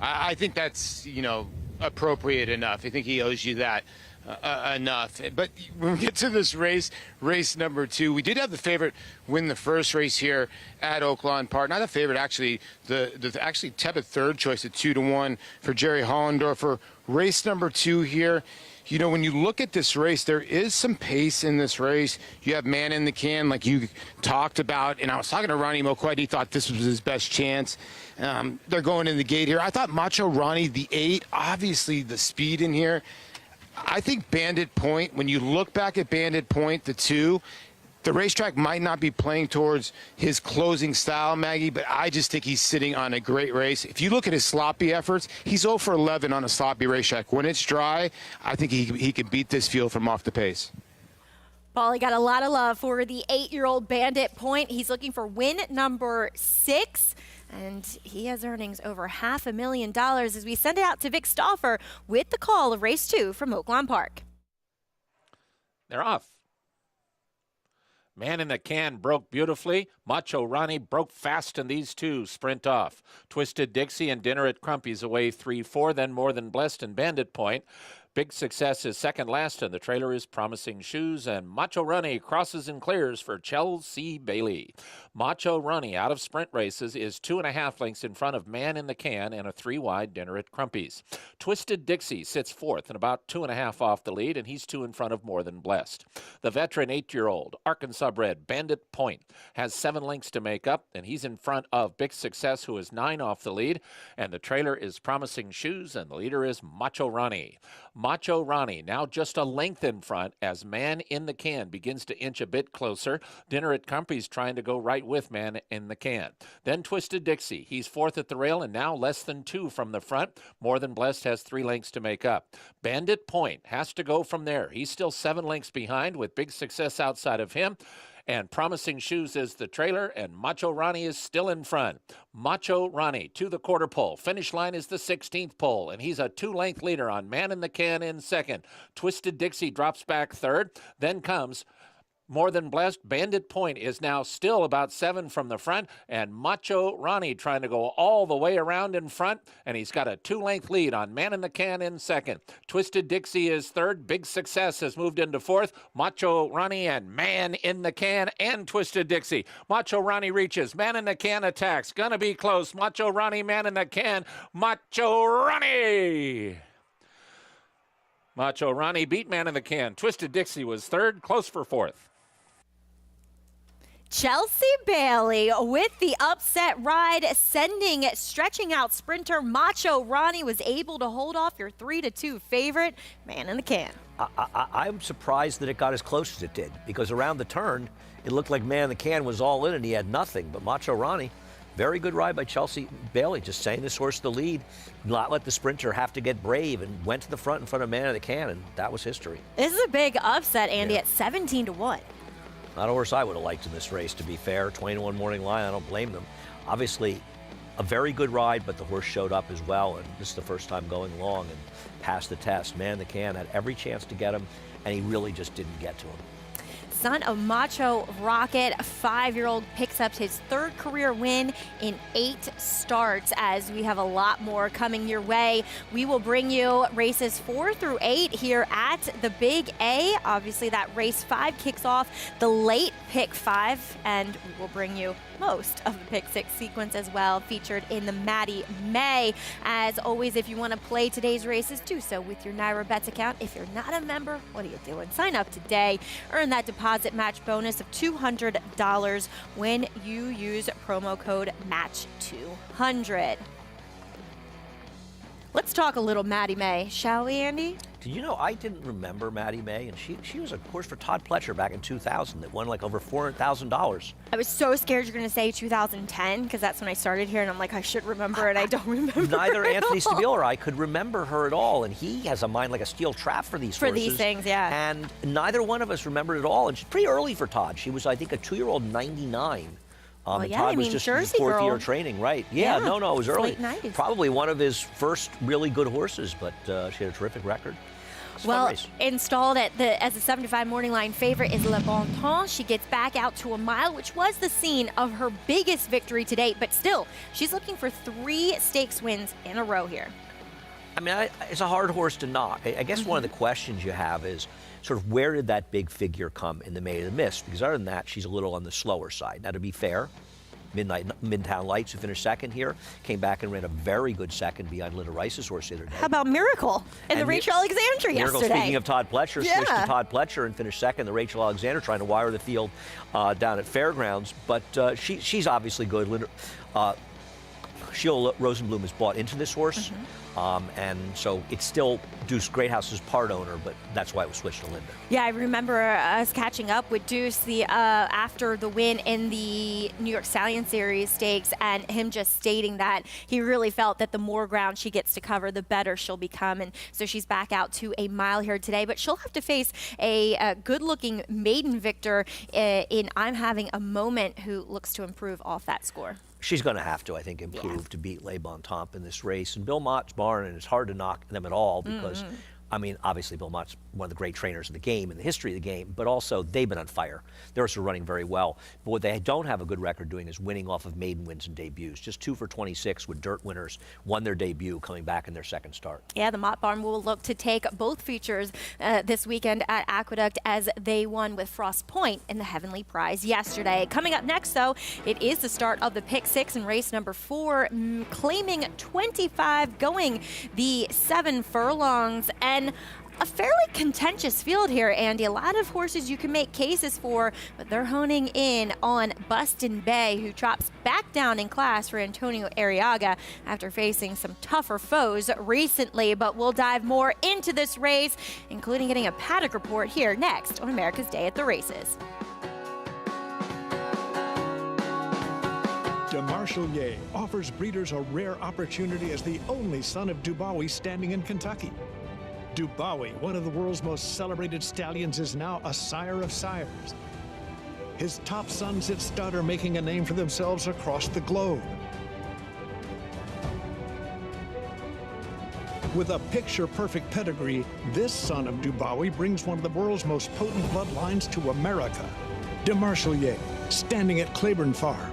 I think that's, appropriate enough. I think he owes you that enough. But when we get to this race number 2, we did have the favorite win the first race here at Oaklawn Park. Not the favorite, actually. The actually tepid third choice at 2-1 for Jerry Hollendorfer. Race number 2 here. When you look at this race, there is some pace in this race. You have Man in the Can, like you talked about, and I was talking to Ronnie Moquette. He thought this was his best chance. They're going in the gate here. I thought Macho Ronnie, the 8, obviously the speed in here. I think Bandit Point, when you look back at Bandit Point, the 2, the racetrack might not be playing towards his closing style, Maggie, but I just think he's sitting on a great race. If you look at his sloppy efforts, he's 0 for 11 on a sloppy racetrack. When it's dry, I think he could beat this field from off the pace. Paulie got a lot of love for the 8-year-old Bandit Point. He's looking for win number 6. And he has earnings over $500,000 as we send it out to Vic Stauffer with the call of race 2 from Oaklawn Park. They're off. Man in the Can broke beautifully. Macho Ronnie broke fast, and these two sprint off. Twisted Dixie and Dinner at Crumpy's away 3-4, then More Than Blessed and Bandit Point. Big Success is second last, and the trailer is Promising Shoes, and Macho Ronnie crosses and clears for Chelsea Bailey. Macho Ronnie, out of sprint races, is 2.5 lengths in front of Man in the Can and a 3-wide Dinner at Crumpy's. Twisted Dixie sits fourth and about 2.5 off the lead, and he's 2 in front of More Than Blessed. The veteran 8-year-old Arkansas bred Bandit Point has 7 lengths to make up, and he's in front of Big Success, who is 9 off the lead, and the trailer is Promising Shoes, and the leader is Macho Ronnie. Macho Ronnie now just a length in front as Man in the Can begins to inch a bit closer. Dinner at Crumpy's trying to go right with Man in the Can. Then Twisted Dixie. He's fourth at the rail and now less than 2 from the front. More Than Blessed has 3 lengths to make up. Bandit Point has to go from there. He's still 7 lengths behind with Big Success outside of him. And Promising Shoes is the trailer, and Macho Ronnie is still in front. Macho Ronnie to the quarter pole. Finish line is the 16th pole, and he's a 2-length leader on Man in the Can in second. Twisted Dixie drops back third. Then comes More Than Blessed. Bandit Point is now still about 7 from the front, and Macho Ronnie trying to go all the way around in front, and he's got a 2-length lead on Man in the Can in second. Twisted Dixie is third. Big Success has moved into fourth. Macho Ronnie and Man in the Can and Twisted Dixie. Macho Ronnie reaches. Man in the Can attacks. Gonna be close. Macho Ronnie, Man in the Can. Macho Ronnie! Macho Ronnie beat Man in the Can. Twisted Dixie was third, close for fourth. Chelsea Bailey with the upset ride, stretching out sprinter Macho Ronnie was able to hold off your 3-2 favorite, Man in the Can. I'm surprised that it got as close as it did, because around the turn, it looked like Man in the Can was all in and he had nothing. But Macho Ronnie, very good ride by Chelsea Bailey, just saying this horse the lead, not let the sprinter have to get brave, and went to the front in front of Man in the Can, and that was history. This is a big upset, Andy, at 17-1. Not a horse I would have liked in this race, to be fair. 20-1 Morning Line, I don't blame them. Obviously, a very good ride, but the horse showed up as well, and this is the first time going long and passed the test. Man in the Can had every chance to get him, and he really just didn't get to him. Son of Macho Rocket, 5-year-old, picks up his 3rd career win in 8 starts. As we have a lot more coming your way, we will bring you races 4 through 8 here at the Big A. Obviously, that race 5 kicks off the late pick 5, and we will bring you most of the pick 6 sequence as well, featured in the Maddie May. As always, if you want to play today's races, do so with your Naira Bets account. If you're not a member, what are you doing? Sign up today. Earn that deposit match bonus of $200 when you use promo code MATCH200. Let's talk a little Maddie May, shall we, Andy? Did you know I didn't remember Maddie May? And she was a horse for Todd Pletcher back in 2000 that won like over $400,000. I was so scared you're going to say 2010 because that's when I started here, and I'm like, I should remember it. I don't remember. Neither Anthony Stabile or I could remember her at all, and he has a mind like a steel trap for these horses. For these things, yeah. And neither one of us remembered it all. And she's pretty early for Todd. She was, I think, a 2-year-old 99. Well, and yeah, Todd I mean, was just Jersey his 4th girl. year of training, right? Yeah, no, it was early. Late 90s. Probably one of his first really good horses, but she had a terrific record. It's a well, fun race. installed as a 75 morning line favorite is Le Bon Temps. She gets back out to a mile, which was the scene of her biggest victory to date, but still, she's looking for 3 stakes wins in a row here. I mean, it's a hard horse to knock. I guess one of the questions you have is sort of where did that big figure come in the Maid of the Mist? Because other than that, she's a little on the slower side. Now, to be fair, Midtown Lights, who finished second here, came back and ran a very good second behind Linda Rice's horse the other day. How about Miracle and the Rachel Alexandra Miracle, yesterday? speaking of Todd Pletcher, switched to Todd Pletcher and finished second. The Rachel Alexander trying to wire the field down at Fairgrounds. But she's obviously good. Linda, Sheila Rosenblum is bought into this horse. And so it's still Deuce Greathouse's part owner, but that's why it was switched to Linda. Yeah, I remember us catching up with Deuce after the win in the New York Stallion Series stakes, and him just stating that he really felt that the more ground she gets to cover, the better she'll become. And so she's back out to a mile here today, but she'll have to face a good-looking maiden victor in I'm Having a Moment, who looks to improve off that score. She's going to have to, I think, improve to beat Le Bon Temps in this race. And Bill Mott's barn, and it's hard to knock them at all because, I mean, obviously Bill Mott's one of the great trainers in the game, in the history of the game, but also they've been on fire. They're also running very well. But what they don't have a good record doing is winning off of maiden wins and debuts. Just 2 for 26 with dirt winners, won their debut coming back in their second start. Yeah, the Mott barn will look to take both features this weekend at Aqueduct, as they won with Frost Point in the Heavenly Prize yesterday. Coming up next, though, it is the start of the Pick 6 in race number 4, claiming 25, going the 7 furlongs, and a fairly contentious field here, Andy. A lot of horses you can make cases for, but they're honing in on Bustin Bay, who drops back down in class for Antonio Arriaga after facing some tougher foes recently. But we'll dive more into this race, including getting a paddock report here next on America's Day at the Races. DeMarchelier offers breeders a rare opportunity as the only son of Dubawi standing in Kentucky. Dubawi, one of the world's most celebrated stallions, is now a sire of sires. His top sons at stud are making a name for themselves across the globe. With a picture-perfect pedigree, this son of Dubawi brings one of the world's most potent bloodlines to America. DeMarchelier, standing at Claiborne Farm.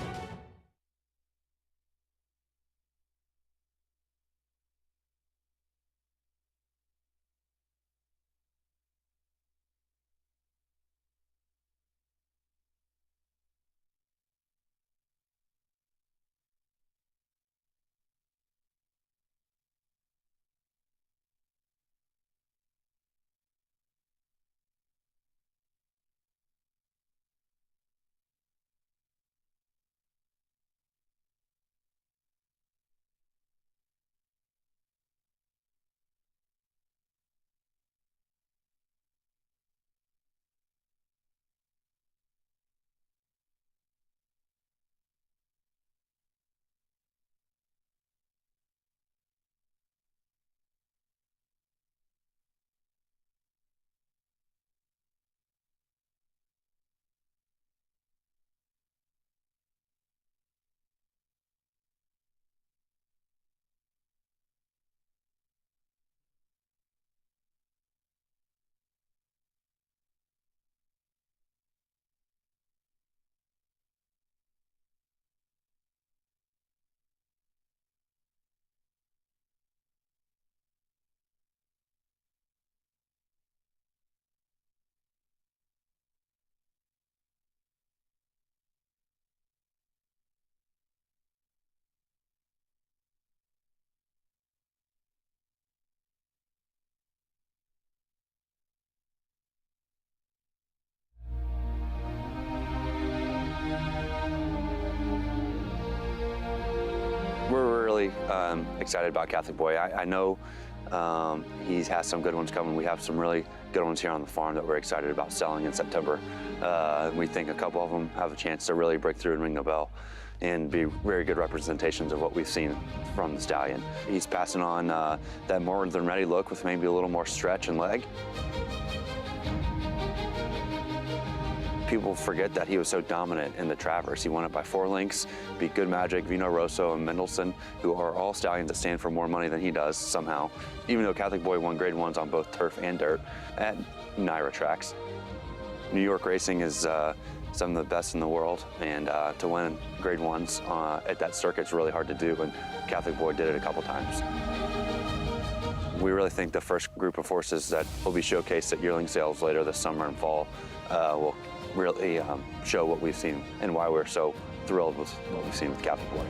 We're really excited about Catholic Boy. I know he has some good ones coming. We have some really good ones here on the farm that we're excited about selling in September. We think a couple of them have a chance to really break through and ring the bell and be very good representations of what we've seen from the stallion. He's passing on that more than ready look with maybe a little more stretch and leg. people forget that he was so dominant in the Travers. He won it by 4 lengths, beat Good Magic, Vino Rosso, and Mendelssohn, who are all stallions that stand for more money than he does somehow, even though Catholic Boy won grade 1s on both turf and dirt at NYRA tracks. New York racing is some of the best in the world, and to win grade 1s at that circuit is really hard to do, and Catholic Boy did it a couple times. We really think the first group of horses that will be showcased at yearling sales later this summer and fall will really show what we've seen and why we're so thrilled with what we've seen with Catholic Boy.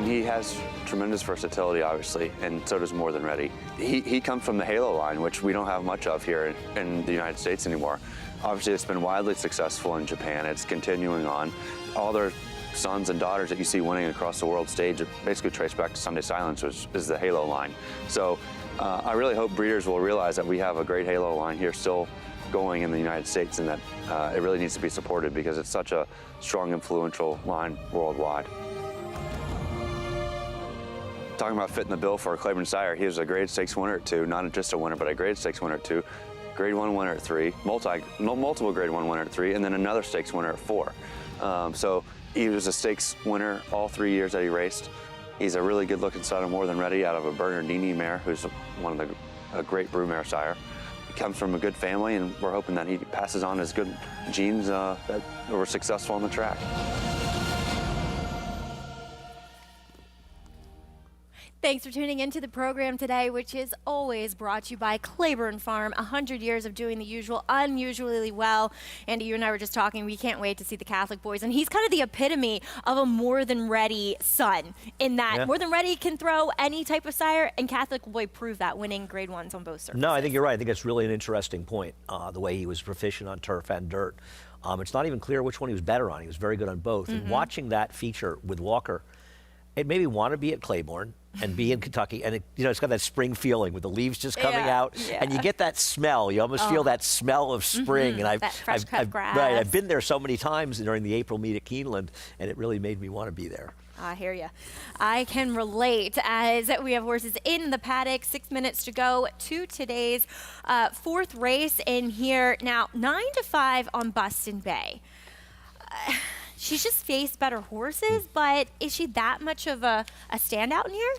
He has tremendous versatility, obviously, and so does More Than Ready. He comes from the Halo line, which we don't have much of here in the United States anymore. Obviously, it's been widely successful in Japan. It's continuing on. All their sons and daughters that you see winning across the world stage basically trace back to Sunday Silence, which is the Halo line. So I really hope breeders will realize that we have a great Halo line here still going in the United States, and that it really needs to be supported because it's such a strong, influential line worldwide. Talking about fitting the bill for a Claiborne sire, he was a grade 6 winner at 2, not just a winner, but a grade 6 winner at 2, grade 1 winner at 3, multiple grade 1 winner at 3, and then another stakes winner at 4. So he was a stakes winner all 3 years that he raced. He's a really good-looking son of More Than Ready out of a Bernardini mare, who's one of a great broodmare sire. He comes from a good family, and we're hoping that he passes on his good genes that were successful on the track. Thanks for tuning into the program today, which is always brought to you by Claiborne Farm. 100 years of doing the usual unusually well. Andy, you and I were just talking. We can't wait to see the Catholic Boys. And he's kind of the epitome of a More Than Ready son, in that More Than Ready can throw any type of sire, and Catholic Boy proved that, winning grade 1s on both surfaces. No, I think you're right. I think that's really an interesting point, the way he was proficient on turf and dirt. It's not even clear which one he was better on. He was very good on both. And watching that feature with Walker, it made me want to be at Claiborne and be in Kentucky, and it's got that spring feeling with the leaves just coming out, and you get that smell. You almost feel that smell of spring. And that fresh cut grass. Right, I've been there so many times during the April meet at Keeneland, and it really made me want to be there. I hear you. I can relate, as we have horses in the paddock. 6 minutes to go to today's 4th race in here. Now, 9 to 5 on Boston Bay. She's just faced better horses, but is she that much of a standout in here?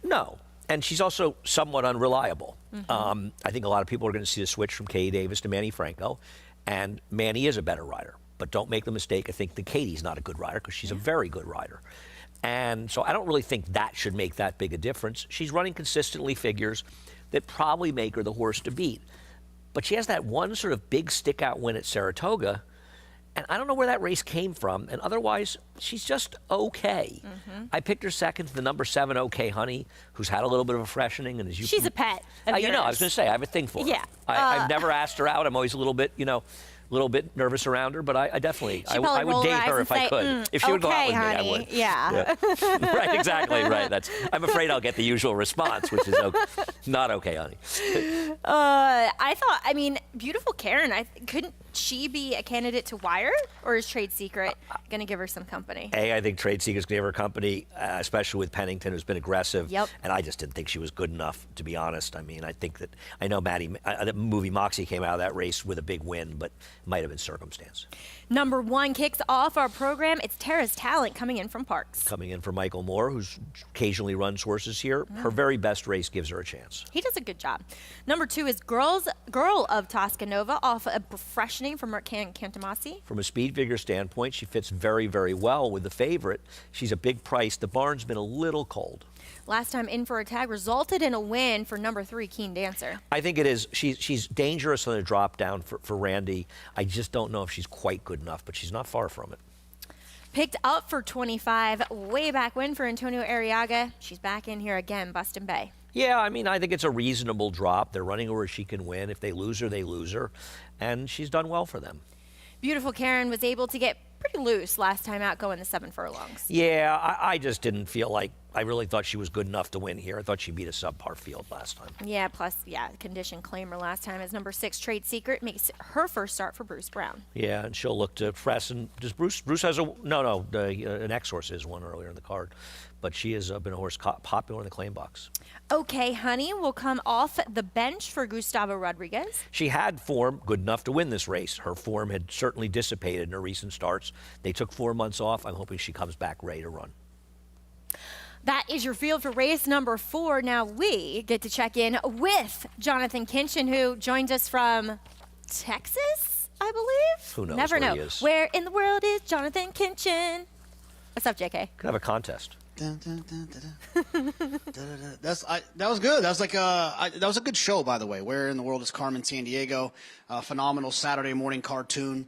No. And she's also somewhat unreliable. I think a lot of people are going to see the switch from Katie Davis to Manny Franco. And Manny is a better rider. But don't make the mistake, I think that Katie's not a good rider, because she's a very good rider. And so I don't really think that should make that big a difference. She's running consistently figures that probably make her the horse to beat. But she has that one sort of big stick-out win at Saratoga, and I don't know where that race came from, and otherwise, she's just okay. I picked her second to the number 7, OK Honey, who's had a little bit of a freshening. And she's a pet. I was going to say, I have a thing for her. Yeah. I've never asked her out. I'm always a little bit, nervous around her, but I definitely, I would date her if I could. If she would go out with me, I would. Yeah. Right, exactly, right. I'm afraid I'll get the usual response, which is not okay, honey. I mean, beautiful Karen, couldn't she be a candidate to wire, or is Trade Secret going to give her some company? I think Trade Secret's going to give her company, especially with Pennington, who's been aggressive. Yep. And I just didn't think she was good enough, to be honest. I mean, I know Maddie, the movie Moxie came out of that race with a big win, but it might have been circumstance. Number 1 kicks off our program. It's Tara's Talent coming in from Parks. Coming in for Michael Moore, who's occasionally runs horses here. Her very best race gives her a chance. He does a good job. Number 2 is Girl of Toscanova, off a freshening from Mercan Cantamasi. From a speed figure standpoint, she fits very, very well with the favorite. She's a big price. The barn's been a little cold. Last time in for a tag resulted in a win for number 3, Keen Dancer. I think it is. She's dangerous on the drop down for Randy. I just don't know if she's quite good enough, but she's not far from it. Picked up for 25, way back win for Antonio Arriaga. She's back in here again, Boston Bay. Yeah, I mean, I think it's a reasonable drop. They're running her where she can win. If they lose her, they lose her. And she's done well for them. Beautiful Karen was able to get pretty loose last time out, going the 7 furlongs. Yeah, I just didn't feel like I really thought she was good enough to win here. I thought she beat a subpar field last time. Yeah, plus, condition claimer last time as number 6, Trade Secret, makes her first start for Bruce Brown. Yeah, and she'll look to press. And does Bruce has an X-Horse is one earlier in the card. But she has been a horse popular in the claim box. Okay, Honey will come off the bench for Gustavo Rodriguez. She had form good enough to win this race. Her form had certainly dissipated in her recent starts. They took 4 months off. I'm hoping she comes back ready to run. That is your field for race number 4. Now we get to check in with Jonathan Kinchin, who joins us from Texas, I believe. Who knows Never where know. he is. Where in the world is Jonathan Kinchin? What's up, JK? Could have a contest. Dun, dun, dun, dun, dun. That was good. That was like that was a good show, by the way. Where in the world is Carmen Sandiego? Phenomenal Saturday morning cartoon.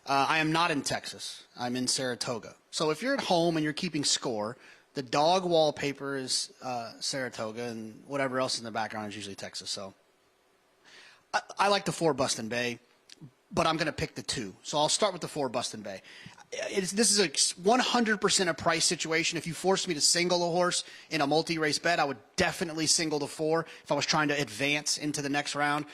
I am not in Texas. I'm in Saratoga. So if you're at home and you're keeping score, the dog wallpaper is Saratoga, and whatever else in the background is usually Texas. So I like the 4 Bustin' Bay, but I'm going to pick the 2. So I'll start with the 4 Bustin' Bay. This is a 100% a price situation. If you forced me to single a horse in a multi-race bet, I would definitely single the 4 if I was trying to advance into the next round,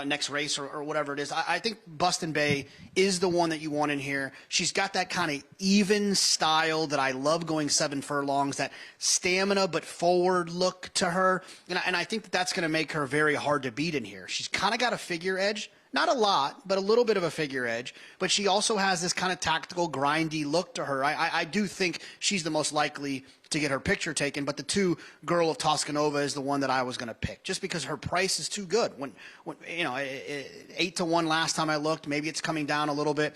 next race or whatever it is. I think Bustin' Bay is the one that you want in here. She's got that kind of even style that I love going 7 furlongs, that stamina but forward look to her. And I think that's going to make her very hard to beat in here. She's kind of got a figure edge. Not a lot, but a little bit of a figure edge. But she also has this kind of tactical, grindy look to her. I do think she's the most likely to get her picture taken. But the 2, Girl of Toscanova, is the one that I was going to pick, just because her price is too good. When 8-1 last time I looked, maybe it's coming down a little bit.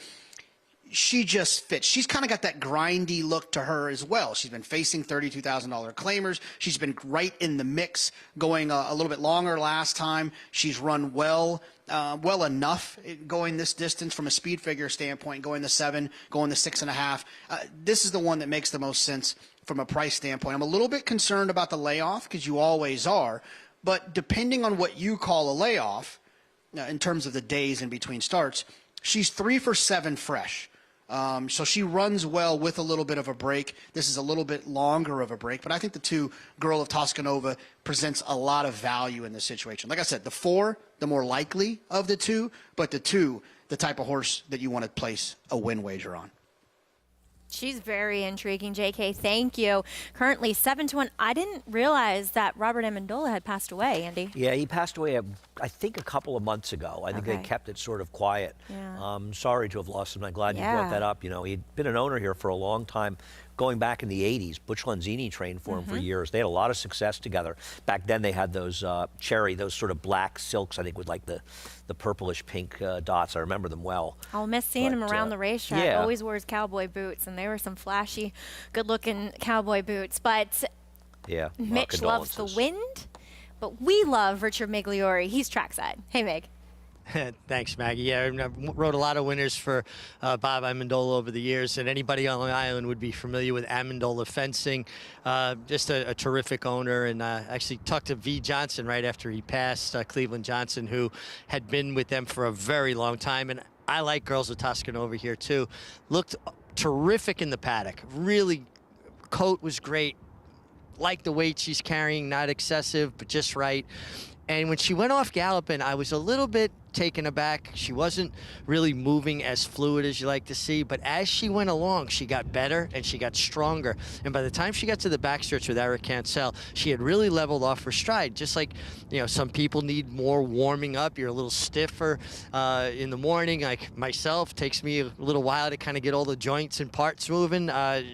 She just fits. She's kind of got that grindy look to her as well. She's been facing $32,000 claimers. She's been right in the mix, going a little bit longer last time. She's run well enough going this distance from a speed figure standpoint, going the 7, going the 6.5. This is the one that makes the most sense from a price standpoint. I'm a little bit concerned about the layoff, because you always are. But depending on what you call a layoff, in terms of the days in between starts, she's 3 for 7 fresh. So she runs well with a little bit of a break. This is a little bit longer of a break, but I think the 2, Girl of Toscanova, presents a lot of value in this situation. Like I said, the 4, the more likely of the 2, but the 2, the type of horse that you want to place a win wager on. She's very intriguing, JK. Thank you. Currently 7-1. I didn't realize that Robert Amendola had passed away, Andy. Yeah, he passed away, I think, a couple of months ago. I think they kept it sort of quiet. Yeah. Sorry to have lost him. I'm glad you brought that up. You know, he'd been an owner here for a long time, going back in the 80s. Butch Lenzini trained for him for years. They had a lot of success together. Back then they had those those sort of black silks, I think, with like the purplish pink dots. I remember them well. I'll miss seeing him around the racetrack. yeah. Always wears cowboy boots, and they were some flashy, good-looking cowboy boots. But Yeah, Mitch loves the wind, but we love Richard Migliori. He's trackside. Hey, Mig. Thanks, Maggie. Yeah, I wrote a lot of winners for Bob Amendola over the years, and anybody on Long Island would be familiar with Amendola Fencing. Just a terrific owner, and actually talked to V. Johnson right after he passed, Cleveland Johnson, who had been with them for a very long time. And I like Girls of Toscanova here, too. Looked terrific in the paddock. Really, coat was great. Like the weight she's carrying, not excessive, but just right. And when she went off galloping, I was a little bit taken aback. She wasn't really moving as fluid as you like to see, but as she went along, she got better and she got stronger. And by the time she got to the backstretch with Eric Cancel, she had really leveled off her stride. Just like, you know, some people need more warming up. You're a little stiffer in the morning. Like myself, takes me a little while to kind of get all the joints and parts moving.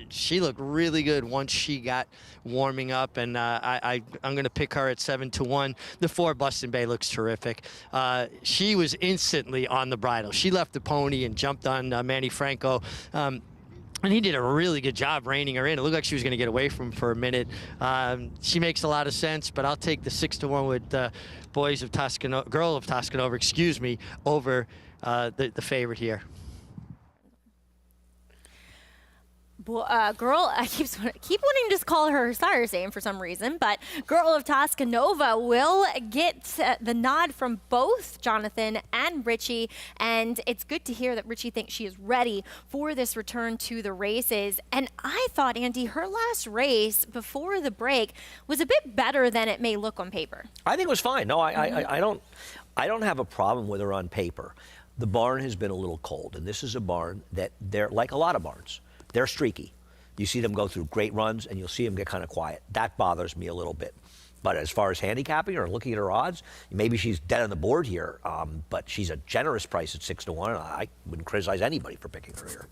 She looked really good once she got warming up, and I'm going to pick her at 7-1. The 4 Bustin' Bay looks terrific. She was instantly on the bridle. She left the pony and jumped on Manny Franco. And he did a really good job reining her in. It looked like she was going to get away from him for a minute. She makes a lot of sense, but I'll take the 6-1 with the Girl of Toscanova, over the favorite here. Girl, I keep wanting to just call her sire's name for some reason, but Girl of Toscanova will get the nod from both Jonathan and Richie, and it's good to hear that Richie thinks she is ready for this return to the races. And I thought, Andy, her last race before the break was a bit better than it may look on paper. I think it was fine. No, I don't have a problem with her on paper. The barn has been a little cold, and this is a barn that they're like a lot of barns. They're streaky. You see them go through great runs, and you'll see them get kind of quiet. That bothers me a little bit. But as far as handicapping her and looking at her odds, maybe she's dead on the board here, but she's a generous price at 6-1, and I wouldn't criticize anybody for picking her here.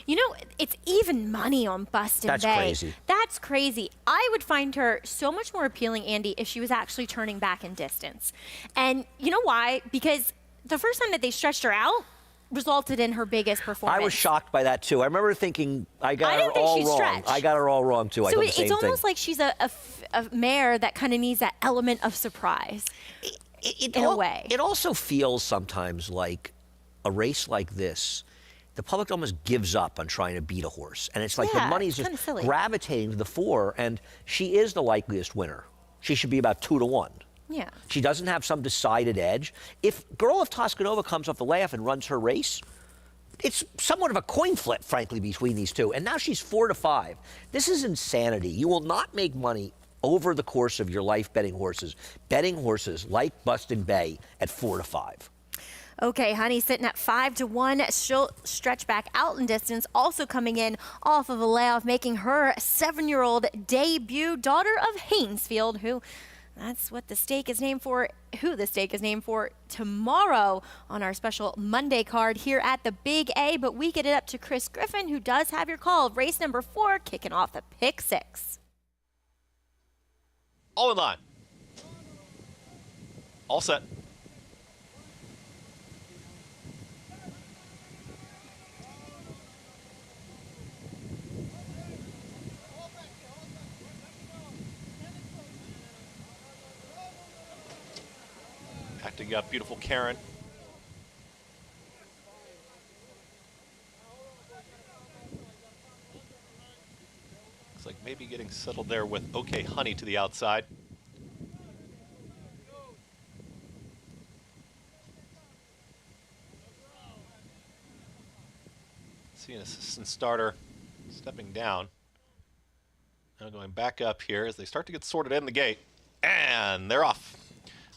You know, it's even money on Bustin' Bay. That's crazy. That's crazy. I would find her so much more appealing, Andy, if she was actually turning back in distance. And you know why? Because the first time that they stretched her out resulted in her biggest performance. I was shocked by that, too. I remember thinking I got her all wrong. Stretched. I got her all wrong, too. So I thought the same thing. It's almost like she's a mare that kind of needs that element of surprise in a way. It also feels sometimes like a race like this, the public almost gives up on trying to beat a horse. And it's like the money's just gravitating to the 4, and she is the likeliest winner. She should be about 2-1. Yeah. She doesn't have some decided edge. If Girl of Toscanova comes off the layoff and runs her race, it's somewhat of a coin flip, frankly, between these two. And now she's 4-5. This is insanity. You will not make money over the course of your life betting horses like Bustin' Bay at 4-5. Okay, Honey Sitting at 5-1. She'll stretch back out in distance, also coming in off of a layoff, making her 7-year-old debut, daughter of Haynesfield, who the stake is named for tomorrow on our special Monday card here at the Big A. But we get it up to Chris Griffin, who does have your call. Race number 4, kicking off the pick 6. All in line. All set. Acting up, beautiful Karen. Looks like maybe getting settled there with OK Honey to the outside. See an assistant starter stepping down. Now going back up here as they start to get sorted in the gate. And they're off.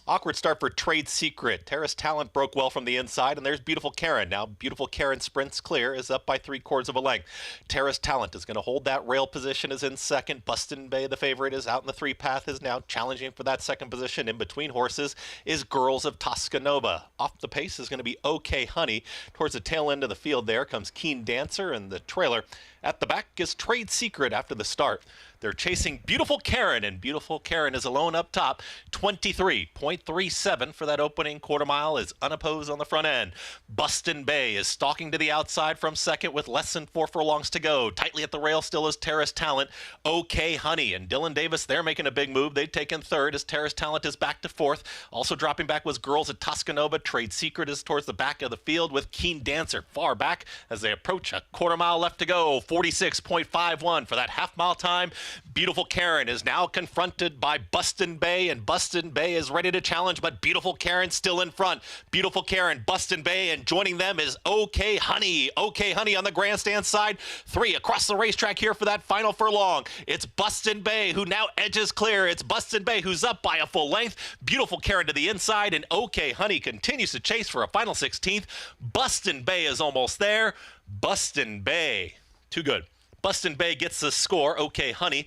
Awkward start for Trade Secret. Terrace Talent broke well from the inside, and there's Beautiful Karen. Now, Beautiful Karen sprints clear, is up by 3/4 of a length. Terrace Talent is going to hold that rail position, is in second. Bustin' Bay, the favorite, is out in the 3 path, is now challenging for that second position. In between horses is Girls of Toscanova. Off the pace is going to be OK Honey. Towards the tail end of the field there comes Keen Dancer, and the trailer at the back is Trade Secret after the start. They're chasing Beautiful Karen, and Beautiful Karen is alone up top. 23.37 for that opening quarter mile, is unopposed on the front end. Bustin' Bay is stalking to the outside from second with less than 4 furlongs to go. Tightly at the rail still is Terrace Talent. OK Honey and Dylan Davis, they're making a big move. They've taken third as Terrace Talent is back to 4th. Also dropping back was Girls at Toscanova. Trade Secret is towards the back of the field with Keen Dancer far back as they approach a quarter mile left to go. 46.51 for that half-mile time. Beautiful Karen is now confronted by Bustin' Bay, and Bustin' Bay is ready to challenge, but Beautiful Karen still in front. Beautiful Karen, Bustin' Bay, and joining them is OK Honey. OK Honey on the grandstand side. 3 across the racetrack here for that final furlong. It's Bustin' Bay who now edges clear. It's Bustin' Bay who's up by a full length. Beautiful Karen to the inside, and OK Honey continues to chase for a final 16th. Bustin' Bay is almost there. Bustin' Bay, too good. Bustin' Bay gets the score, OK Honey.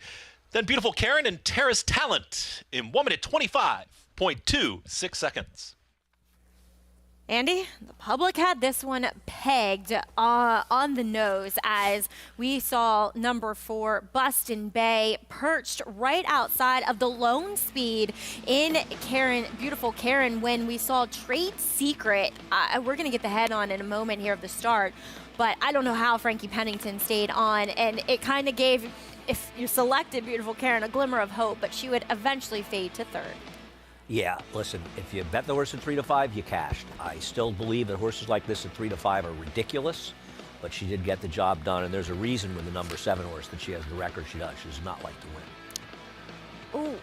Then Beautiful Karen and Terrace Talent in 1 minute 25.26 seconds. Andy, the public had this one pegged on the nose as we saw number 4, Bustin' Bay, perched right outside of the lone speed in Beautiful Karen when we saw Trade Secret. We're going to get the head on in a moment here of the start, but I don't know how Frankie Pennington stayed on, and it kind of gave, if you selected Beautiful Karen, a glimmer of hope, but she would eventually fade to 3rd. Yeah, listen, if you bet the horse at 3-5, you cashed. I still believe that horses like this at 3-5 are ridiculous. but she did get the job done, and there's a reason with the number 7 horse that she has the record she does. She does not like to win. Ooh.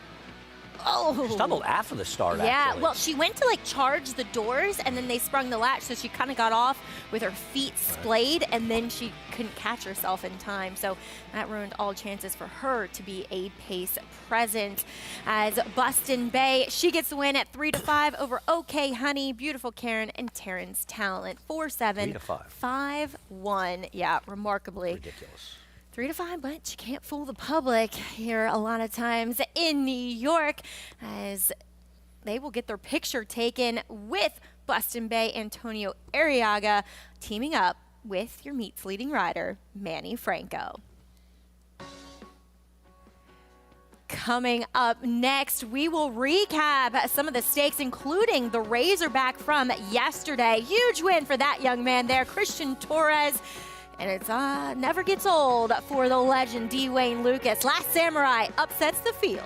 Oh. She stumbled after the start, Yeah, actually. well, she went to like charge the doors and then they sprung the latch, so she kind of got off with her feet splayed and then she couldn't catch herself in time. So that ruined all chances for her to be a pace present. As Bustin Bay, she gets the win at 3-5 over OK Honey, Beautiful Karen, and Terrence Talent. 4-7, 3-5. 5-1. Yeah, remarkably. Ridiculous. 3-5, but you can't fool the public here a lot of times in New York, as they will get their picture taken with Bustin Bay Antonio Arriaga teaming up with your meet's leading rider, Manny Franco. Coming up next, we will recap some of the stakes, including the Razorback from yesterday. Huge win for that young man there, Christian Torres. And it's never gets old for the legend Dwayne Lucas. Last Samurai upsets the field.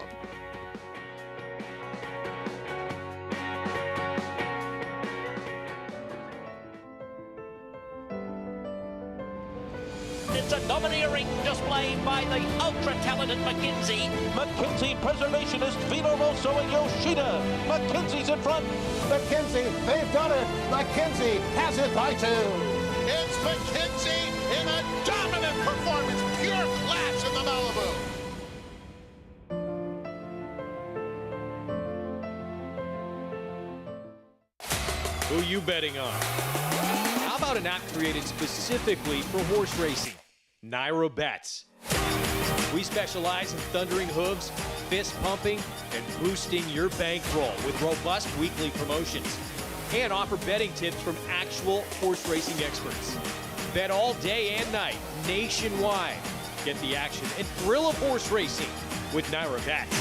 It's a domineering display by the ultra-talented McKenzie. McKenzie preservationist Vino Rosso and Yoshida. McKenzie's in front. McKenzie, they've done it. McKenzie has it by 2. It's McKenzie in a dominant performance, pure class in the Malibu. Who you betting on? How about an app created specifically for horse racing? Naira Bets. We specialize in thundering hooves, fist pumping, and boosting your bankroll with robust weekly promotions. And offer betting tips from actual horse racing experts. Bet all day and night, nationwide. Get the action and thrill of horse racing with Naira Bets.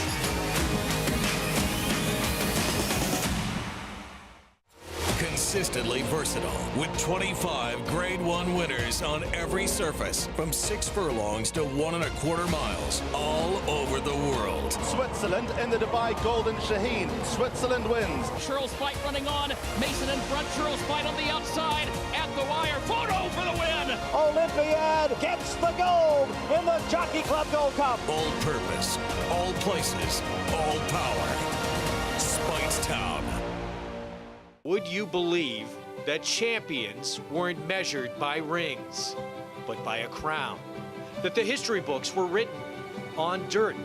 Consistently versatile with 25 Grade 1 winners on every surface from 6 furlongs to 1 1/4 miles all over the world. Switzerland in the Dubai Golden Shaheen. Switzerland wins. Churls Fight running on. Mason in front. Churls Fight on the outside. At the wire. Photo for the win. Olympiad gets the gold in the Jockey Club Gold Cup. All purpose, all places, all power. Speightstown. Would you believe that champions weren't measured by rings, but by a crown? That the history books were written on dirt?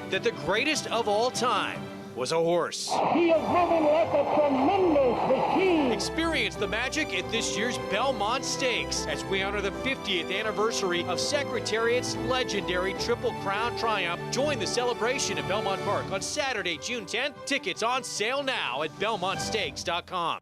That the greatest of all time was a horse? He is moving like a tremendous machine. Experience the magic at this year's Belmont Stakes as we honor the 50th anniversary of Secretariat's legendary Triple Crown triumph. Join the celebration at Belmont Park on Saturday, June 10th. Tickets on sale now at BelmontStakes.com.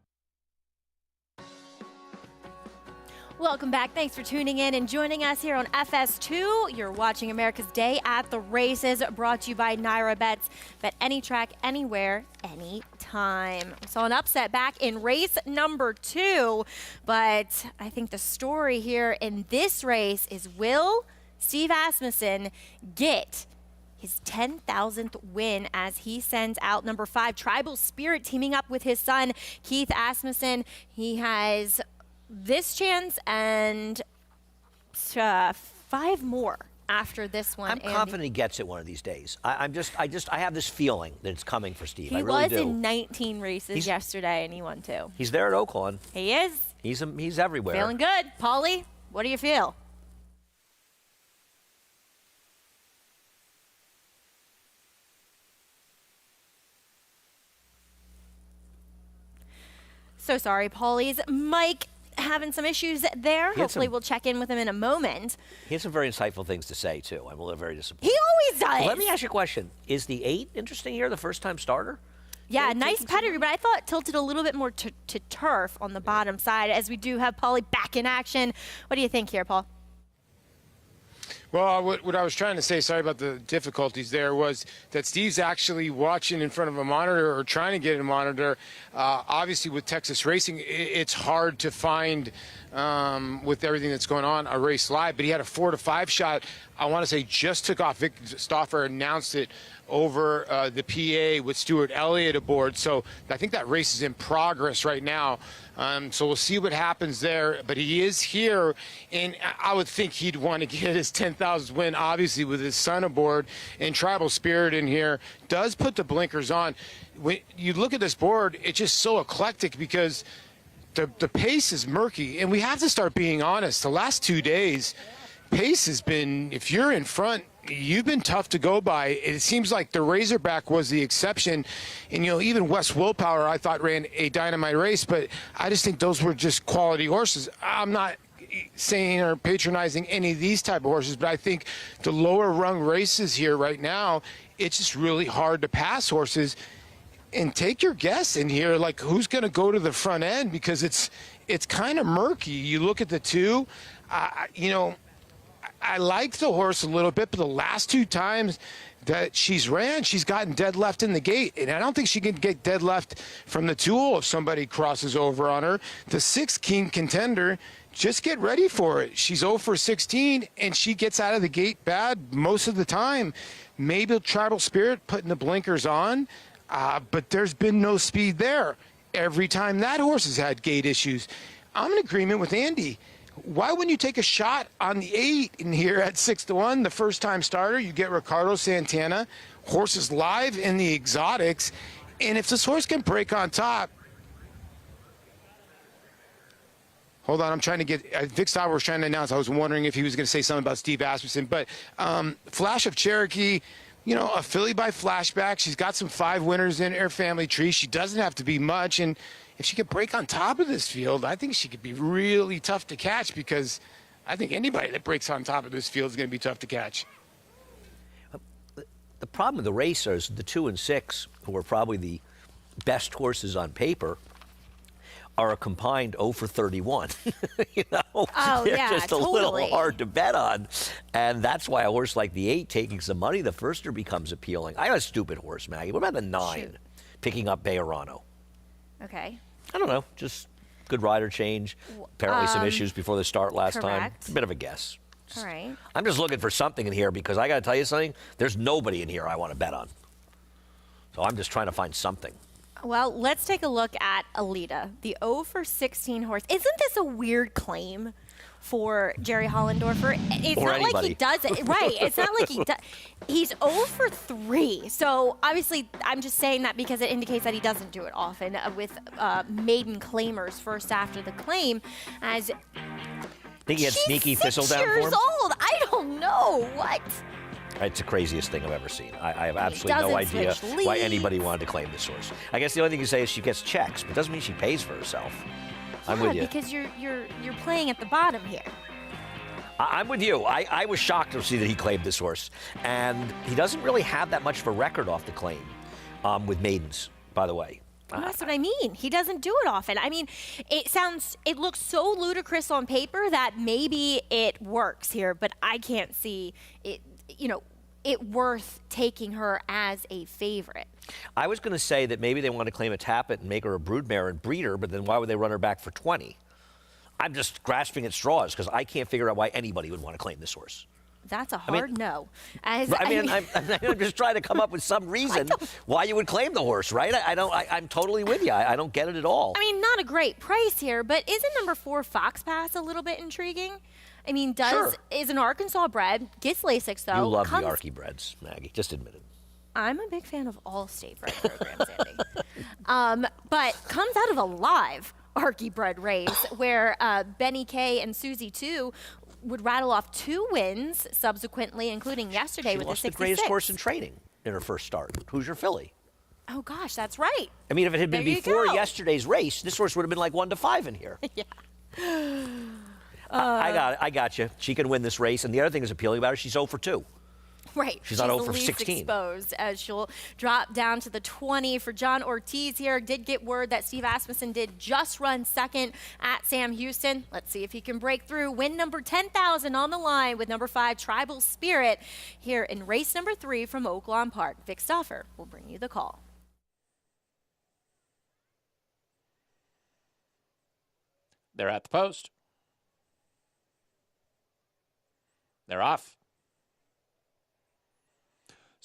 Welcome back. Thanks for tuning in and joining us here on FS2. You're watching America's Day at the Races, brought to you by Naira Bets. Bet any track, anywhere, anytime. We saw an upset back in race number 2, but I think the story here in this race is, will Steve Asmussen get his 10,000th win as he sends out number 5, Tribal Spirit, teaming up with his son, Keith Asmussen. He has this chance and 5 more after this one. I'm confident he gets it one of these days. I have this feeling that it's coming for Steve. He I really do. was in 19 races yesterday, and he won 2. He's there at Oaklawn. He is. He's everywhere. Feeling good. Paulie, what do you feel? So sorry, Paulie's mic having some issues there. Hopefully we'll check in with him in a moment. He has some very insightful things to say, too. I'm very disappointed. He always does. Well, let me ask you a question. Is the 8 interesting here, the first-time starter? Yeah, nice pedigree, but I thought it tilted a little bit more to turf on the bottom side, as we do have Paulie back in action. What do you think here, Paul? Well, what I was trying to say, sorry about the difficulties there, was that Steve's actually watching in front of a monitor or trying to get a monitor. Obviously, with Texas Racing, it's hard to find, with everything that's going on, a race live. But he had a 4-5 shot, I want to say, just took off. Vic Stauffer announced it over the PA with Stuart Elliott aboard. So I think that race is in progress right now. So we'll see what happens there. But he is here, and I would think he'd want to get his 10,000th win, obviously, with his son aboard. And Tribal Spirit in here does put the blinkers on. When you look at this board, it's just so eclectic because the pace is murky. And we have to start being honest. The last 2 days, pace has been, if you're in front, you've been tough to go by. It seems like the Razorback was the exception. And, even West Willpower, I thought, ran a dynamite race, but I just think those were just quality horses. I'm not saying or patronizing any of these type of horses, but I think the lower rung races here right now, it's just really hard to pass horses. And take your guess in here, like who's going to go to the front end, because it's kind of murky. You look at the two, I like the horse a little bit, but the last 2 times that she's ran, she's gotten dead left in the gate. And I don't think she can get dead left from the tool if somebody crosses over on her. The 6th King Contender, just get ready for it. She's 0 for 16, and she gets out of the gate bad most of the time. Maybe Tribal Spirit putting the blinkers on, but there's been no speed there. Every time that horse has had gate issues. I'm in agreement with Andy. Why wouldn't you take a shot on the 8 in here at 6-1, the first-time starter? You get Ricardo Santana, horses live in the exotics, and if this horse can break on top, hold on, I'm trying to get, Vic Stauber was trying to announce, I was wondering if he was going to say something about Steve Asmussen, but Flash of Cherokee, a filly by Flashback. She's got some 5 winners in her family tree. She doesn't have to be much, and if she could break on top of this field, I think she could be really tough to catch, because I think anybody that breaks on top of this field is going to be tough to catch. The problem with the racers, the 2 and 6, who are probably the best horses on paper, are a combined 0 for 31. They're just a little hard to bet on. And that's why a horse like the 8 taking some money, the firster, becomes appealing. I got a stupid horse, Maggie. What about the 9 picking up Bejarano? Okay. I don't know, just good rider change. Apparently some issues before the start last time. A bit of a guess. All right. I'm just looking for something in here, because I got to tell you something, there's nobody in here I want to bet on. So I'm just trying to find something. Well, let's take a look at Alita, the 0 for 16 horse. Isn't this a weird claim for Jerry Hollendorfer? It's or not anybody. like he does it. Right. It's not like he does. He's 0 for 3. So obviously, I'm just saying that because it indicates that he doesn't do it often with maiden claimers first after the claim. As think he had sneaky Thistledown for him? 6 years old. I don't know. What? It's the craziest thing I've ever seen. I have absolutely no idea why anybody wanted to claim this horse. I guess the only thing you say is she gets checks, but it doesn't mean she pays for herself. I'm with you. Because you're playing at the bottom here. I'm with you. I was shocked to see that he claimed this horse. And he doesn't really have that much of a record off the claim with maidens, by the way. Well, that's what I mean. He doesn't do it often. I mean, it looks so ludicrous on paper that maybe it works here, but I can't see it, it worth taking her as a favorite. I was going to say that maybe they want to claim a Tappet and make her a broodmare and breed her, but then why would they run her back for 20? I'm just grasping at straws because I can't figure out why anybody would want to claim this horse. That's a hard no. I'm just trying to come up with some reason why you would claim the horse, right? I'm totally with you. I don't get it at all. I mean, not a great price here, but isn't number 4 Fox Pass a little bit intriguing? I mean, is an Arkansas bred, gets Lasix though. You love the Arky breds, Maggie. Just admit it. I'm a big fan of all state bred programs, Andy. But comes out of a live Arky bred race where Benny K and Susie 2 would rattle off 2 wins subsequently, including yesterday with the 66. She lost the greatest horse in training in her first start. Who's your filly? Oh gosh, that's right. I mean, if it had been before yesterday's race, this horse would have been like 1-5 in here. Yeah. I got you. She can win this race, and the other thing that's appealing about her, she's 0 for 2. Right. She's not 0 the for least 16. Exposed as she'll drop down to the 20 for John Ortiz here. Did get word that Steve Asmussen did just run second at Sam Houston. Let's see if he can break through. Win number 10,000 on the line with number 5 Tribal Spirit here in race number 3 from Oaklawn Park. Vic Stoffer will bring you the call. They're at the post. They're off.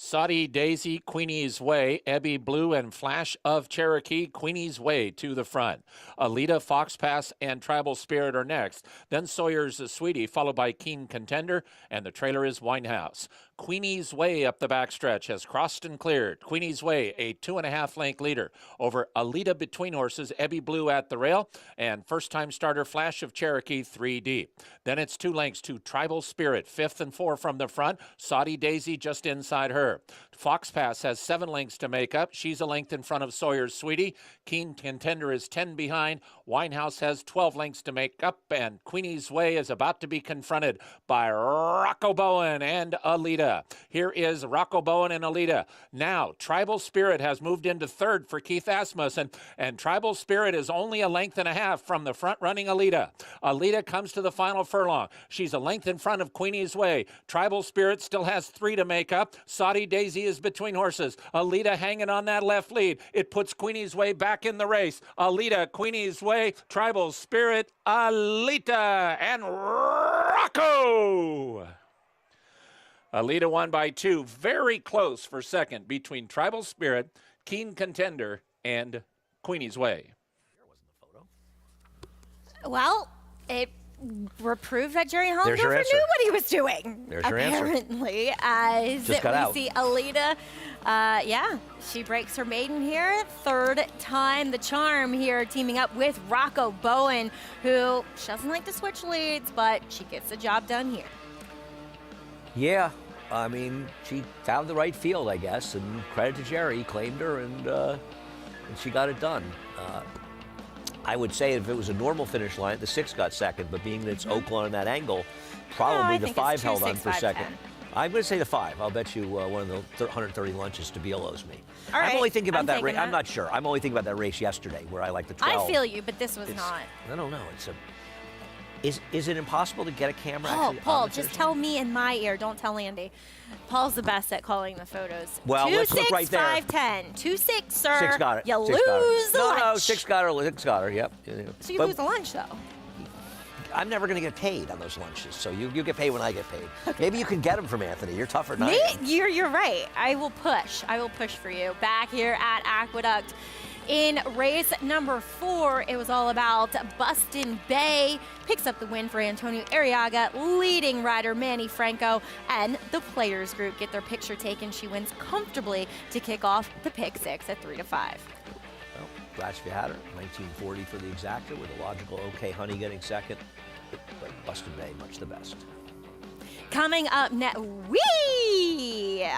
Saudi Daisy, Queenie's Way, Ebby Blue, and Flash of Cherokee, Queenie's Way to the front. Alita, Fox Pass, and Tribal Spirit are next. Then Sawyer's Sweetie, followed by Keen Contender, and the trailer is Winehouse. Queenie's Way up the backstretch has crossed and cleared. Queenie's Way, a 2.5 length leader over Alita between horses, Ebby Blue at the rail, and first-time starter Flash of Cherokee 3D. Then it's 2 lengths to Tribal Spirit, 5th and 4 from the front. Saudi Daisy just inside her. Fox Pass has 7 lengths to make up. She's a length in front of Sawyer's Sweetie. Keen Contender is 10 behind. Winehouse has 12 lengths to make up, and Queenie's Way is about to be confronted by Rocco Bowen and Alita. Here is Rocco Bowen and Alita. Now, Tribal Spirit has moved into 3rd for Keith Asmussen, and Tribal Spirit is only a length and a half from the front-running Alita. Alita comes to the final furlong. She's a length in front of Queenie's Way. Tribal Spirit still has 3 to make up. Saudi Daisy is between horses. Alita hanging on that left lead. It puts Queenie's Way back in the race. Alita, Queenie's Way, Tribal Spirit, Alita, and Rocco. Alita won by 2. Very close for second between Tribal Spirit, Keen Contender, and Queenie's Way. Well, it proved that Jerry Hollenkofer knew your answer. what he was doing. There's your answer. Apparently, as Just got we out. see Alita, she breaks her maiden here. 3rd time the charm here, teaming up with Rocco Bowen, who she doesn't like to switch leads, but she gets the job done here. Yeah, I mean, she found the right field, I guess, and credit to Jerry. He claimed her, and she got it done. I would say if it was a normal finish line, the 6 got second, but being that it's Oaklawn in that angle, probably the 5 held on for second. I'm going to say the 5. I'll bet you one of the 130 lunches to Beal owes me. All right, I'm only thinking about I'm that taking race. that. I'm not sure. I'm only thinking about that race yesterday where I like the 12. I feel you, but this was not. I don't know. Is it impossible to get a camera? Paul, just tell me in my ear. Don't tell Andy. Paul's the best at calling the photos. Well, let's look right there. 2, 6, 5, 10. 2, 6, sir. 6 got it. You 6 got her. lose the lunch. No, 6 got her. 6 got her. Yep. So you lose the lunch, though. I'm never going to get paid on those lunches, so you get paid when I get paid. Okay. Maybe you can get them from Anthony. You're tougher than I am. You're right. I will push. I will push for you. Back here at Aqueduct. In race number 4, it was all about Bustin Bay. Picks up the win for Antonio Arriaga. Leading rider Manny Franco and the players group get their picture taken. She wins comfortably to kick off the pick 6 at 3 to 5. Well, glad you had her. 1940 for the exacta with a logical OK Honey getting second. But Bustin Bay, much the best. Coming up next,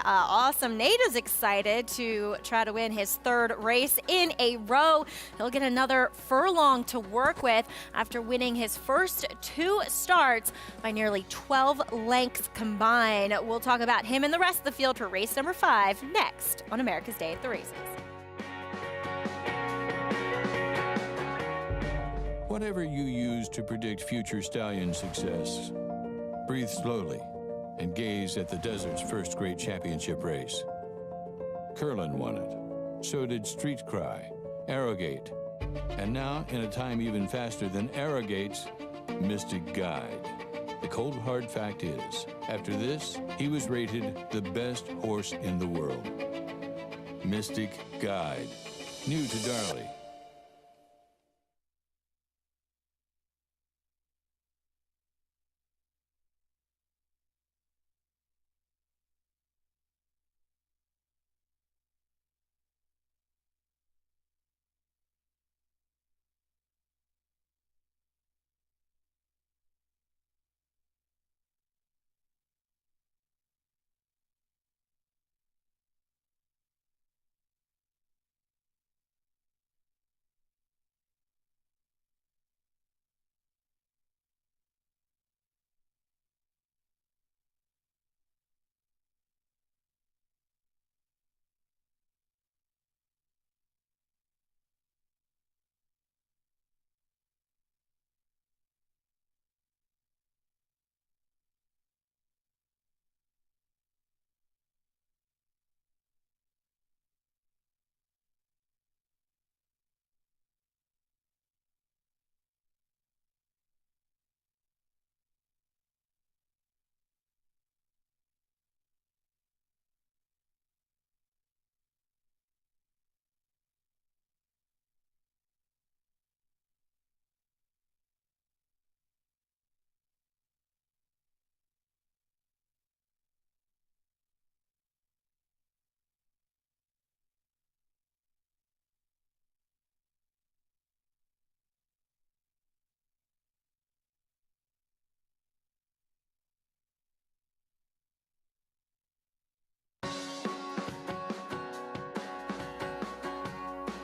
awesome. Nate is excited to try to win his 3rd race in a row. He'll get another furlong to work with after winning his first 2 starts by nearly 12 lengths combined. We'll talk about him and the rest of the field for race number 5 next on America's Day at the Races. Whatever you use to predict future stallion success, breathe slowly and gaze at the desert's first great championship race. Curlin won it. So did Street Cry, Arrogate, and now, in a time even faster than Arrogate's, Mystic Guide. The cold hard fact is, after this, he was rated the best horse in the world. Mystic Guide. New to Darley.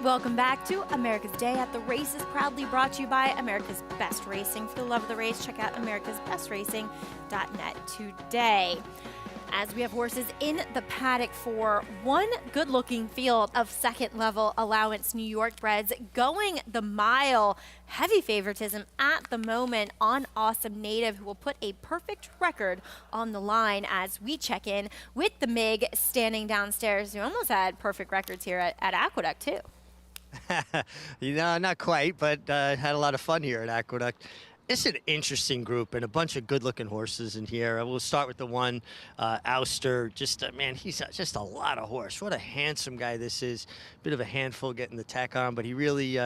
Welcome back to America's Day at the Races, proudly brought to you by America's Best Racing. For the love of the race, check out americasbestracing.net today. As we have horses in the paddock for one good-looking field of second-level allowance New York breds going the mile. Heavy favoritism at the moment on Awesome Native, who will put a perfect record on the line as we check in with the MIG standing downstairs. You almost had perfect records here at Aqueduct, too. Not quite, but had a lot of fun here at Aqueduct. It's an interesting group and a bunch of good-looking horses in here. We'll start with the one, Ouster. Man, he's just a lot of horse. What a handsome guy this is. Bit of a handful getting the tack on, but he really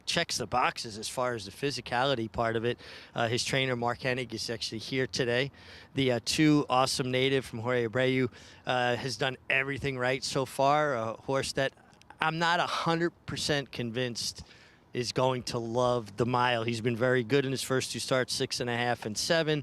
checks the boxes as far as the physicality part of it. His trainer, Mark Hennig, is actually here today. The two Awesome Native from Jorge Abreu has done everything right so far. A horse that I'm not 100% convinced is going to love the mile. He's been very good in his first two starts, 6.5 and 7.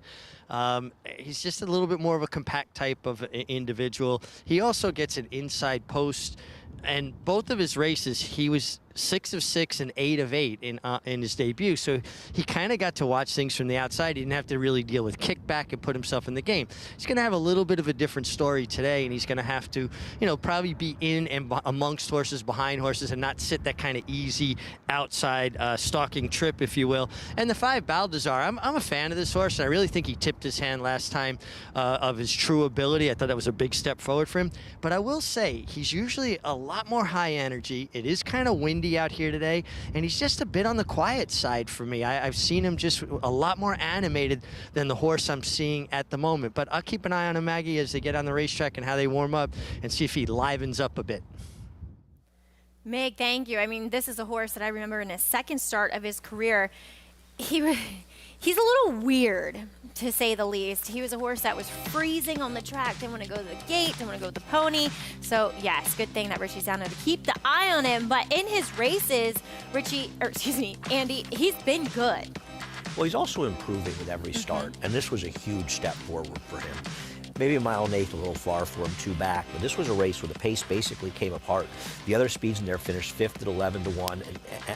He's just a little bit more of a compact type of individual. He also gets an inside post, and both of his races, he was 6 of 6 and 8 of 8 in his debut. So he kind of got to watch things from the outside. He didn't have to really deal with kickback and put himself in the game. He's going to have a little bit of a different story today, and he's going to have to, probably be in and amongst horses, behind horses, and not sit that kind of easy outside stalking trip, if you will. And the 5 Balthazar, I'm a fan of this horse, and I really think he tipped his hand last time of his true ability. I thought that was a big step forward for him. But I will say, he's usually a lot more high energy. It is kind of windy out here today, and he's just a bit on the quiet side for me. I've seen him just a lot more animated than the horse I'm seeing at the moment. But I'll keep an eye on him, Maggie, as they get on the racetrack and how they warm up, and see if he livens up a bit. Meg, thank you. I mean, this is a horse that I remember in his second start of his career. He's a little weird, to say the least. He was a horse that was freezing on the track, didn't want to go to the gate, didn't want to go with the pony. So, yes, good thing that Richie's down there to keep the eye on him. But in his races, Andy, he's been good. Well, he's also improving with every start, and this was a huge step forward for him. Maybe 1.8 miles, a little far for him, 2 back, but this was a race where the pace basically came apart. The other speeds in there finished 5th at 11 to 1,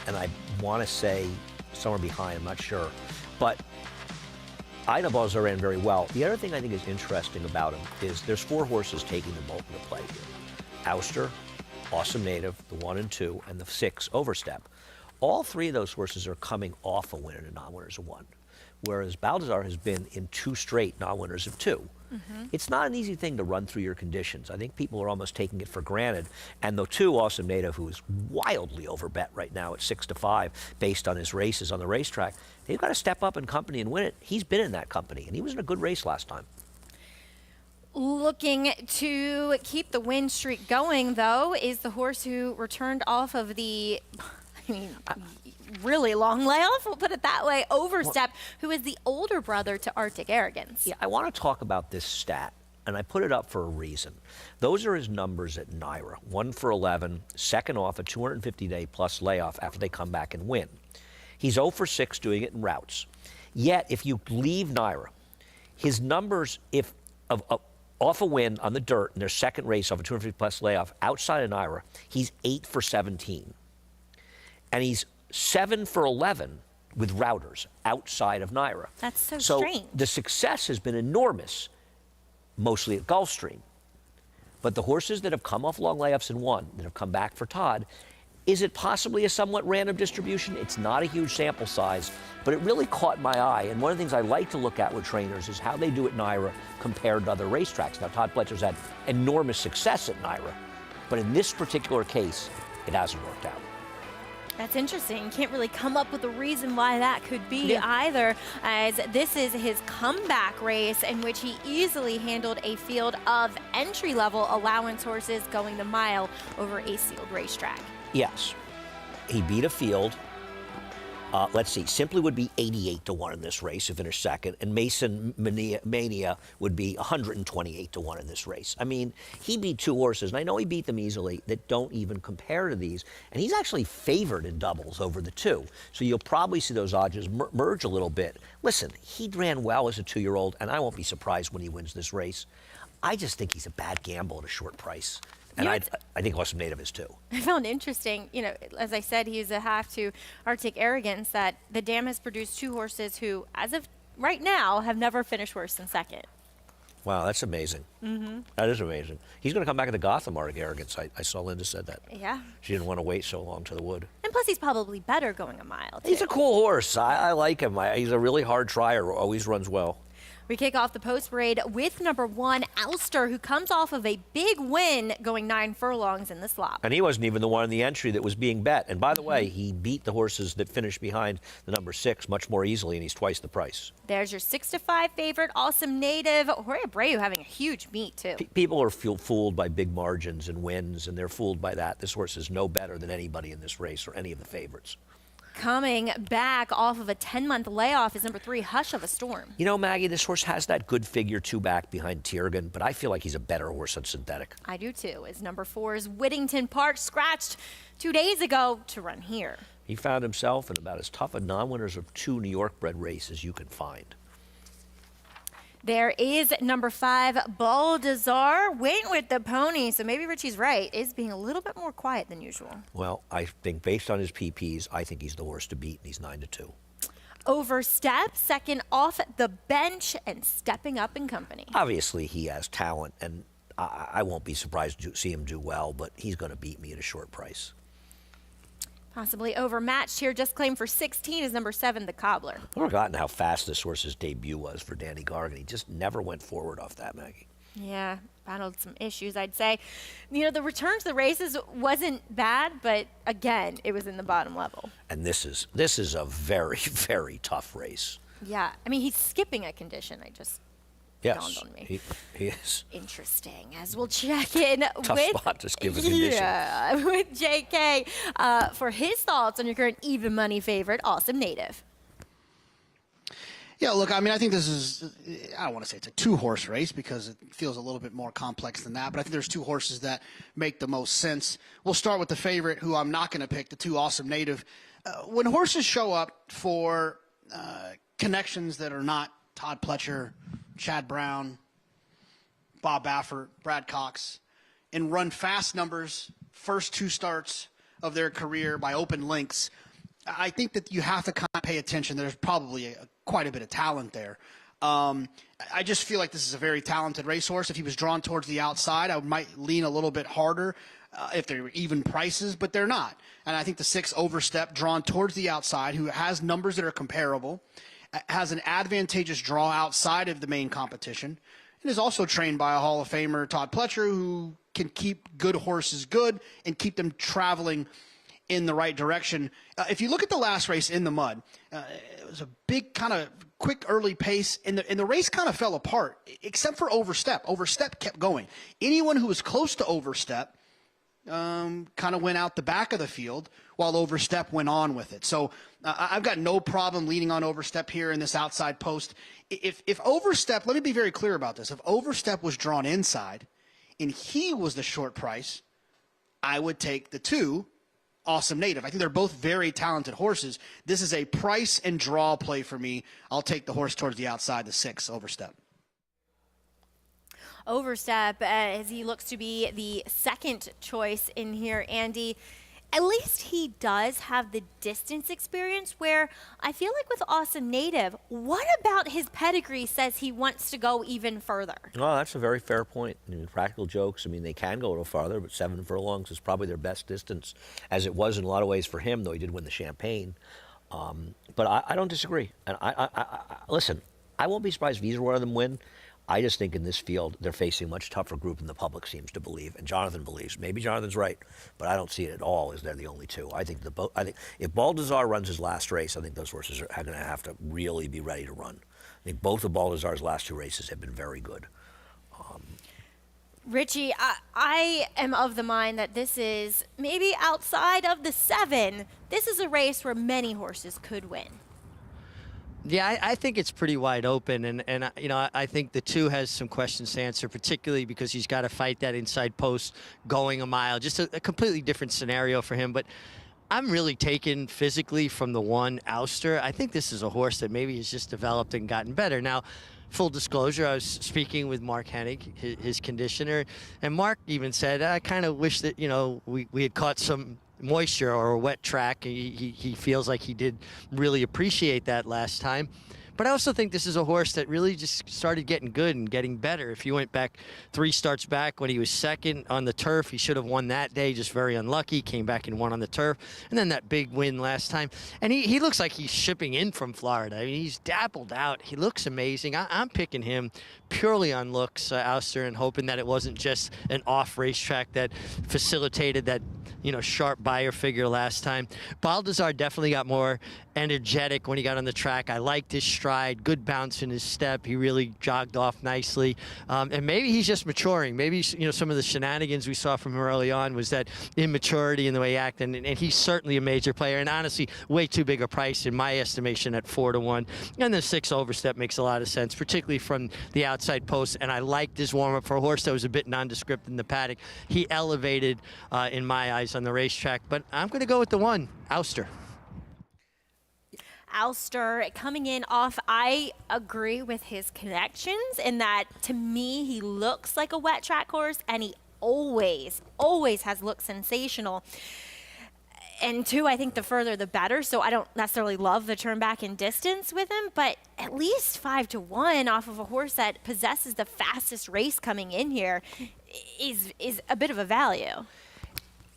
and I want to say somewhere behind, I'm not sure. But Ida Balthazar ran very well. The other thing I think is interesting about him is there's 4 horses taking the bulk of the play here. Ouster, Awesome Native, the 1 and 2, and the 6 Overstep. All 3 of those horses are coming off a win and non-winners of 1, whereas Balthazar has been in 2 straight non-winners of 2. It's not an easy thing to run through your conditions. I think people are almost taking it for granted. And the 2 Awesome Native, who is wildly overbet right now at 6 to 5 based on his races on the racetrack, they've got to step up in company and win it. He's been in that company, and he was in a good race last time. Looking to keep the win streak going, though, is the horse who returned off of the, really long layoff, we'll put it that way, Overstep, who is the older brother to Arctic Arrogance. Yeah, I want to talk about this stat, and I put it up for a reason. Those are his numbers at NYRA. 1 for 11, second off a 250-day plus layoff after they come back and win. He's 0 for 6 doing it in routes. Yet, if you leave NYRA, his numbers, off a win on the dirt in their second race off a 250 plus layoff outside of NYRA, he's 8 for 17. And he's 7 for 11 with routers outside of NYRA. That's so strange. The success has been enormous, mostly at Gulfstream. But the horses that have come off long layoffs and won, that have come back for Todd, is it possibly a somewhat random distribution? It's not a huge sample size, but it really caught my eye. And one of the things I like to look at with trainers is how they do at NYRA compared to other racetracks. Now, Todd Pletcher's had enormous success at NYRA, but in this particular case, it hasn't worked out. That's interesting. You can't really come up with a reason why that could be either, as this is his comeback race in which he easily handled a field of entry-level allowance horses going the mile over a sealed racetrack. Yes. He beat a field. Let's see. Simply would be 88 to 1 in this race to finish second, and Mason Mania would be 128 to 1 in this race. I mean, he beat 2 horses, and I know he beat them easily, that don't even compare to these. And he's actually favored in doubles over the 2. So you'll probably see those odds merge a little bit. Listen, he ran well as a 2-year-old, and I won't be surprised when he wins this race. I just think he's a bad gamble at a short price. And I think Awesome Native is too. I found interesting, as I said, he's a half to Arctic Arrogance, that the dam has produced 2 horses who, as of right now, have never finished worse than second. Wow, that's amazing. That is amazing. He's going to come back at the Gotham, Arctic Arrogance. I saw Linda said that. Yeah. She didn't want to wait so long to the wood. And plus, he's probably better going a mile, too. He's a cool horse. I like him. He's a really hard tryer, always runs well. We kick off the post parade with number 1, Alster, who comes off of a big win going 9 furlongs in the slop. And he wasn't even the one in the entry that was being bet. And by the way, he beat the horses that finished behind the number 6 much more easily, and he's twice the price. There's your 6-5 favorite, Awesome Native. Jorge Abreu having a huge meet, too. People are fooled by big margins and wins, and they're fooled by that. This horse is no better than anybody in this race or any of the favorites. Coming back off of a 10-month layoff is number 3, Hush of a Storm. You know, Maggie, this horse has that good figure 2 back behind Tiergan, but I feel like he's a better horse on synthetic. I do too, as number 4's Whittington Park scratched 2 days ago to run here. He found himself in about as tough a non-winners of 2 New York bred races you can find. There is number 5, Baldassar. Went with the pony, so maybe Richie's right, is being a little bit more quiet than usual. Well, I think based on his PPs, I think he's the horse to beat, and he's 9-2. Overstep, second off the bench and stepping up in company. Obviously, he has talent, and I won't be surprised to see him do well, but he's going to beat me at a short price. Possibly overmatched here, just claimed for 16 is number 7, the Cobbler. I've forgotten how fast this horse's debut was for Danny Gargan. He just never went forward off that, Maggie. Yeah, battled some issues, I'd say. The return to the races wasn't bad, but again, it was in the bottom level. And this is a very, very tough race. Yeah, I mean, he's skipping a condition. Dawned on me. He is. Interesting. As we'll check in Tough spot to skip a condition. Yeah, with JK for his thoughts on your current even money favorite, Awesome Native. Yeah, look, I mean, I think this is, I don't want to say it's a 2-horse race because it feels a little bit more complex than that, but I think there's 2 horses that make the most sense. We'll start with the favorite, who I'm not going to pick, the 2 Awesome Native. When horses show up for connections that are not Todd Pletcher, Chad Brown, Bob Baffert, Brad Cox, and run fast numbers, first 2 starts of their career by open links, I think that you have to kind of pay attention. There's probably quite a bit of talent there. I just feel like this is a very talented racehorse. If he was drawn towards the outside, I might lean a little bit harder if they were even prices, but they're not. And I think the 6 Overstep, drawn towards the outside, who has numbers that are comparable, has an advantageous draw outside of the main competition, and is also trained by a Hall of Famer, Todd Pletcher, who can keep good horses good and keep them traveling in the right direction. If you look at the last race in the mud, it was a big kind of quick early pace, and the race kind of fell apart, except for Overstep. Overstep kept going. Anyone who was close to Overstep kind of went out the back of the field while Overstep went on with it. So I've got no problem leaning on Overstep here in this outside post. If Overstep, let me be very clear about this, if Overstep was drawn inside and he was the short price, I would take the 2 Awesome Native. I think they're both very talented horses. This is a price and draw play for me. I'll take the horse towards the outside, the 6 Overstep. Overstep, as he looks to be the second choice in here, Andy. At least he does have the distance experience, where I feel like with Awesome Native, what about his pedigree says he wants to go even further? Oh, that's a very fair point. I mean, practical jokes, I mean, they can go a little farther, but 7 furlongs is probably their best distance, as it was in a lot of ways for him, though he did win the Champagne. But I don't disagree. And listen, I won't be surprised if either one of them win. I just think in this field, they're facing a much tougher group than the public seems to believe, and Jonathan believes. Maybe Jonathan's right, but I don't see it at all as they're the only 2. I think if Baldassar runs his last race, I think those horses are going to have to really be ready to run. I think both of Baldassar's last 2 races have been very good. Richie, I am of the mind that this is maybe outside of the 7. This is a race where many horses could win. Yeah, I think it's pretty wide open, and you know, I think the 2 has some questions to answer, particularly because he's got to fight that inside post going a mile. Just a completely different scenario for him, but I'm really taken physically from the 1 Ouster. I think this is a horse that maybe has just developed and gotten better. Now, full disclosure, I was speaking with Mark Hennig, his conditioner, and Mark even said, I kind of wish that, we had caught some moisture or a wet track. He feels like he did really appreciate that last time. But I also think this is a horse that really just started getting good and getting better. If you went back 3 starts back when he was second on the turf, he should have won that day, just very unlucky, came back and won on the turf. And then that big win last time. And he looks like he's shipping in from Florida. I mean, he's dappled out. He looks amazing. I'm picking him purely on looks, Ouster, and hoping that it wasn't just an off racetrack that facilitated that, sharp buyer figure last time. Baldassar definitely got more energetic when he got on the track. I liked his stride, good bounce in his step. He really jogged off nicely. And maybe he's just maturing. Maybe, some of the shenanigans we saw from him early on was that immaturity in the way he acted. And he's certainly a major player. And honestly, way too big a price in my estimation at 4-1. And the 6 overstep makes a lot of sense, particularly from the outside post. And I liked his warm-up for a horse that was a bit nondescript in the paddock. He elevated, in my eyes, on the racetrack. But I'm going to go with the 1, Ouster. Ouster coming in off, I agree with his connections in that, to me, he looks like a wet track horse, and he always has looked sensational. And 2, I think the further the better, so I don't necessarily love the turn back in distance with him, but at least 5-1 off of a horse that possesses the fastest race coming in here is a bit of a value.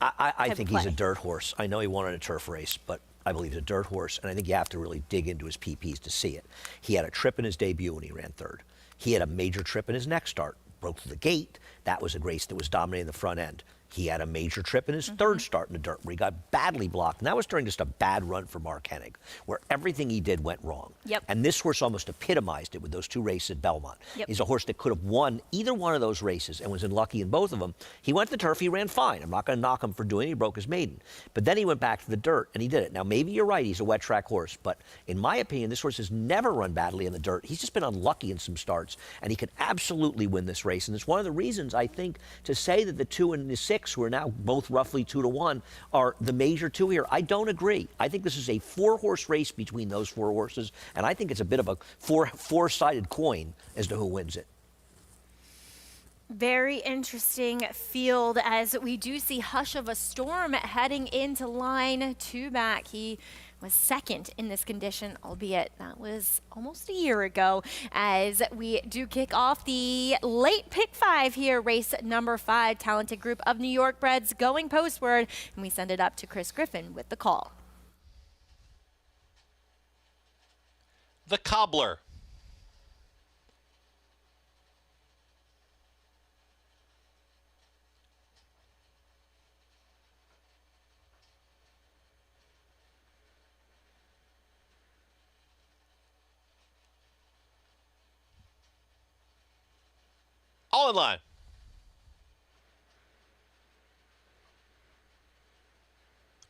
I think he's a dirt horse. I know he won in a turf race, but I believe he's a dirt horse, and I think you have to really dig into his PPs to see it. He had a trip in his debut when he ran 3rd. He had a major trip in his next start, broke through the gate. That was a race that was dominating the front end. He had a major trip in his 3rd start in the dirt where he got badly blocked. And that was during just a bad run for Mark Hennig, where everything he did went wrong. Yep. And this horse almost epitomized it with those 2 races at Belmont. Yep. He's a horse that could have won either one of those races and was unlucky in both of them. He went to the turf, he ran fine. I'm not going to knock him for doing it. He broke his maiden. But then he went back to the dirt, and he did it. Now, maybe you're right, he's a wet track horse. But in my opinion, this horse has never run badly in the dirt. He's just been unlucky in some starts, and he could absolutely win this race. And it's one of the reasons, I think, to say that the 2 and the 6, who are now both roughly 2-1, are the major 2 here. I don't agree. I think this is a 4-horse race between those 4 horses, and I think it's a bit of a four-sided coin as to who wins it. Very interesting field as we do see Hush of a Storm heading into line 2 back. He was second in this condition, albeit that was almost a year ago, as we do kick off the late pick 5 here, race number 5, talented group of New York breds going postward, and we send it up to Chris Griffin with the call. The Cobbler. All in line.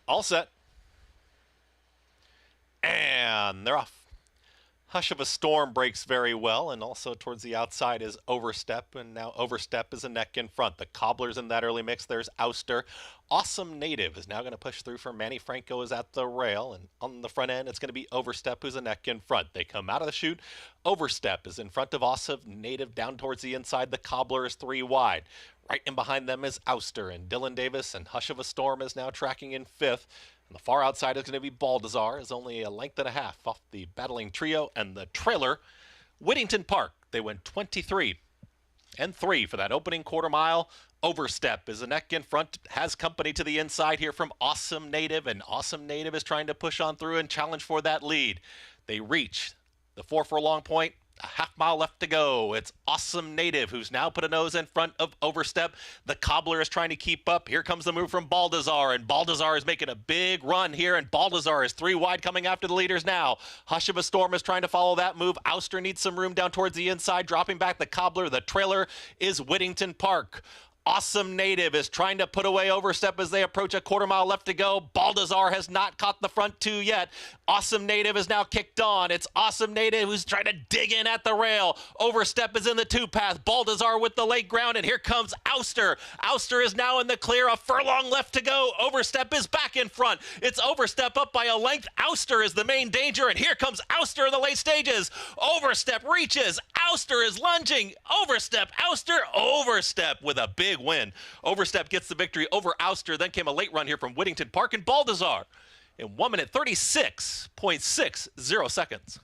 All set. And they're off. Hush of a Storm breaks very well, and also towards the outside is Overstep, and now Overstep is a neck in front. The Cobbler's in that early mix. There's Ouster. Awesome Native is now going to push through for Manny Franco is at the rail, and on the front end it's going to be Overstep who's a neck in front. They come out of the chute. Overstep is in front of Awesome Native down towards the inside. The Cobbler is 3 wide. Right in behind them is Ouster and Dylan Davis, and Hush of a Storm is now tracking in 5th. And the far outside is going to be Baldassar, is only a length and a half off the battling trio, and the trailer, Whittington Park. They went 23 and 3 for that opening quarter mile. Overstep is a neck in front, has company to the inside here from Awesome Native, and Awesome Native is trying to push on through and challenge for that lead. They reach the 4 furlong point. A half mile left to go. It's Awesome Native who's now put a nose in front of Overstep. The Cobbler is trying to keep up. Here comes the move from Baldassar, and Baldassar is making a big run here, and Baldassar is 3 wide coming after the leaders now. Hush of a Storm is trying to follow that move. Ouster needs some room down towards the inside, dropping back the Cobbler. The trailer is Whittington Park. Awesome Native is trying to put away Overstep as they approach a quarter mile left to go. Baldassar has not caught the front two yet. Awesome Native is now kicked on. It's Awesome Native who's trying to dig in at the rail. Overstep is in the two path. Baldassar with the late ground, and here comes Ouster. Ouster is now in the clear. A furlong left to go. Overstep is back in front. It's Overstep up by a length. Ouster is the main danger, and here comes Ouster in the late stages. Overstep reaches. Ouster is lunging. Overstep, Ouster, Overstep with a big win. Overstep gets the victory over Ouster. Then came a late run here from Whittington Park and Baldassar in 1 minute 36.60 seconds.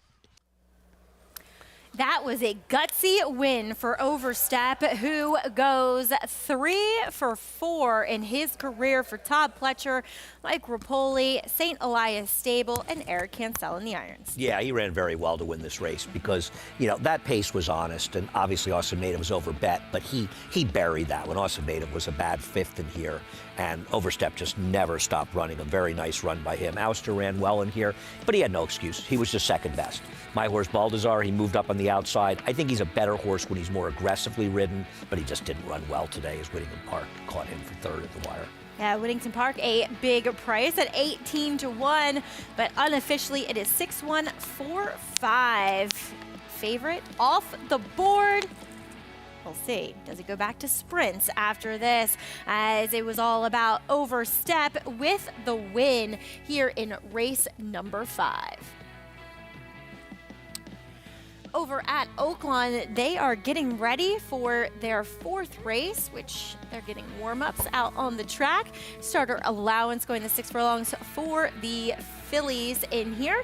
That was a gutsy win for Overstep, who goes 3 for 4 in his career for Todd Pletcher, Mike Rapoli, St. Elias Stable, and Eric Cancel in the irons. Yeah, he ran very well to win this race because, you know, that pace was honest, and obviously Awesome Native was over bet, but he buried that when Awesome Native was a bad fifth in here, and Overstep just never stopped running. A very nice run by him. Ouster ran well in here, but he had no excuse. He was just second best. My horse, Baldassar, he moved up on the outside. I think he's a better horse when he's more aggressively ridden, but he just didn't run well today as Whittington Park caught him for third at the wire. Yeah, Whittington Park, a big price at 18-1, but unofficially it is 6-1-4-5. Favorite off the board. We'll see. Does it go back to sprints after this, as it was all about Overstep with the win here in race number 5. Over at Oaklawn, they are getting ready for their 4th race, which they're getting warm-ups out on the track. Starter allowance going to 6 furlongs for the fillies in here.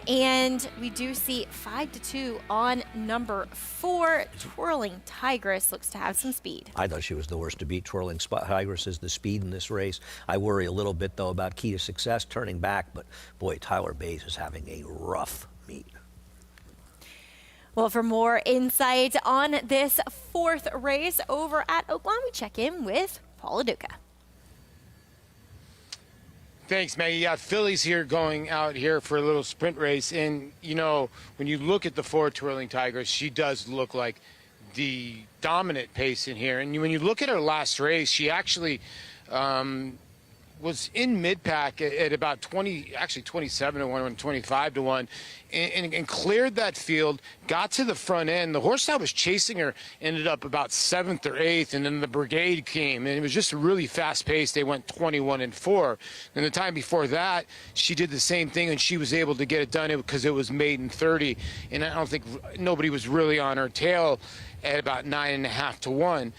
And we do see 5-2 on number 4. Twirling Tigress looks to have some speed. I thought she was the worst to beat. Twirling Tigress is the speed in this race. I worry a little bit, though, about Key to Success turning back, but boy, Tyler Bays is having a rough meet. Well, for more insight on this 4th race over at Oaklawn, we check in with Paul Aduca. Thanks, Maggie. Yeah, Phillies here going out here for a little sprint race. And, you know, when you look at the 4 Twirling Tigers, she does look like the dominant pace in here. And when you look at her last race, she actually was in mid-pack at about 27-1, 25-1, and cleared that field, got to the front end. The horse that was chasing her ended up about 7th or 8th, and then the Brigade came, and it was just a really fast pace. They went 21-4. And the time before that, she did the same thing, and she was able to get it done because it was maiden 30, and I don't think nobody was really on her tail at about 9.5-1.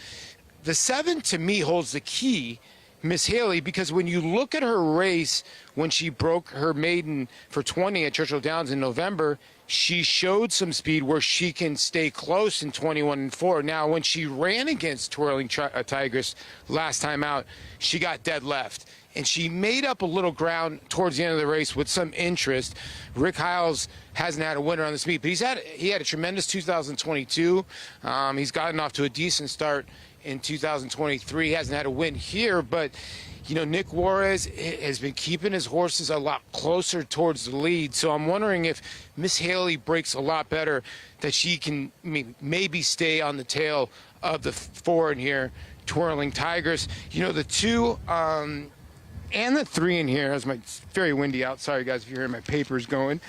The 7, to me, holds the key, Miss Haley, because when you look at her race when she broke her maiden for 20 at Churchill Downs in November, she showed some speed where she can stay close in 21-4. Now, when she ran against Twirling Tigress last time out, she got dead left. And she made up a little ground towards the end of the race with some interest. Rick Hiles hasn't had a winner on this meet, but he had a tremendous 2022. He's gotten off to a decent start in 2023. He hasn't had a win here, but you know, Nick Juarez has been keeping his horses a lot closer towards the lead. So I'm wondering if Miss Haley breaks a lot better, that she can maybe stay on the tail of the 4 in here, Twirling Tigress. You know, the 2 and the 3 in here, it's very windy out. Sorry guys if you're hearing my papers going.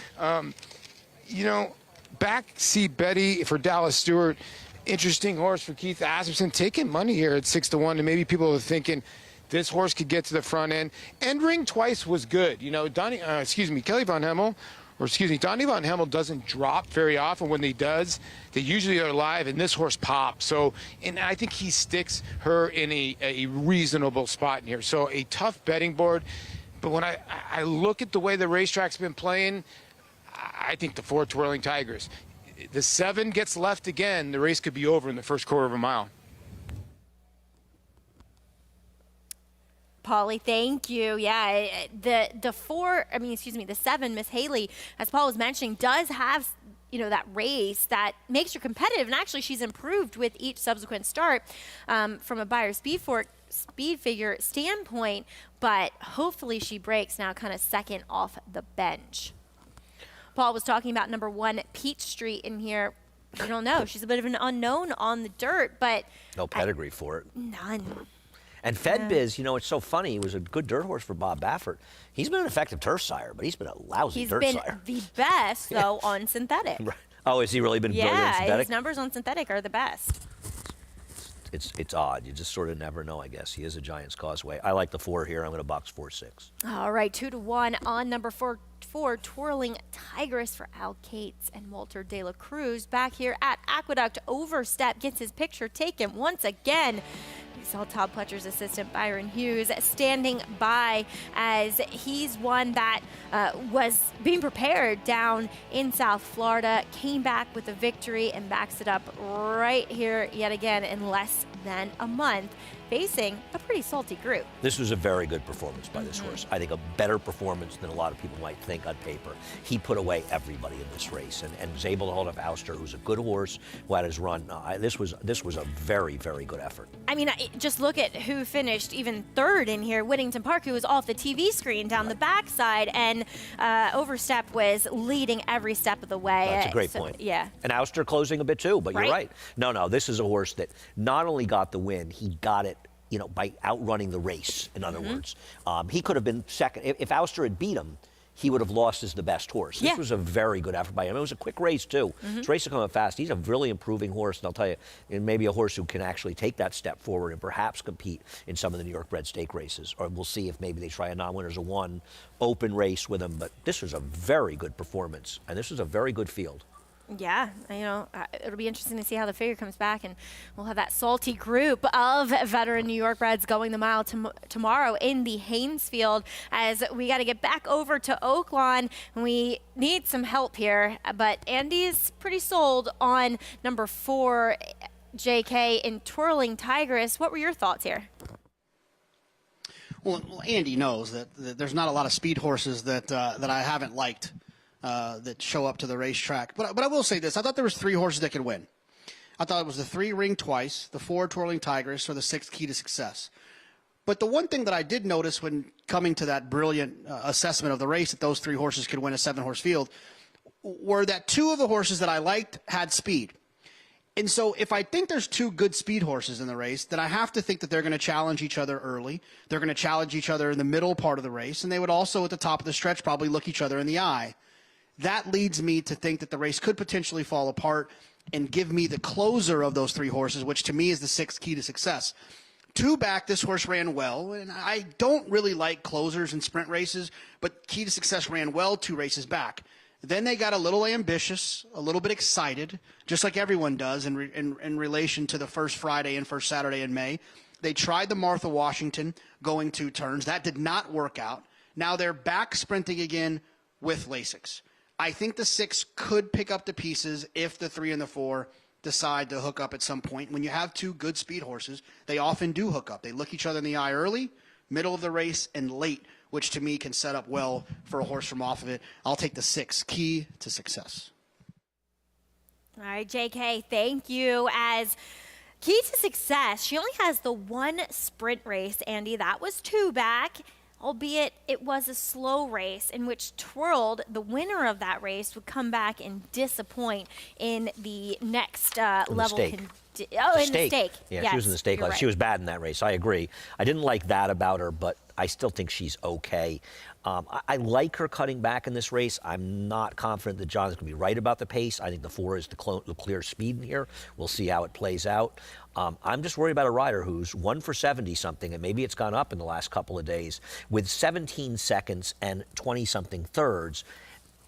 You know, Backseat Betty for Dallas Stewart. Interesting horse for Keith Asmussen, taking money here at 6-1, and maybe people are thinking this horse could get to the front end. Ring Twice was good. You know, Donnie Von Hemmel doesn't drop very often. When he does, they usually are live, and this horse pops. So, and I think he sticks her in a reasonable spot in here. So a tough betting board, but when I look at the way the racetrack's been playing, I think the 4 Twirling Tigers. The 7 gets left again, the race could be over in the first quarter of a mile. Paulie, thank you. Yeah, the 7, Miss Haley, as Paul was mentioning, does have, you know, that race that makes her competitive, and actually she's improved with each subsequent start from a Beyer speed figure standpoint, but hopefully she breaks now kind of second off the bench. Paul was talking about number 1, Peach Street in here. You don't know. She's a bit of an unknown on the dirt, but no pedigree for it. None. And Fedbiz, you know, it's so funny. He was a good dirt horse for Bob Baffert. He's been an effective turf sire, but he's been a lousy dirt sire. He's been the best, though, on synthetic. Right. Oh, has he really been brilliant on synthetic? Yeah, his numbers on synthetic are the best. It's odd. You just sort of never know, I guess. He is a Giants Causeway. I like the 4 here. I'm going to box 4-6. All right, 2-1 on number 4, Twirling Tigress for Al Cates and Walter De La Cruz. Back here at Aqueduct, Overstep gets his picture taken once again. We saw Todd Pletcher's assistant Byron Hughes standing by as he's one that was being prepared down in South Florida, came back with a victory and backs it up right here yet again in less than a month, facing a pretty salty group. This was a very good performance by this horse. I think a better performance than a lot of people might think on paper. He put away everybody in this race and was able to hold up Ouster, who's a good horse, who had his run. This was a very, very good effort. I mean, just look at who finished even third in here. Whittington Park, who was off the TV screen down the backside, and Overstep was leading every step of the way. That's a great point. Yeah. And Ouster closing a bit too, but you're right. No, this is a horse that not only got the win, he got it, you know, by outrunning the race, in other words. He could have been second. If Ouster had beat him, he would have lost as the best horse. This was a very good effort by him. It was a quick race, too. This race is coming fast. He's a really improving horse, and I'll tell you, and maybe a horse who can actually take that step forward and perhaps compete in some of the New York bred stake races. Or we'll see if maybe they try a non-winners of one open race with him. But this was a very good performance, and this was a very good field. Yeah, you know, it'll be interesting to see how the figure comes back, and we'll have that salty group of veteran New York breds going the mile tomorrow in the Haynesfield, as we got to get back over to Oaklawn. We need some help here, but Andy's pretty sold on number 4, JK, in Twirling Tigress. What were your thoughts here? Well, Andy knows that there's not a lot of speed horses that I haven't liked. That show up to the racetrack. But I will say this. I thought there was 3 horses that could win. I thought it was the 3 Ring Twice, the 4 Twirling Tigress, or the 6 Key to Success. But the one thing that I did notice when coming to that brilliant assessment of the race that those 3 horses could win a 7-horse field were that 2 of the horses that I liked had speed. And so if I think there's 2 good speed horses in the race, then I have to think that they're going to challenge each other early. They're going to challenge each other in the middle part of the race. And they would also, at the top of the stretch, probably look each other in the eye. That leads me to think that the race could potentially fall apart and give me the closer of those 3 horses, which to me is the 6 Key to Success. 2 back, this horse ran well, and I don't really like closers in sprint races, but Key to Success ran well 2 races back. Then they got a little ambitious, a little bit excited, just like everyone does in relation to the first Friday and first Saturday in May. They tried the Martha Washington going 2 turns. That did not work out. Now they're back sprinting again with Lasix. I think the 6 could pick up the pieces if the 3 and the 4 decide to hook up at some point. When you have 2 good speed horses, they often do hook up. They look each other in the eye early, middle of the race, and late, which to me can set up well for a horse from off of it. I'll take the 6 Key to Success. All right, JK, thank you. As Key to Success, she only has the 1 sprint race, Andy. That was 2 back. Albeit it was a slow race in which Twirled, the winner of that race, would come back and disappoint in the next level. In the stake. Yeah, yes, she was in the stake. Right. She was bad in that race. I agree. I didn't like that about her, but I still think she's okay. I like her cutting back in this race. I'm not confident that John's going to be right about the pace. I think the 4 is the clear speed in here. We'll see how it plays out. I'm just worried about a rider who's 1 for 70-something, and maybe it's gone up in the last couple of days, with 17 seconds and 20-something thirds.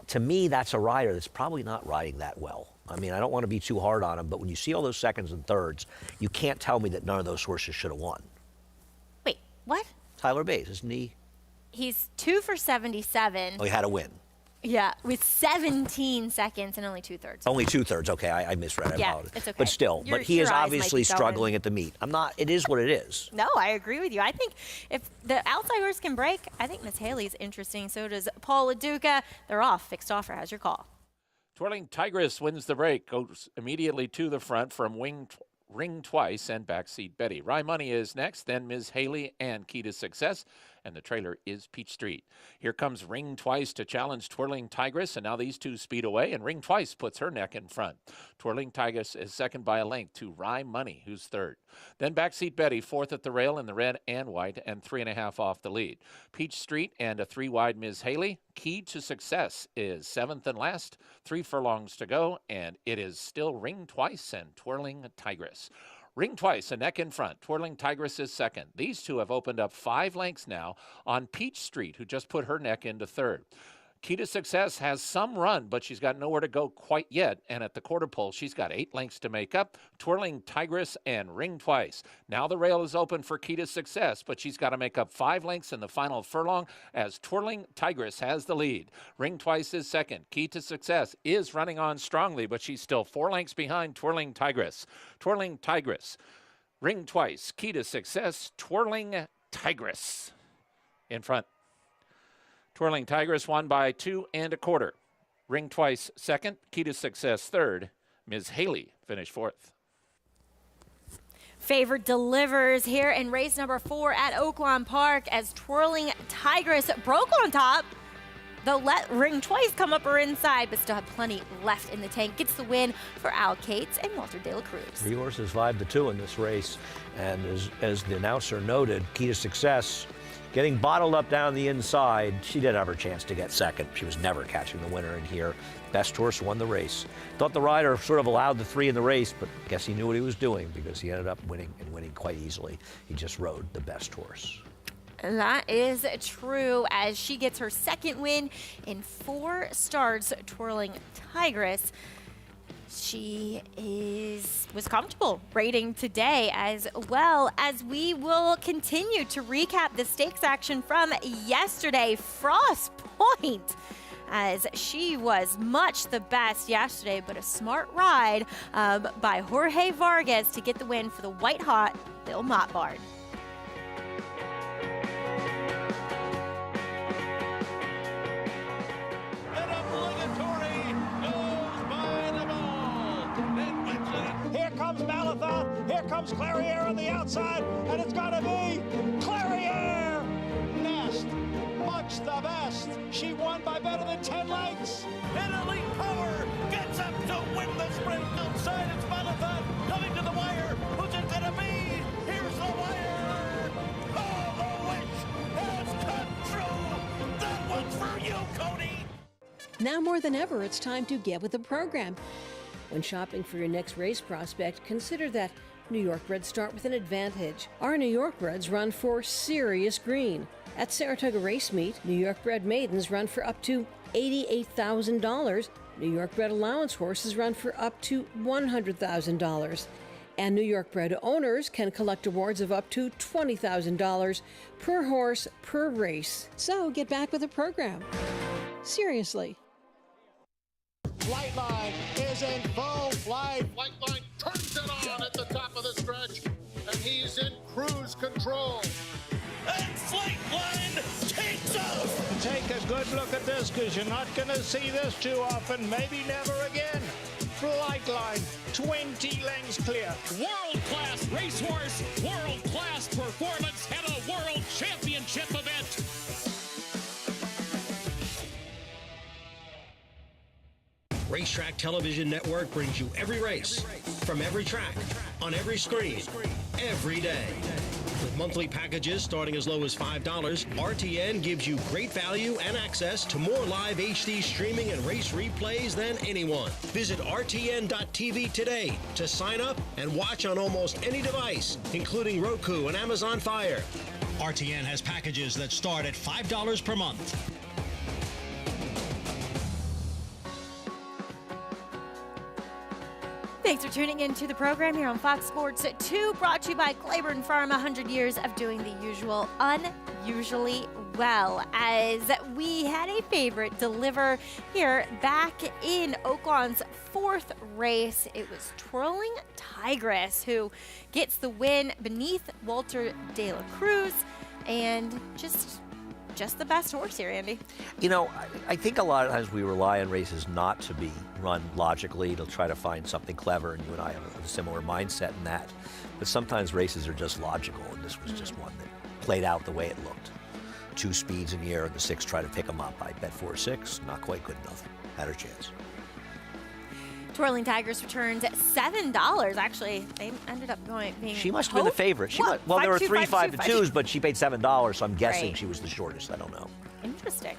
To me, that's a rider that's probably not riding that well. I mean, I don't want to be too hard on him, but when you see all those seconds and thirds, you can't tell me that none of those horses should have won. Wait, what? Tyler Bays, isn't he? He's 2 for 77. Oh, he had a win. Yeah, with 17 seconds and only 2/3. Only 2/3. Okay, I misread. I apologize. It's okay. But still, Your he is eyes might obviously be going. struggling at the meet. It is what it is. No, I agree with you. I think if the outside horse can break, I think Miss Haley's interesting. So does Paul LaDuca. They're off. Fixed offer. How's your call? Twirling Tigress wins the break, goes immediately to the front from Ring Twice and backseat Betty. Rye Money is next, then Ms. Haley and Key to Success. and the trailer is Peach Street. Here comes Ring Twice to challenge Twirling Tigress, and now these two speed away, and Ring Twice puts her neck in front. Twirling Tigress is second by a length to Rye Money, who's third. Then Backseat Betty, fourth at the rail in the red and white, and 3.5 off the lead. Peach Street and a 3 wide Ms. Haley. Key to Success is seventh and last, 3 furlongs to go, and it is still Ring Twice and Twirling Tigress. Ring Twice, a neck in front. Twirling Tigress is second. These two have opened up 5 lengths now on Peach Street, who just put her neck into third. Key to Success has some run, but she's got nowhere to go quite yet. And at the quarter pole, she's got 8 lengths to make up. Twirling Tigress and Ring Twice. Now the rail is open for Key to Success, but she's got to make up 5 lengths in the final furlong as Twirling Tigress has the lead. Ring Twice is second. Key to Success is running on strongly, but she's still 4 lengths behind Twirling Tigress. Twirling Tigress, Ring Twice, Key to Success, Twirling Tigress in front. Twirling Tigress won by 2 1/4. Ring Twice second, Key to Success third. Ms. Haley finished fourth. Favorite delivers here in race number 4 at Oaklawn Park as Twirling Tigress broke on top. They'll let Ring Twice come up her inside, but still have plenty left in the tank. Gets the win for Al Cates and Walter De La Cruz. 3 horses 5-2 in this race. And as the announcer noted, Key to Success getting bottled up down the inside. She did have her chance to get second. She was never catching the winner in here. Best horse won the race. Thought the rider sort of allowed the 3 in the race, but I guess he knew what he was doing because he ended up winning and winning quite easily. He just rode the best horse. That is true as she gets her second win in 4 starts. Twirling Tigress. She was comfortable rating today, as well as we will continue to recap the stakes action from yesterday. Frost Point, as she was much the best yesterday, but a smart ride by Jorge Vargas to get the win for the white hot Bill Mottbard. Here comes Malitha, here comes Clariere on the outside, and it's gonna be Clariere! Nest, much the best. She won by better than 10 lengths. And Elite Power gets up to win the sprint. Outside it's Malitha coming to the wire. Who's it gonna be? Here's the wire. Oh, the wish has come true. That one's for you, Cody. Now more than ever, it's time to get with the program. When shopping for your next race prospect, consider that New York breds start with an advantage. Our New York breds run for serious green. At Saratoga Race Meet, New York bred maidens run for up to $88,000. New York bred allowance horses run for up to $100,000. And New York bred owners can collect awards of up to $20,000 per horse per race. So get back with the program. Seriously. Flightline is in full flight. Flightline turns it on at the top of the stretch, and he's in cruise control. And Flightline takes off. Take a good look at this, because you're not going to see this too often, maybe never again. Flightline, 20 lengths clear. World-class racehorse, world-class performance at a world championship event. Racetrack Television Network brings you every race, from every track, on every screen, every day. With monthly packages starting as low as $5, RTN gives you great value and access to more live HD streaming and race replays than anyone. Visit RTN.tv today to sign up and watch on almost any device, including Roku and Amazon Fire. RTN has packages that start at $5 per month. Thanks for tuning into the program here on Fox Sports 2, brought to you by Claiborne Farm, 100 years of doing the usual unusually well. As we had a favorite deliver here back in Oaklawn's 4th race, it was Twirling Tigress who gets the win beneath Walter De La Cruz, and just the best horse here, Andy. You know, I think a lot of times we rely on races not to be run logically to try to find something clever, and you and I have a similar mindset in that. But sometimes races are just logical, and this was just one that played out the way it looked. 2 speeds in the air, and the 6 try to pick him up. I bet 4-6, not quite good enough. Had her chance. Twirling Tigers returns $7. Actually, they ended up being. She must have been the favorite. Well, there were 3 5-2s, but she paid $7, so I'm guessing she was the shortest. I don't know. Interesting.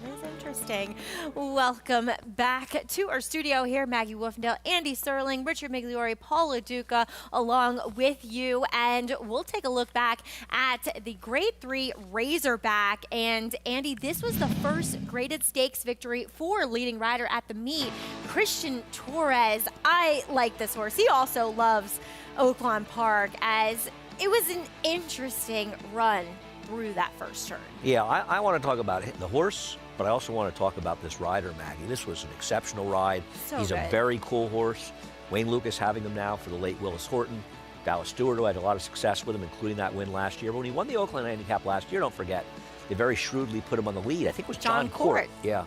That is interesting. Welcome back to our studio here. Maggie Wolfendale, Andy Serling, Richard Migliore, Paul LaDuca, along with you. And we'll take a look back at the Grade 3 Razorback. And Andy, this was the first graded stakes victory for leading rider at the meet, Christian Torres. I like this horse. He also loves Oaklawn Park, as it was an interesting run through that first turn. Yeah, I want to talk about the horse, but I also want to talk about this rider, Maggie. This was an exceptional ride. He's a very cool horse. Wayne Lucas having him now for the late Willis Horton. Dallas Stewart, who had a lot of success with him, including that win last year. But when he won the Oakland Handicap last year, don't forget, they very shrewdly put him on the lead. I think it was John Court. Yeah,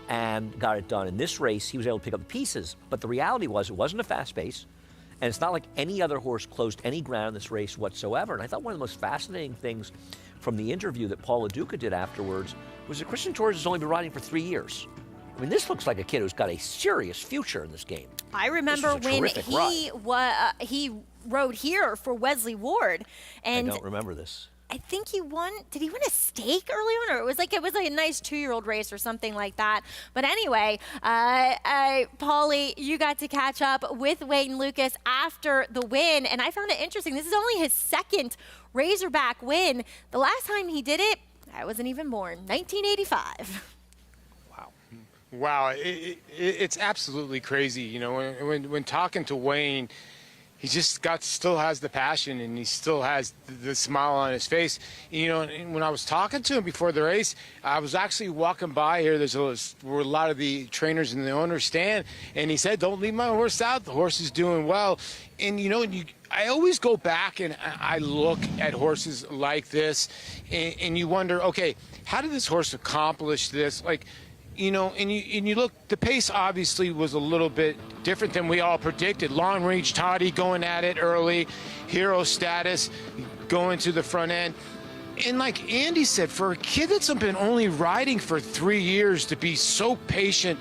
and got it done. In this race, he was able to pick up the pieces. But the reality was, it wasn't a fast pace. And it's not like any other horse closed any ground in this race whatsoever. And I thought one of the most fascinating things from the interview that Paul LaDuca did afterwards was that Christian Torres has only been riding for 3 years. I mean, this looks like a kid who's got a serious future in this game. I remember when he rode here for Wesley Ward. And I don't remember this. I think he won. Did he win a stake early on, or it was like a nice 2-year-old race or something like that? But anyway, Paulie, you got to catch up with Wayne Lucas after the win, and I found it interesting. This is only his second Razorback win. The last time he did it, I wasn't even born. 1985. Wow, it's absolutely crazy. You know, when talking to Wayne, he just still has the passion, and he still has the smile on his face. You know, and when I was talking to him before the race, I was actually walking by here. Where a lot of the trainers and the owners stand, and he said, "Don't leave my horse out. The horse is doing well." And you know, I always go back and I look at horses like this, and you wonder, okay, how did this horse accomplish this? Like, you know, and you look, the pace obviously was a little bit different than we all predicted. Long Range Toddy going at it early, hero status going to the front end. And like Andy said, for a kid that's been only riding for 3 years to be so patient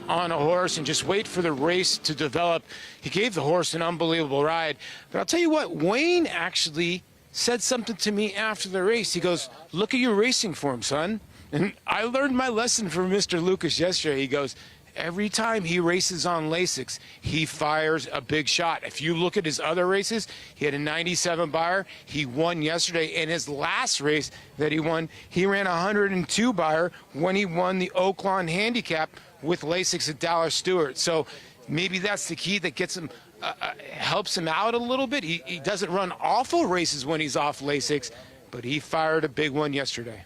on a horse and just wait for the race to develop, he gave the horse an unbelievable ride. But I'll tell you what, Wayne actually said something to me after the race. He goes, "Look at your racing form, son." And I learned my lesson from Mr. Lucas yesterday. He goes, every time he races on Lasix, he fires a big shot. If you look at his other races, he had a 97 buyer. He won yesterday. In his last race that he won, he ran a 102 buyer when he won the Oaklawn Handicap with Lasix at Dallas Stewart. So maybe that's the key that gets him, helps him out a little bit. He doesn't run awful races when he's off Lasix, but he fired a big one yesterday.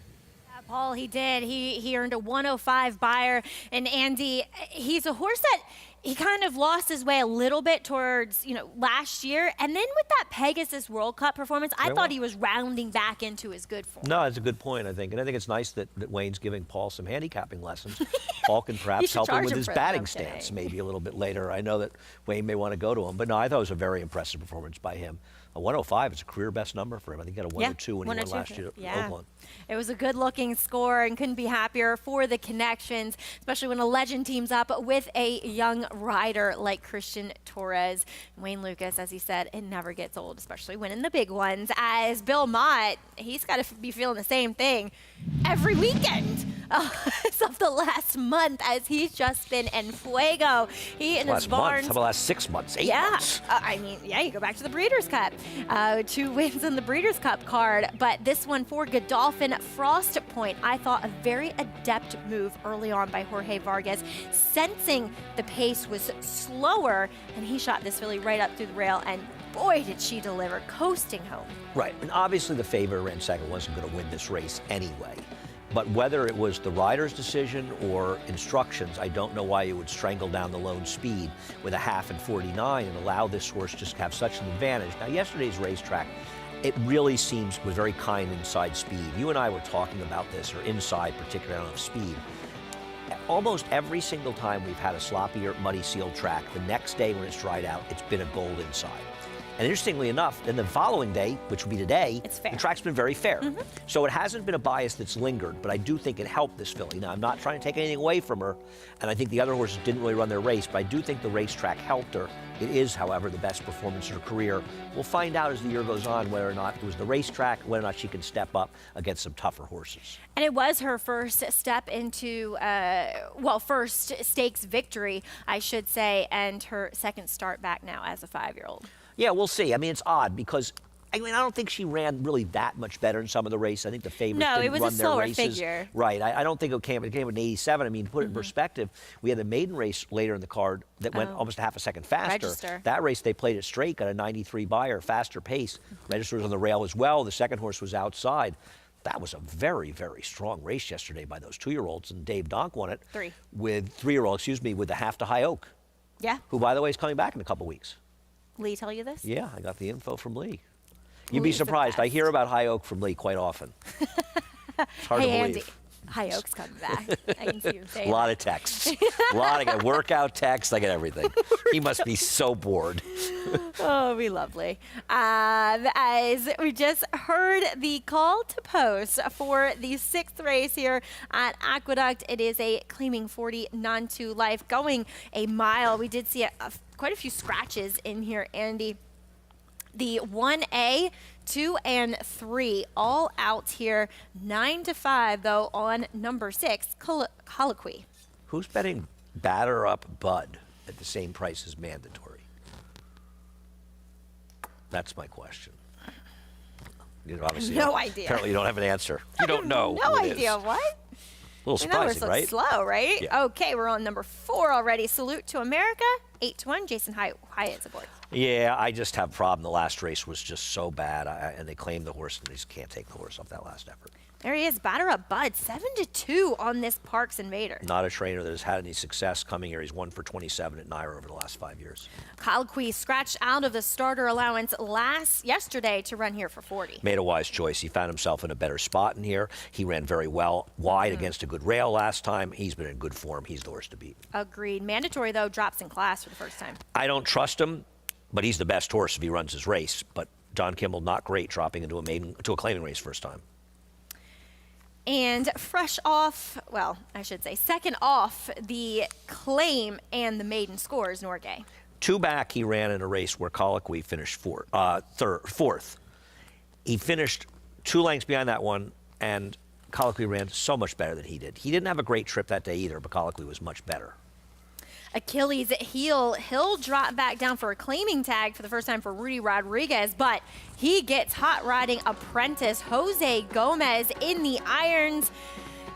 Paul, he did. He earned a 105 buyer. And Andy, he's a horse that he kind of lost his way a little bit towards, last year. And then with that Pegasus World Cup performance, I thought he was rounding back into his good form. No, that's a good point, I think. And I think it's nice that Wayne's giving Paul some handicapping lessons. Paul can perhaps help him with his batting stance maybe a little bit later. I know that Wayne may want to go to him. But no, I thought it was a very impressive performance by him. A 105 is a career best number for him. I think he got a 102 when he won last year at Oakland. It was a good-looking score, and couldn't be happier for the connections, especially when a legend teams up with a young rider like Christian Torres. Wayne Lucas, as he said, it never gets old, especially winning the big ones. As Bill Mott, he's got to be feeling the same thing every weekend of the last month, as he's just been en fuego. He and his barns. How about the last 6 months, 8 months? You go back to the Breeders' Cup. 2 wins in the Breeders' Cup card, but this one for Godolphin Frost Point. I thought a very adept move early on by Jorge Vargas, sensing the pace was slower, and he shot this filly right up through the rail, and boy, did she deliver, coasting home. Right, and obviously the favorite, ran second, wasn't going to win this race anyway. But whether it was the rider's decision or instructions, I don't know why you would strangle down the lone speed with a half and 49 and allow this horse just to have such an advantage. Now, yesterday's racetrack, it really was very kind inside speed. You and I were talking about this, or inside, particularly on speed. Almost every single time we've had a sloppy or muddy sealed track, the next day when it's dried out, it's been a gold inside. And interestingly enough, then the following day, which would be today, It's fair. the track's been very fair. So it hasn't been a bias that's lingered, but I do think it helped this filly. Now, I'm not trying to take anything away from her, and I think the other horses didn't really run their race, but I do think the racetrack helped her. It is, however, the best performance in her career. We'll find out as the year goes on whether or not it was the racetrack, whether or not she can step up against some tougher horses. And it was her first step into, first stakes victory, I should say, and her second start back now as a 5-year-old. Yeah, we'll see. I mean, it's odd because, I mean, I don't think she ran really that much better in some of the races. I think the favorites No, didn't it was run a their slower races. figure. Right. I don't think it came with an 87. I mean, to put it in perspective, we had the maiden race later in the card that went almost a half a second faster. Register. That race, they played it straight, got a 93 buyer, faster pace. Register was on the rail as well. The second horse was outside. That was a very, very strong race yesterday by those 2-year-olds, and Dave Donk won it. 3-year-old, with the half to High Oak. Yeah. Who, by the way, is coming back in a couple weeks. Lee tell you this? Yeah, I got the info from Lee. You'd be Lee's the surprised. I best. hear about High Oak from Lee quite often. It's hard to Hey, believe. Andy. High Oak's coming back. I can see you A saying lot of texts. A lot. I get workout texts. I get everything. He must be so bored. Oh, be lovely. As we just heard the call to post for the 6th race here at Aqueduct, it is a claiming 40 non-2 life going a mile. We did see quite a few scratches in here, Andy. The 1A, 2, and 3 all out here. 9-5 though on number 6, Colloquy. Who's betting Batter Up Bud at the same price as mandatory? That's my question. You obviously No don't- idea. Apparently you don't have an answer. You don't know. No who it is. idea. What? A little surprising, That right? slow, right? Yeah. Okay, we're on number 4 already. Salute to America, 8-1. Jason Hyatt's aboard. Yeah, I just have a problem. The last race was just so bad, and they claimed the horse, and they just can't take the horse off that last effort. There he is, Batter Up Bud, 7-2 on this Parks Invader. Not a trainer that has had any success coming here. He's 1 for 27 at Naira over the last 5 years. Colloquy scratched out of the starter allowance yesterday to run here for 40. Made a wise choice. He found himself in a better spot in here. He ran very well wide against a good rail last time. He's been in good form. He's the horse to beat. Agreed. Mandatory, though, drops in class for the first time. I don't trust him, but he's the best horse if he runs his race. But John Kimball, not great, dropping into a claiming race first time. And fresh off, well, I should say, second off the claim and the maiden scores, Norgay. 2 back, he ran in a race where Colloquy finished fourth. He finished 2 lengths behind that one, and Colloquy ran so much better than he did. He didn't have a great trip that day either, but Colloquy was much better. Achilles heel. He'll drop back down for a claiming tag for the first time for Rudy Rodriguez, but he gets hot riding apprentice Jose Gomez in the irons.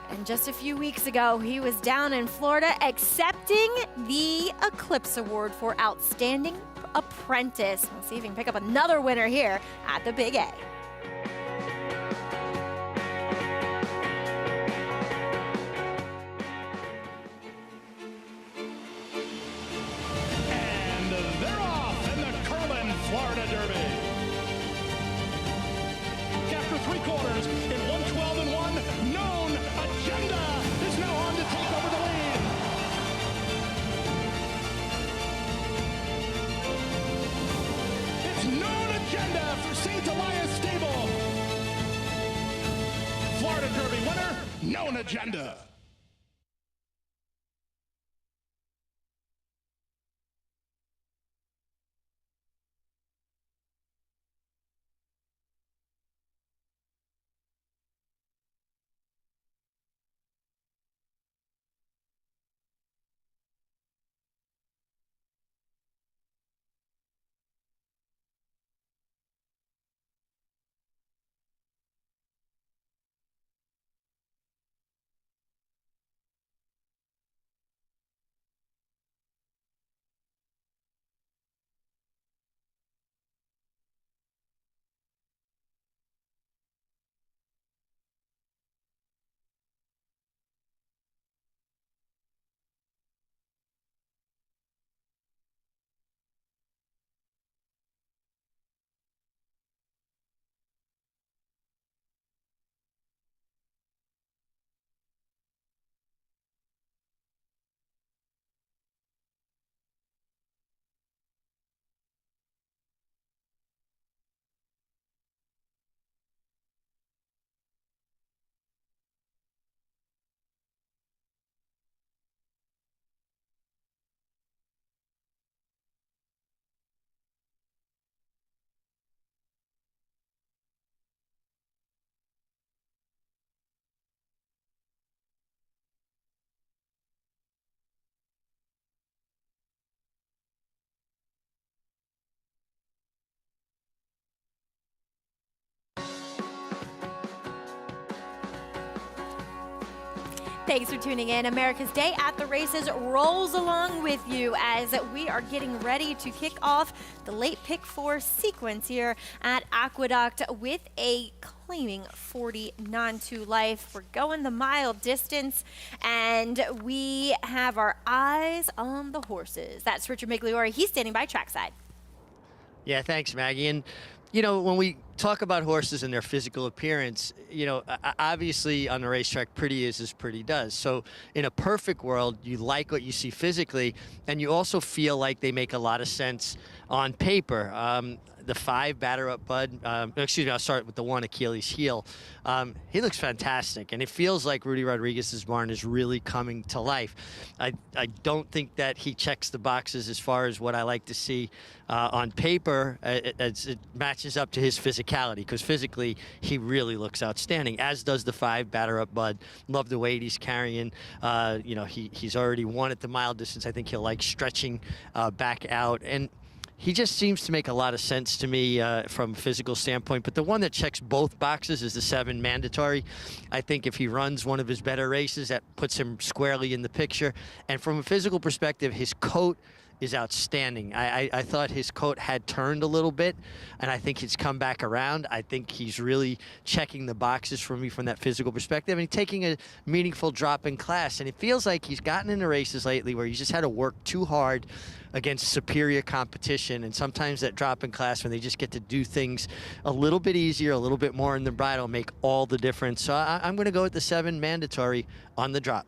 And just a few weeks ago, he was down in Florida accepting the Eclipse Award for Outstanding Apprentice. We'll see if he can pick up another winner here at the Big A. They're off in the Curlin, Florida Derby. After 3/4 in 112-1, Known Agenda is now on to take over the lead. It's Known Agenda for St. Elias Stable. Florida Derby winner, Known Agenda. Thanks for tuning in. America's Day at the Races rolls along with you as we are getting ready to kick off the late pick 4 sequence here at Aqueduct with a claiming 40 non-2 life. We're going the mile distance, and we have our eyes on the horses. That's Richard Migliore. He's standing by trackside. Yeah, thanks, Maggie. And, you know, when we talk about horses and their physical appearance, you know, obviously on the racetrack, pretty is as pretty does. So in a perfect world, you like what you see physically, and you also feel like they make a lot of sense on paper. The 5 Batter Up Bud, excuse me, I'll start with the 1 Achilles Heel. He looks fantastic, and it feels like Rudy Rodriguez's barn is really coming to life. I don't think that he checks the boxes as far as what I like to see on paper as it matches up to his physicality, because physically he really looks outstanding, as does the 5 Batter Up Bud. Love the weight he's carrying. You know, he's already won at the mile distance. I think he'll like stretching back out, and he just seems to make a lot of sense to me from a physical standpoint. But the one that checks both boxes is the 7 Mandatory. I think if he runs one of his better races, that puts him squarely in the picture. And from a physical perspective, his coat is outstanding. I thought his coat had turned a little bit, and I think he's come back around. I think he's really checking the boxes for me from that physical perspective, and he's taking a meaningful drop in class. And it feels like he's gotten into races lately where he's just had to work too hard against superior competition, and sometimes that drop in class when they just get to do things a little bit easier, a little bit more in the bridle, make all the difference. So I'm going to go with the 7 Mandatory on the drop.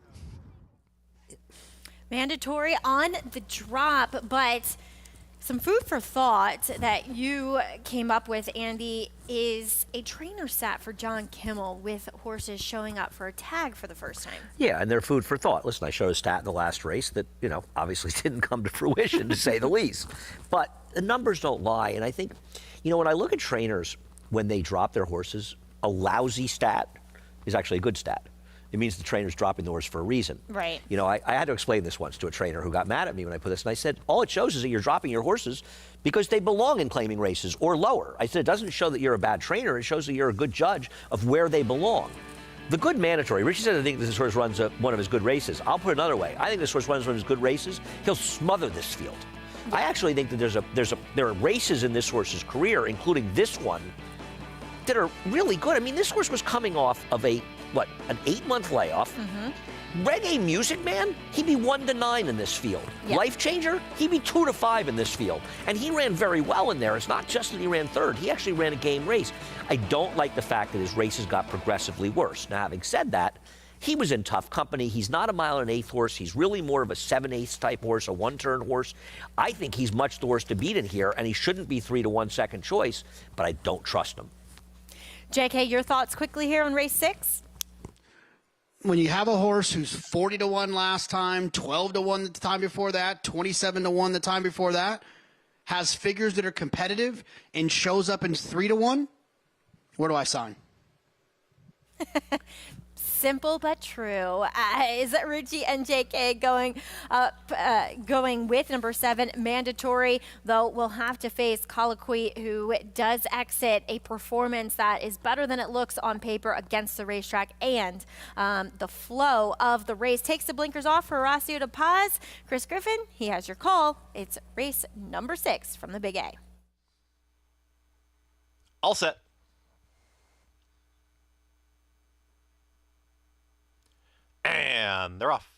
Mandatory on the drop, but some food for thought that you came up with, Andy, is a trainer stat for John Kimmel with horses showing up for a tag for the first time. Yeah, and they're food for thought. Listen, I showed a stat in the last race that, you know, obviously didn't come to fruition, to say the least. But the numbers don't lie, and I think, you know, when I look at trainers, when they drop their horses, a lousy stat is actually a good stat. It means the trainer's dropping the horse for a reason. Right. You know, I had to explain this once to a trainer who got mad at me when I put this, and I said, all it shows is that you're dropping your horses because they belong in claiming races or lower. I said, it doesn't show that you're a bad trainer. It shows that you're a good judge of where they belong. The good Mandatory, Richie said I think this horse runs one of his good races. I'll put it another way. I think this horse runs one of his good races. He'll smother this field. Yeah. I actually think that there are races in this horse's career, including this one, that are really good. I mean, this horse was coming off of an 8-month layoff. Reggae Music Man, he'd be 1-9 in this field. Yep. Life Changer, he'd be 2-5 in this field. And he ran very well in there. It's not just that he ran third. He actually ran a game race. I don't like the fact that his races got progressively worse. Now, having said that, he was in tough company. He's not a 1 1/8 horse. He's really more of a 7/8 type horse, a 1-turn horse. I think he's much the horse to beat in here, and he shouldn't be 3-1 second choice, but I don't trust him. JK, your thoughts quickly here on race 6? When you have a horse who's 40-1 last time, 12-1 the time before that, 27-1 the time before that, has figures that are competitive, and shows up in 3-1, where do I sign? Simple but true. Is Richie and JK going with number 7 Mandatory, though we'll have to face Colloquy, who does exit a performance that is better than it looks on paper against the racetrack, and the flow of the race takes the blinkers off for Horacio de Paz. Chris Griffin, he has your call. It's race number 6 from the Big A. All set. And they're off.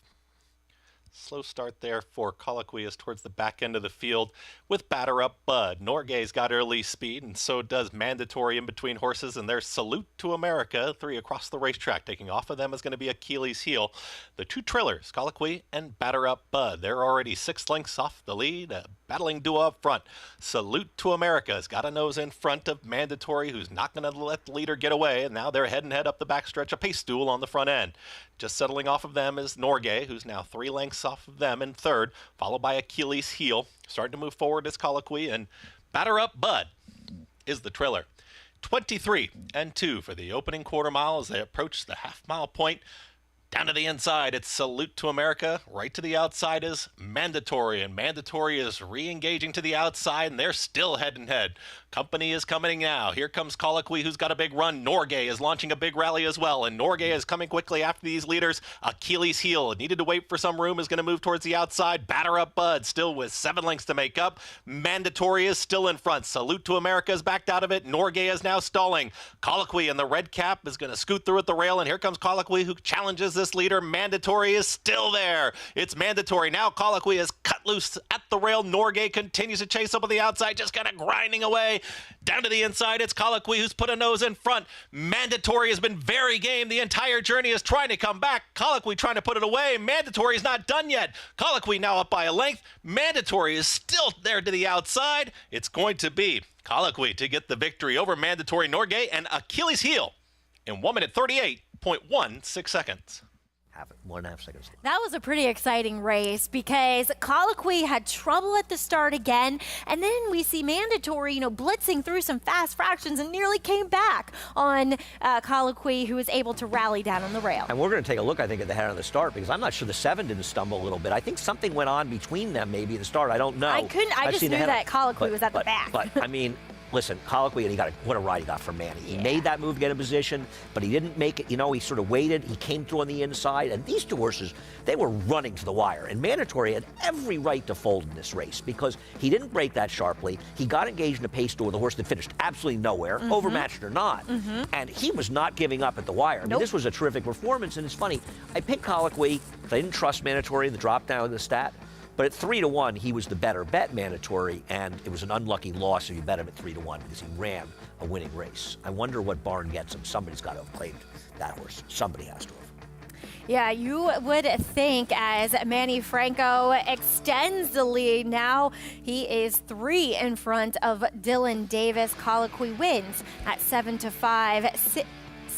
Slow start there for Colloquy as towards the back end of the field with Batter Up Bud. Norgay's got early speed, and so does Mandatory in between horses, and their Salute to America, 3 across the racetrack. Taking off of them is going to be Achilles Heel. The 2 trailers, Colloquy and Batter Up Bud. They're already 6 lengths off the lead. A battling duo up front. Salute to America has got a nose in front of Mandatory, who's not going to let the leader get away, and now they're head and head up the backstretch, a pace duel on the front end. Just settling off of them is Norgay, who's now 3 lengths off of them in third, followed by Achilles Heel. Starting to move forward is Colloquy, and Batter Up Bud is the trailer. 23-2 for the opening quarter mile as they approach the half-mile point. Down to the inside, it's Salute to America. Right to the outside is Mandatory, and Mandatory is re-engaging to the outside, and they're still head-and-head. Company is coming now. Here comes Colloquy, who's got a big run. Norgay is launching a big rally as well, and Norgay is coming quickly after these leaders. Achilles Heel needed to wait for some room, is going to move towards the outside. Batter Up Bud still with 7 lengths to make up. Mandatory is still in front. Salute to America is backed out of it. Norgay is now stalling. Colloquy in the red cap is going to scoot through at the rail, and here comes Colloquy, who challenges this leader. Mandatory is still there. It's Mandatory. Now Colloquy is cut loose at the rail. Norgay continues to chase up on the outside, just kind of grinding away. Down to the inside, it's Colloquy who's put a nose in front. Mandatory has been very game. The entire journey is trying to come back. Colloquy trying to put it away. Mandatory is not done yet. Colloquy now up by a length. Mandatory is still there to the outside. It's going to be Colloquy to get the victory over Mandatory, Norgay, and Achilles Heel in 1 minute 38.16 seconds. 1.5 seconds. That was a pretty exciting race because Colloquy had trouble at the start again, and then we see Mandatory, blitzing through some fast fractions and nearly came back on Colloquy, who was able to rally down on the rail. And we're going to take a look, I think, at the head on the start because I'm not sure the 7 didn't stumble a little bit. I think something went on between them maybe at the start. I don't know. I just knew that Colloquy was at the back. But I mean, listen, Colloquy, and what a ride he got from Manny. He made that move to get in position, but he didn't make it. He sort of waited. He came through on the inside, and these two horses, they were running to the wire. And Mandatory had every right to fold in this race because he didn't break that sharply. He got engaged in a pace duel with a horse that finished absolutely nowhere, overmatched or not. And he was not giving up at the wire. I mean, this was a terrific performance, and it's funny. I picked Colloquy because I didn't trust Mandatory in the drop down of the stat. But at 3-1, he was the better bet, Mandatory, and it was an unlucky loss if you bet him at 3-1 because he ran a winning race. I wonder what barn gets him. Somebody's got to have claimed that horse. Somebody has to have. Yeah, you would think as Manny Franco extends the lead. Now he is 3 in front of Dylan Davis. Colloquy wins at 7-5,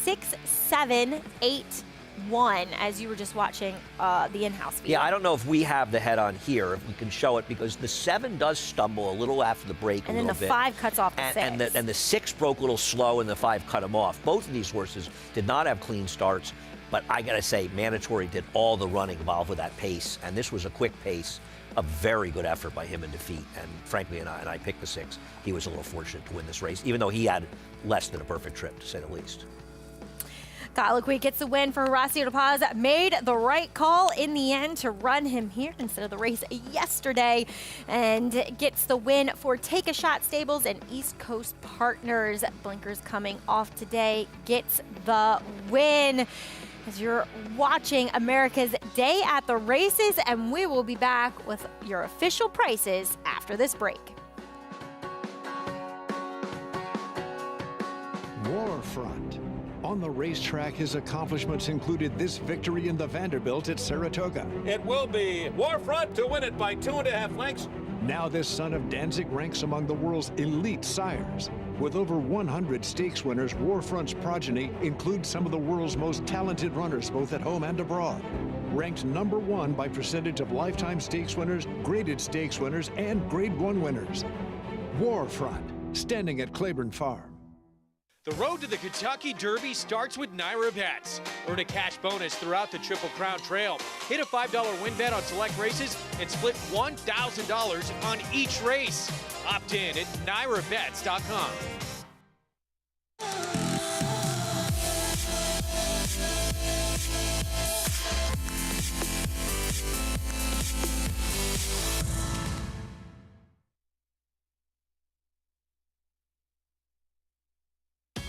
6-7, 8-1 as you were just watching the in-house view. Yeah, I don't know if we have the head on here, if we can show it, because the 7 does stumble a little after the break and then the 5 cuts off the 6. And the 6 broke a little slow and the 5 cut him off. Both of these horses did not have clean starts, but I got to say, Mandatory did all the running involved with that pace, and this was a quick pace. A very good effort by him in defeat, and frankly, and I picked the 6. He was a little fortunate to win this race, even though he had less than a perfect trip, to say the least. Colloquy gets the win for Horacio De Paz. Made the right call in the end to run him here instead of the race yesterday, and gets the win for Take a Shot Stables and East Coast Partners. Blinkers coming off today gets the win. As you're watching America's Day at the Races, and we will be back with your official prices after this break. Warfront. On the racetrack, his accomplishments included this victory in the Vanderbilt at Saratoga. It will be Warfront to win it by 2.5 lengths. Now this son of Danzig ranks among the world's elite sires. With over 100 stakes winners, Warfront's progeny includes some of the world's most talented runners, both at home and abroad. Ranked number 1 by percentage of lifetime stakes winners, graded stakes winners, and Grade 1 winners. Warfront, standing at Claiborne Farm. The road to the Kentucky Derby starts with Naira Bets. Earn a cash bonus throughout the Triple Crown Trail. Hit a $5 win bet on select races and split $1,000 on each race. Opt in at NairaBets.com.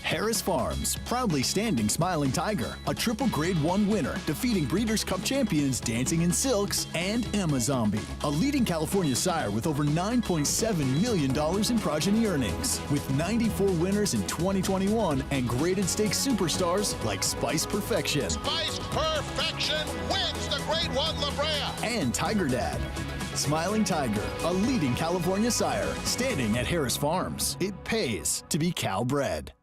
Harris Farms, proudly standing Smiling Tiger, a triple Grade 1 winner, defeating Breeders' Cup champions Dancing in Silks and Amazombie, a leading California sire with over $9.7 million in progeny earnings, with 94 winners in 2021 and graded stakes superstars like Spice Perfection. Spice Perfection wins the Grade 1 La Brea. And Tiger Dad. Smiling Tiger, a leading California sire, standing at Harris Farms. It pays to be Cal bred.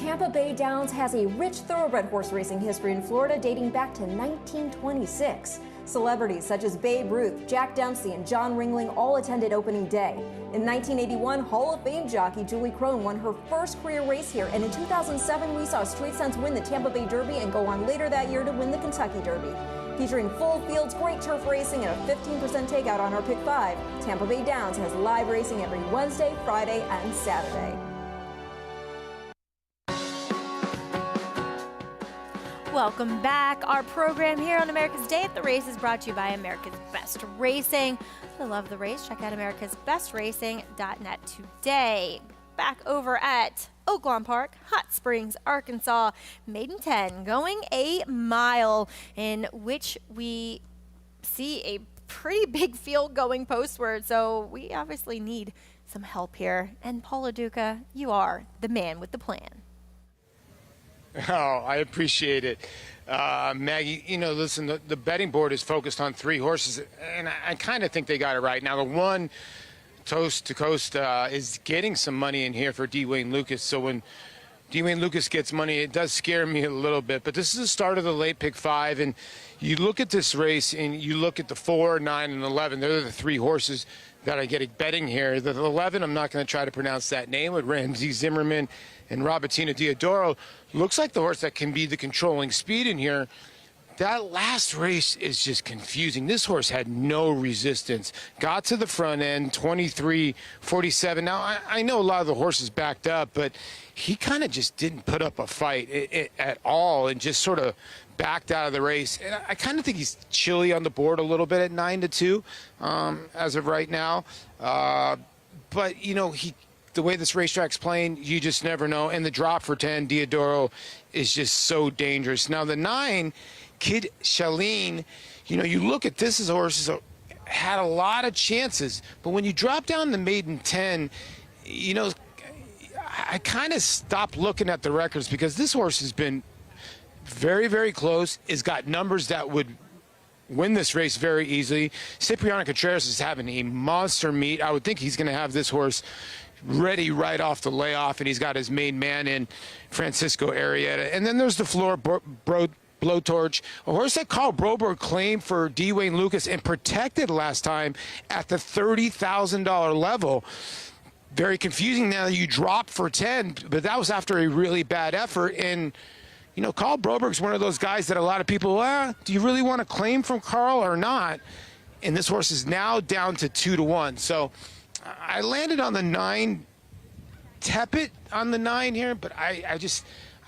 Tampa Bay Downs has a rich thoroughbred horse racing history in Florida dating back to 1926. Celebrities such as Babe Ruth, Jack Dempsey, and John Ringling all attended opening day. In 1981, Hall of Fame jockey Julie Crone won her first career race here, and in 2007, we saw Street Sense win the Tampa Bay Derby and go on later that year to win the Kentucky Derby. Featuring full fields, great turf racing, and a 15% takeout on our Pick 5, Tampa Bay Downs has live racing every Wednesday, Friday, and Saturday. Welcome back. Our program here on America's Day at the Race is brought to you by America's Best Racing. If you love the race, check out americasbestracing.net today. Back over at Oaklawn Park, Hot Springs, Arkansas, Maiden 10 going a mile, in which we see a pretty big field going postward. So we obviously need some help here. And Paul Duca, you are the man with the plan. Oh, I appreciate it. Maggie, listen, the betting board is focused on 3 horses, and I kind of think they got it right. Now, the one, Toast to Coast, is getting some money in here for Dwayne Lucas. So when Dwayne Lucas gets money, it does scare me a little bit. But this is the start of the late pick 5, and you look at this race, and you look at the 4, 9, and 11. They're the 3 horses that are getting betting here. The 11, I'm not going to try to pronounce that name, with Ramsey Zimmerman and Robertina Diodoro. Looks like the horse that can be the controlling speed in here. That last race is just confusing. This horse had no resistance. Got to the front end, 23-47. Now, I know a lot of the horses backed up, but he kind of just didn't put up a fight at all and just sort of backed out of the race. And I kind of think he's chilly on the board a little bit at 9-2 as of right now. But, the way this racetrack's playing, you just never know. And the drop for 10, Diodoro, is just so dangerous. Now, the 9, Kid Shaleen, you look at this as horses had a lot of chances. But when you drop down the maiden 10, I kind of stopped looking at the records, because this horse has been very, very close, has got numbers that would win this race very easily. Cipriano Contreras is having a monster meet. I would think he's going to have this horse ready right off the layoff, and he's got his main man in Francisco Arrieta. And then there's the Floor Blowtorch, a horse that Carl Broberg claimed for Dwayne Lucas and protected last time at the $30,000 level. Very confusing now that you drop for 10, but that was after a really bad effort. And Carl Broberg's one of those guys that a lot of people, do you really want to claim from Carl or not? And this horse is now down to 2-1. So I landed on the 9, tepid on the 9 here, but I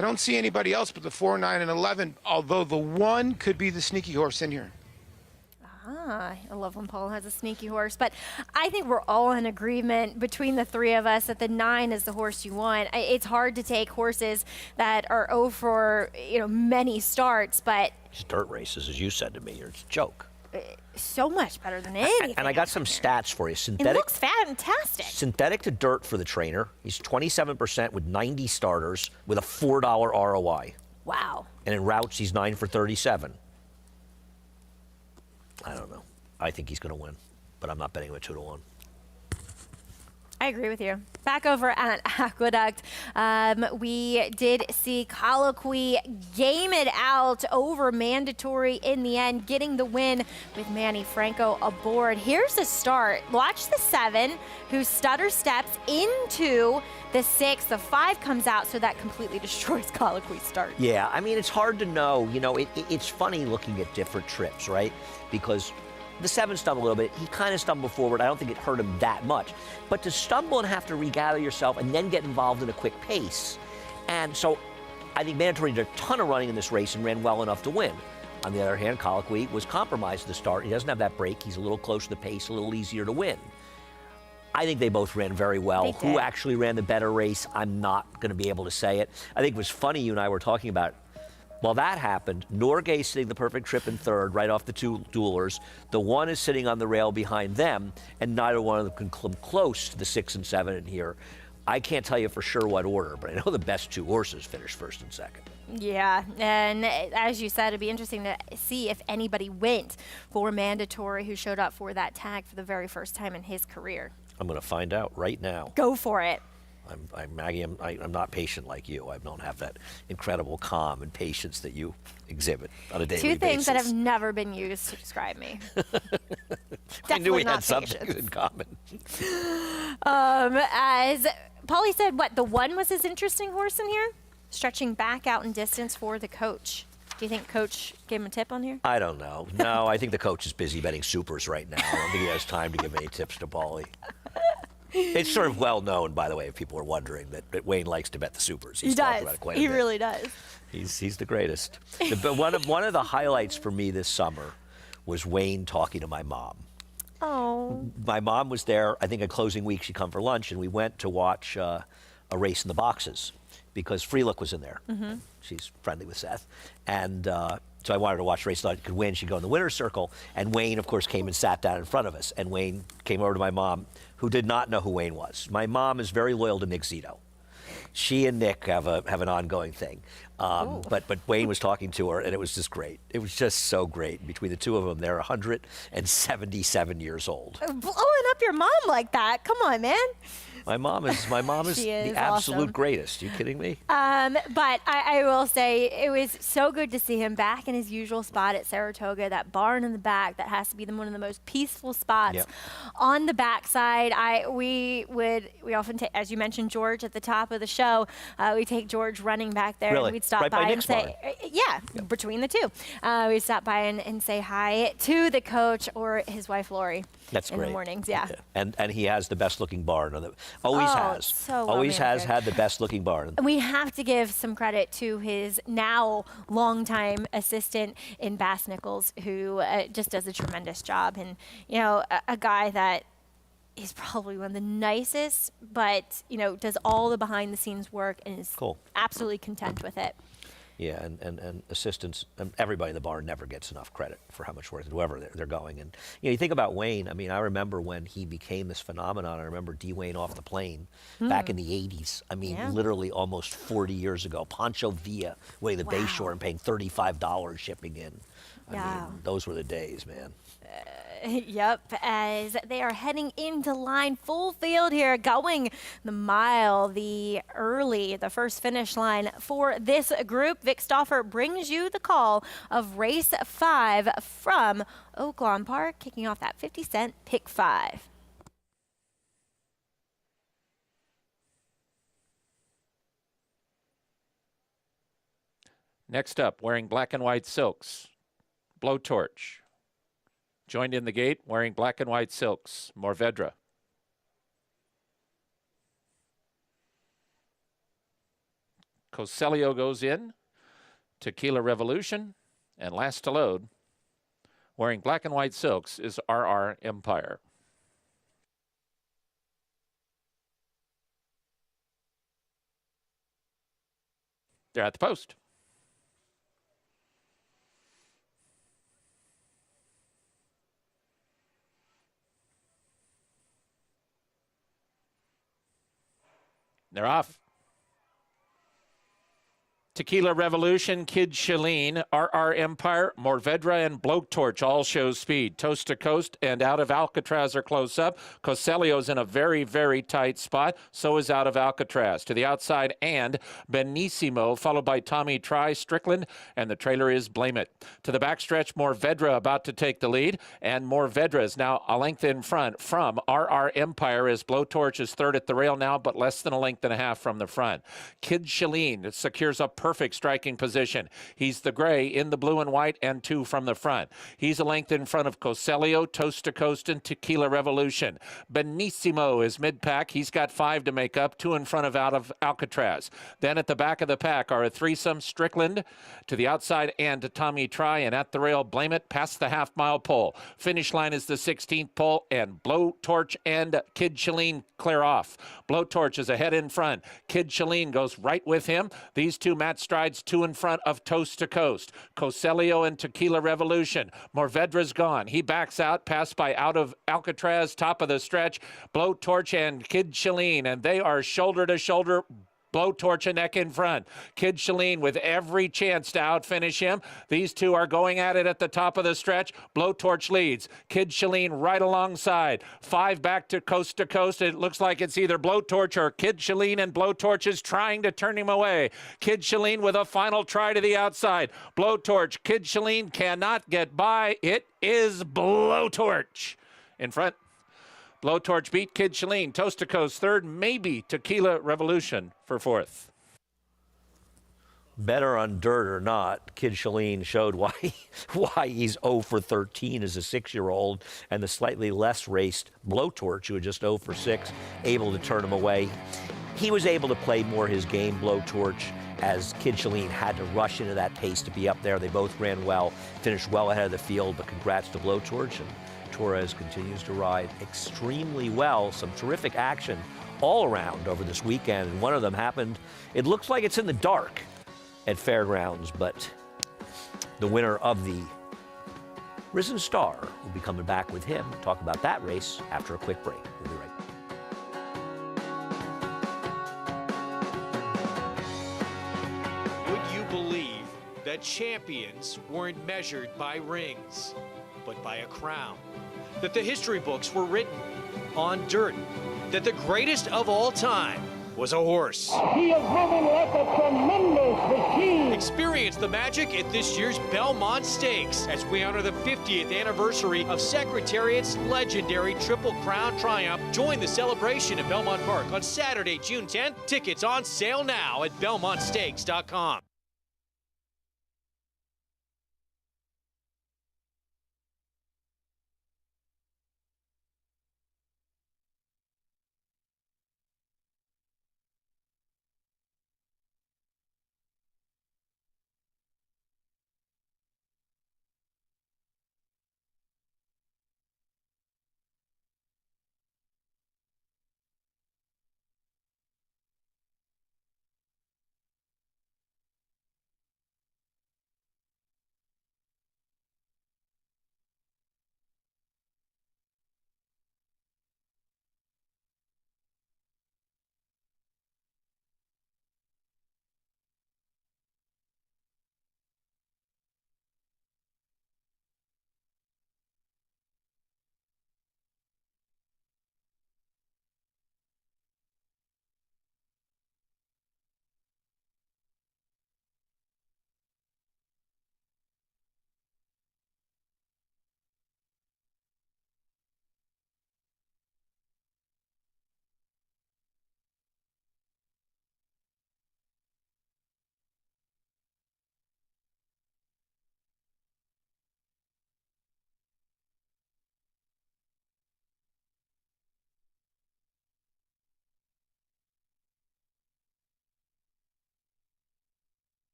don't see anybody else but the 4, 9, and 11, although the 1 could be the sneaky horse in here. I love when Paul has a sneaky horse, but I think we're all in agreement between the 3 of us that the 9 is the horse you want. It's hard to take horses that are 0 for many starts, but it's dirt races, as you said to me. It's a joke. So much better than anything. And I got some stats for you. It looks fantastic. Synthetic to dirt for the trainer. He's 27% with 90 starters with a $4 ROI. Wow. And in routes, he's 9 for 37. I don't know. I think he's going to win, but I'm not betting him at 2-1. I agree with you. Back over at Aqueduct, we did see Colloquy game it out over Mandatory in the end, getting the win with Manny Franco aboard. Here's the start. Watch the 7, who stutter steps into the 6. The 5 comes out, so that completely destroys Colloquy's start. Yeah, I mean, it's hard to know. It's funny looking at different trips, right? Because the 7 stumbled a little bit. He kind of stumbled forward. I don't think it hurt him that much. But to stumble and have to regather yourself and then get involved in a quick pace. And so I think Mandatory did a ton of running in this race and ran well enough to win. On the other hand, Colloquy was compromised at the start. He doesn't have that break. He's a little closer to the pace, a little easier to win. I think they both ran very well. Who actually ran the better race, I'm not going to be able to say it. I think it was funny you and I were talking about it. While that happened, Norgay sitting the perfect trip in 3rd, right off the 2 duelers. The 1 is sitting on the rail behind them, and neither one of them can come close to the 6 and 7 in here. I can't tell you for sure what order, but I know the best 2 horses finished 1st and 2nd. Yeah, and as you said, it'd be interesting to see if anybody went for Mandatory, who showed up for that tag for the very first time in his career. I'm going to find out right now. Go for it. Maggie, I'm not patient like you. I don't have that incredible calm and patience that you exhibit on a daily basis. Two things that have never been used to describe me. I knew we had Definitely something not in common. As Paulie said, the one was his interesting horse in here? Stretching back out in distance for the coach. Do you think coach gave him a tip on here? I don't know. No, I think the coach is busy betting supers right now. I don't think he has time to give any tips to Paulie. It's sort of well known, by the way, if people are wondering, that Wayne likes to bet the supers. He does. He really does. He's the greatest. But one of the highlights for me this summer was Wayne talking to my mom. Oh. My mom was there. I think at closing week she'd come for lunch, and we went to watch a race in the boxes because Freelook was in there. Mm-hmm. She's friendly with Seth, and so I wanted to watch the race. So I could win. She'd go in the winner's circle, and Wayne, of course, came and sat down in front of us. And Wayne came over to my mom, who did not know who Wayne was. My mom is very loyal to Nick Zito. She and Nick have an ongoing thing. But Wayne was talking to her, and it was just great. It was just so great. Between the two of them, they're 177 years old. Blowing up your mom like that. Come on, man. My mom is the absolute awesome. greatest. You kidding me? But I will say it was so good to see him back in his usual spot at Saratoga, that barn in the back that has to be one of the most peaceful spots on the backside. We often take, as you mentioned, George at the top of the show, we take George running back there, Really? and we'd stop Right by by and Nick's say, between the two. We'd stop by and say hi to the coach or his wife, Lori. That's in great. the mornings, yeah. And he has the best looking barn. Always has. So Always has well-manicured. had the best looking barn. We have to give some credit to his now longtime assistant in Bass Nichols, who just does a tremendous job. And, a guy that is probably one of the nicest, but, does all the behind the scenes work and is absolutely content with it. Yeah, and assistants, and everybody in the barn never gets enough credit for how much work, whoever they're going. And you think about Wayne. I mean, I remember when he became this phenomenon. I remember D. Wayne off the plane back in the 80s. I mean, literally almost 40 years ago. Pancho Villa, way the Bayshore, and paying $35 shipping in. I mean, those were the days, man. Yep, as they are heading into line full field here, going the mile, the first finish line for this group. Vic Stauffer brings you the call of race 5 from Oaklawn Park, kicking off that 50-cent pick 5. Next up, wearing black and white silks, Blowtorch. Joined in the gate, wearing black and white silks, Morvedra. Coselio goes in, Tequila Revolution, and last to load, wearing black and white silks, is RR Empire. They're at the post. They're off. Tequila Revolution, Kid Shalene, RR Empire, Morvedra, and Blowtorch all show speed. Toast to coast and out of Alcatraz are close up. Coselio's in a very, very tight spot. So is out of Alcatraz. To the outside, and Benissimo, followed by Tommy Try, Strickland, and the trailer is Blame It. To the backstretch, Morvedra about to take the lead, and Morvedra is now a length in front from RR Empire as Blowtorch is third at the rail now, but less than a length and a half from the front. Kid Shalene secures a perfect striking position. He's the gray in the blue and white and 2 from the front. He's a length in front of Coselio, Toast to Coast, and Tequila Revolution. Benissimo is mid-pack. He's got 5 to make up, 2 in front of out of Alcatraz. Then at the back of the pack are a threesome, Strickland to the outside and to Tommy Try, and at the rail, Blame It, past the half-mile pole. Finish line is the 16th pole, and Blowtorch and Kid Shalene clear off. Blowtorch is ahead in front. Kid Shalene goes right with him. These two Matt strides 2 in front of Toast to Coast. Coselio and Tequila Revolution. Morvedra's gone. He backs out, passed by out of Alcatraz, top of the stretch. Blowtorch and Kid Shalene, and they are shoulder to shoulder. Blowtorch a neck in front. Kid Shalene with every chance to outfinish him. These two are going at it at the top of the stretch. Blowtorch leads. Kid Shalene right alongside. 5 back to coast. It looks like it's either Blowtorch or Kid Shalene, and Blowtorch is trying to turn him away. Kid Shalene with a final try to the outside. Blowtorch. Kid Shalene cannot get by. It is Blowtorch in front. Blowtorch beat Kid Shalene. Toast to Coast third, maybe Tequila Revolution for fourth. Better on dirt or not, Kid Shalene showed why he's 0 for 13 as a 6-year-old, and the slightly less raced Blowtorch, who was just 0 for 6, able to turn him away. He was able to play more his game, Blowtorch, as Kid Shalene had to rush into that pace to be up there. They both ran well, finished well ahead of the field, but congrats to Blowtorch. And Torres continues to ride extremely well. Some terrific action all around over this weekend, and one of them happened, it looks like it's in the dark at Fairgrounds, but the winner of the Risen Star will be coming back with him. Talk about that race after a quick break. We'll be right back. Would you believe that champions weren't measured by rings, but by a crown? That the history books were written on dirt? That the greatest of all time was a horse? He is moving like a tremendous machine. Experience the magic at this year's Belmont Stakes as we honor the 50th anniversary of Secretariat's legendary Triple Crown triumph. Join the celebration at Belmont Park on Saturday, June 10th. Tickets on sale now at BelmontStakes.com.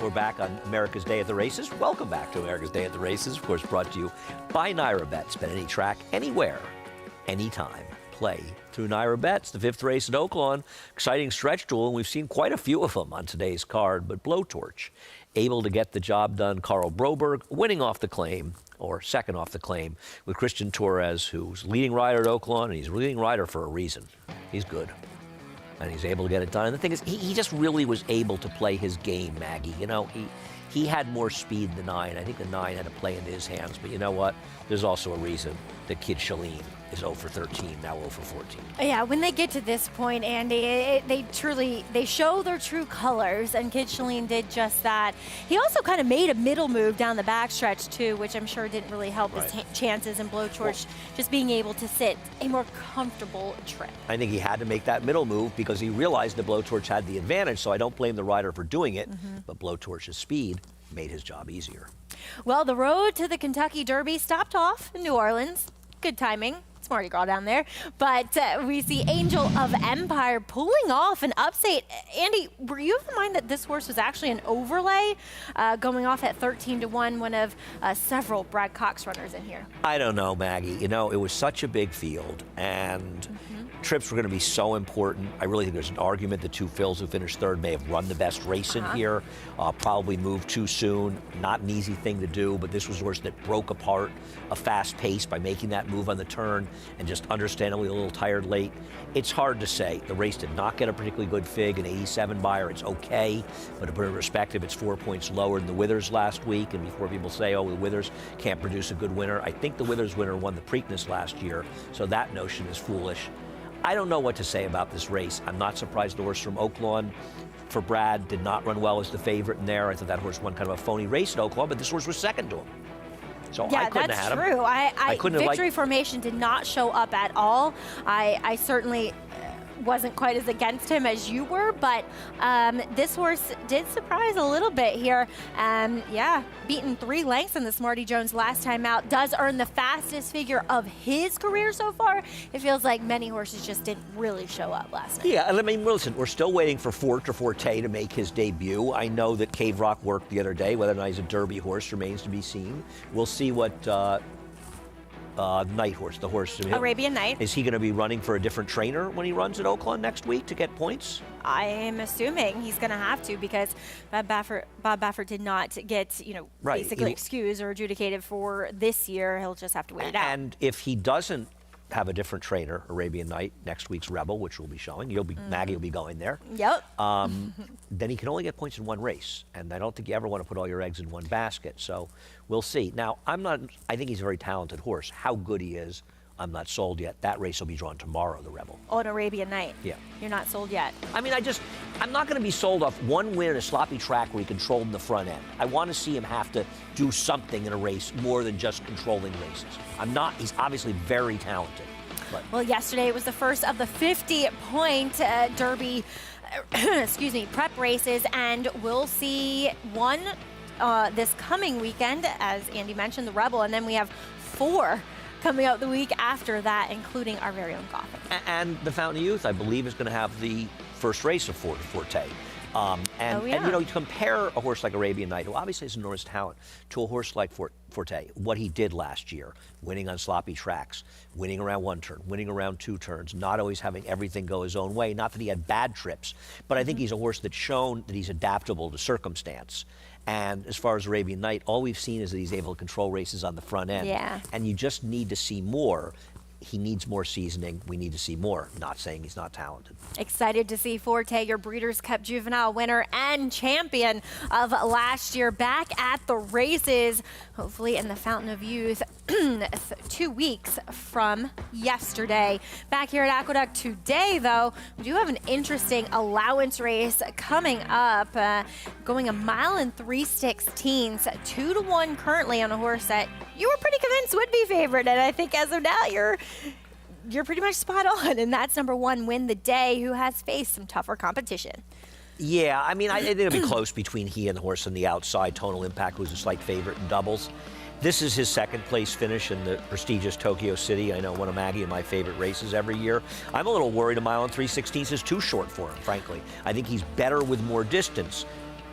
We're back on America's Day at the Races. Welcome back to America's Day at the Races. Of course, brought to you by NyraBet. Bet any track, anywhere, anytime. Play through NyraBets. The 5th race at Oaklawn. Exciting stretch duel, and we've seen quite a few of them on today's card. But Blowtorch able to get the job done. Carl Broberg winning off the claim, or second off the claim, with Christian Torres, who's leading rider at Oaklawn, and he's a leading rider for a reason. He's good. And he's able to get it done. And the thing is, he just really was able to play his game, Maggie. You know, he had more speed than the 9. I think the 9 had to play into his hands. But you know what? There's also a reason that Kid Shalene is 0 for 13, now 0 for 14. Yeah, when they get to this point, Andy, they show their true colors, and Kid Shalene did just that. He also kind of made a middle move down the backstretch, too, which I'm sure didn't really help his chances, and Blowtorch just being able to sit a more comfortable trip. I think he had to make that middle move because he realized that Blowtorch had the advantage, so I don't blame the rider for doing it, but Blowtorch's speed made his job easier. Well, the road to the Kentucky Derby stopped off in New Orleans. Good timing. It's Mardi Gras down there. But we see Angel of Empire pulling off an upset. Andy, were you of the mind that this horse was actually an overlay, going off at 13-1, one of several Brad Cox runners in here? I don't know, Maggie. You know, it was such a big field, and trips were going to be so important. I really think there's an argument the two fills who finished third may have run the best race in here, probably moved too soon. Not an easy thing to do, but this was a horse that broke apart a fast pace by making that move on the turn and just understandably a little tired late. It's hard to say. The race did not get a particularly good fig, an 87 buyer. It's okay, but to put it in perspective, it's 4 points lower than the Withers last week. And before people say, oh, the Withers can't produce a good winner, I think the Withers winner won the Preakness last year, so that notion is foolish. I don't know what to say about this race. I'm not surprised the horse from Oaklawn for Brad did not run well as the favorite in there. I thought that horse won kind of a phony race at Oaklawn, but this horse was second to him. So yeah, I couldn't that's have had true. him. I couldn't have Victory Formation did not show up at all. I certainly wasn't quite as against him as you were, but this horse did surprise a little bit here. Yeah, beaten 3 lengths in the Smarty Jones last time out, does earn the fastest figure of his career so far. It feels like many horses just didn't really show up last night. Yeah, and I mean, listen, we're still waiting for Fort or Forte to make his debut. I know that Cave Rock worked the other day. Whether or not he's a Derby horse remains to be seen. We'll see what Night horse, the horse. Arabian Night. Is he going to be running for a different trainer when he runs at Oaklawn next week to get points? I am assuming he's going to have to, because Bob Baffert did not get, basically excused or adjudicated for this year. He'll just have to wait it out. And if he doesn't have a different trainer, Arabian Night, next week's Rebel, which we'll be showing, Maggie will be going there. Yep. Then he can only get points in one race, and I don't think you ever want to put all your eggs in one basket. So we'll see. Now, I think he's a very talented horse. How good he is, I'm not sold yet. That race will be drawn tomorrow, the Rebel. On Arabian Night. Yeah. You're not sold yet. I mean, I'm not going to be sold off one win in a sloppy track where he controlled in the front end. I want to see him have to do something in a race more than just controlling races. He's obviously very talented. But. Well, yesterday was the first of the 50-point Derby, prep races, and we'll see one this coming weekend, as Andy mentioned, the Rebel, and then we have 4 coming out the week after that, including our very own Gotham. And the Fountain of Youth, I believe, is going to have the first race of Forte. And you compare a horse like Arabian Night, who obviously has enormous talent, to a horse like Forte, what he did last year, winning on sloppy tracks, winning around 1 turn, winning around 2 turns, not always having everything go his own way. Not that he had bad trips, but I think he's a horse that's shown that he's adaptable to circumstance. And as far as Arabian Night, all we've seen is that he's able to control races on the front end. Yeah. And you just need to see more. He needs more seasoning. We need to see more. Not saying he's not talented. Excited to see Forte, your Breeders' Cup Juvenile winner and champion of last year, back at the races, hopefully in the Fountain of Youth 2 weeks from yesterday. Back here at Aqueduct today, though, we do have an interesting allowance race coming up, going 1 mile and 3/16, 2-1 currently on a horse that you were pretty convinced would be favored, and I think as of now you're pretty much spot on, and that's number 1, Win the Day, who has faced some tougher competition. Yeah, I mean, I think it'll be close between he and the horse on the outside. Tonal Impact was a slight favorite in doubles. This is his 2nd place finish in the prestigious Tokyo City. I know, one of Maggie and my favorite races every year. I'm a little worried 1 mile and 3/16 is too short for him, frankly. I think he's better with more distance,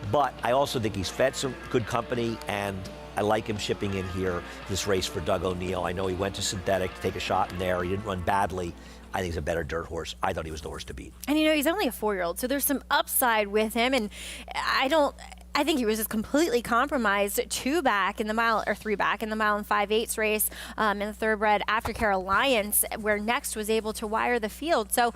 but I also think he's fed some good company, and I like him shipping in here this race for Doug O'Neill. I know he went to synthetic to take a shot in there. He didn't run badly. I think he's a better dirt horse. I thought he was the horse to beat. And he's only a 4-year-old, so there's some upside with him, and I think he was just completely compromised 2 back in the mile, or 3 back in the 1 mile and 5/8 race in the thoroughbred Aftercare Alliance, where Next was able to wire the field. So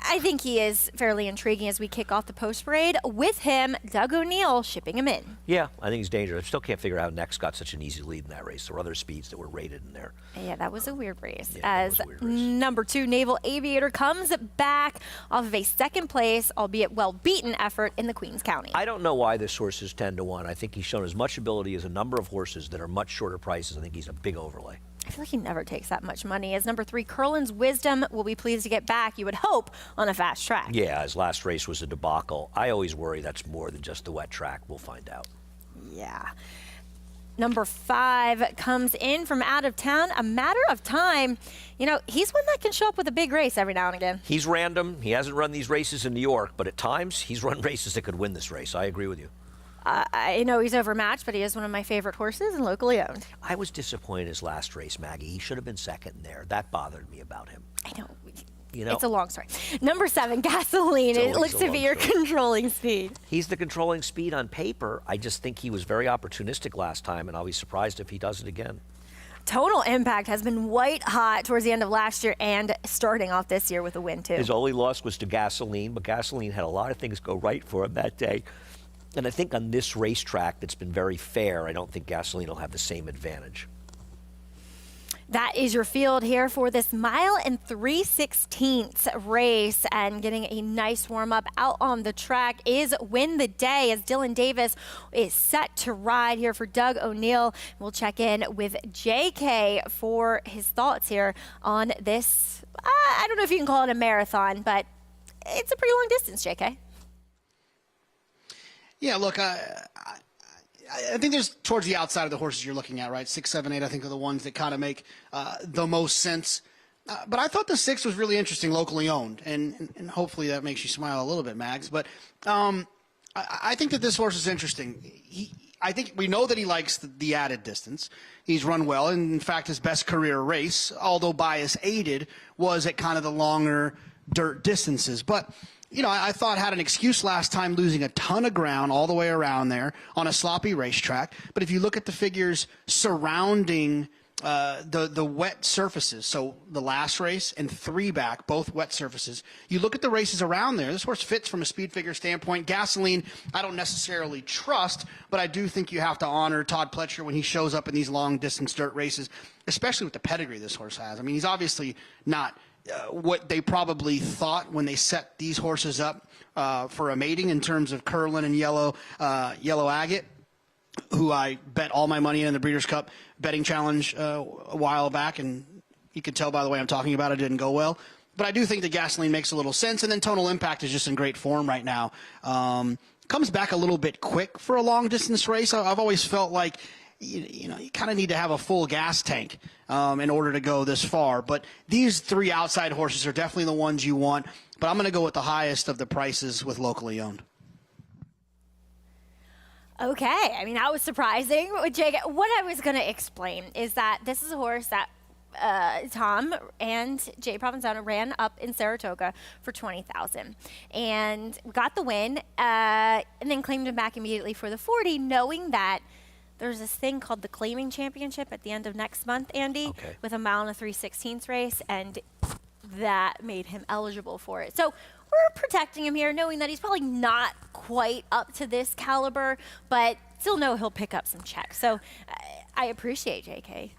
I think he is fairly intriguing as we kick off the post parade. With him, Doug O'Neill shipping him in. Yeah, I think he's dangerous. I still can't figure out how Next got such an easy lead in that race. There were other speeds that were rated in there. Yeah, that was a weird race. Yeah, as number 2, Naval Aviator comes back off of a 2nd place, albeit well-beaten effort in the Queens County. I don't know why this horse is 10-1. I think he's shown as much ability as a number of horses that are much shorter prices. I think he's a big overlay. I feel like he never takes that much money. As number 3, Curlin's Wisdom will be pleased to get back, you would hope, on a fast track. Yeah, his last race was a debacle. I always worry that's more than just the wet track. We'll find out. Yeah. Number 5 comes in from out of town. A Matter of Time. You know, he's one that can show up with a big race every now and again. He's random. He hasn't run these races in New York, but at times he's run races that could win this race. I agree with you. I know he's overmatched, but he is one of my favorite horses and locally owned. I was disappointed his last race, Maggie. He should have been second there. That bothered me about him. I know. You know? It's a long story. Number 7, Gasoline. It looks to be your controlling speed. He's the controlling speed on paper. I just think he was very opportunistic last time, and I'll be surprised if he does it again. Total Impact has been white hot towards the end of last year and starting off this year with a win, too. His only loss was to Gasoline, but Gasoline had a lot of things go right for him that day. And I think on this racetrack that's been very fair, I don't think Gasoline will have the same advantage. That is your field here for this 1 3/16 race, and getting a nice warm-up out on the track is Win the Day, as Dylan Davis is set to ride here for Doug O'Neill. We'll check in with JK for his thoughts here on this. I don't know if you can call it a marathon, but it's a pretty long distance, JK. Yeah, look, I think there's towards the outside of the horses you're looking at, right? 6, 7, 8, I think are the ones that kind of make the most sense. But I thought the 6 was really interesting, locally owned, and hopefully that makes you smile a little bit, Mags. But I think that this horse is interesting. I think we know that he likes the added distance. He's run well. And in fact, his best career race, although bias aided, was at kind of the longer dirt distances. But you know, I thought had an excuse last time, losing a ton of ground all the way around there on a sloppy racetrack. But if you look at the figures surrounding the wet surfaces, so the last race and 3 back, both wet surfaces, you look at the races around there, this horse fits from a speed figure standpoint. Gasoline, I don't necessarily trust, but I do think you have to honor Todd Pletcher when he shows up in these long-distance dirt races, especially with the pedigree this horse has. I mean, he's obviously not what they probably thought when they set these horses up for a mating in terms of Curlin and Yellow Agate, who I bet all my money in the Breeders' Cup betting challenge a while back, and you can tell by the way I'm talking about it didn't go well. But I do think the Gasoline makes a little sense, and then Total Impact is just in great form right now. Comes back a little bit quick for a long-distance race. I've always felt like you kind of need to have a full gas tank in order to go this far. But these 3 outside horses are definitely the ones you want. But I'm going to go with the highest of the prices with locally owned. Okay, I mean, that was surprising with Jake. What I was going to explain is that this is a horse that Tom and Jay Provenzano ran up in Saratoga for $20,000 and got the win, and then claimed him back immediately for the 40, knowing that there's this thing called the Claiming Championship at the end of next month, Andy, with a 1 3/16 race, and that made him eligible for it. So we're protecting him here, knowing that he's probably not quite up to this caliber, but still know he'll pick up some checks. So I appreciate JK.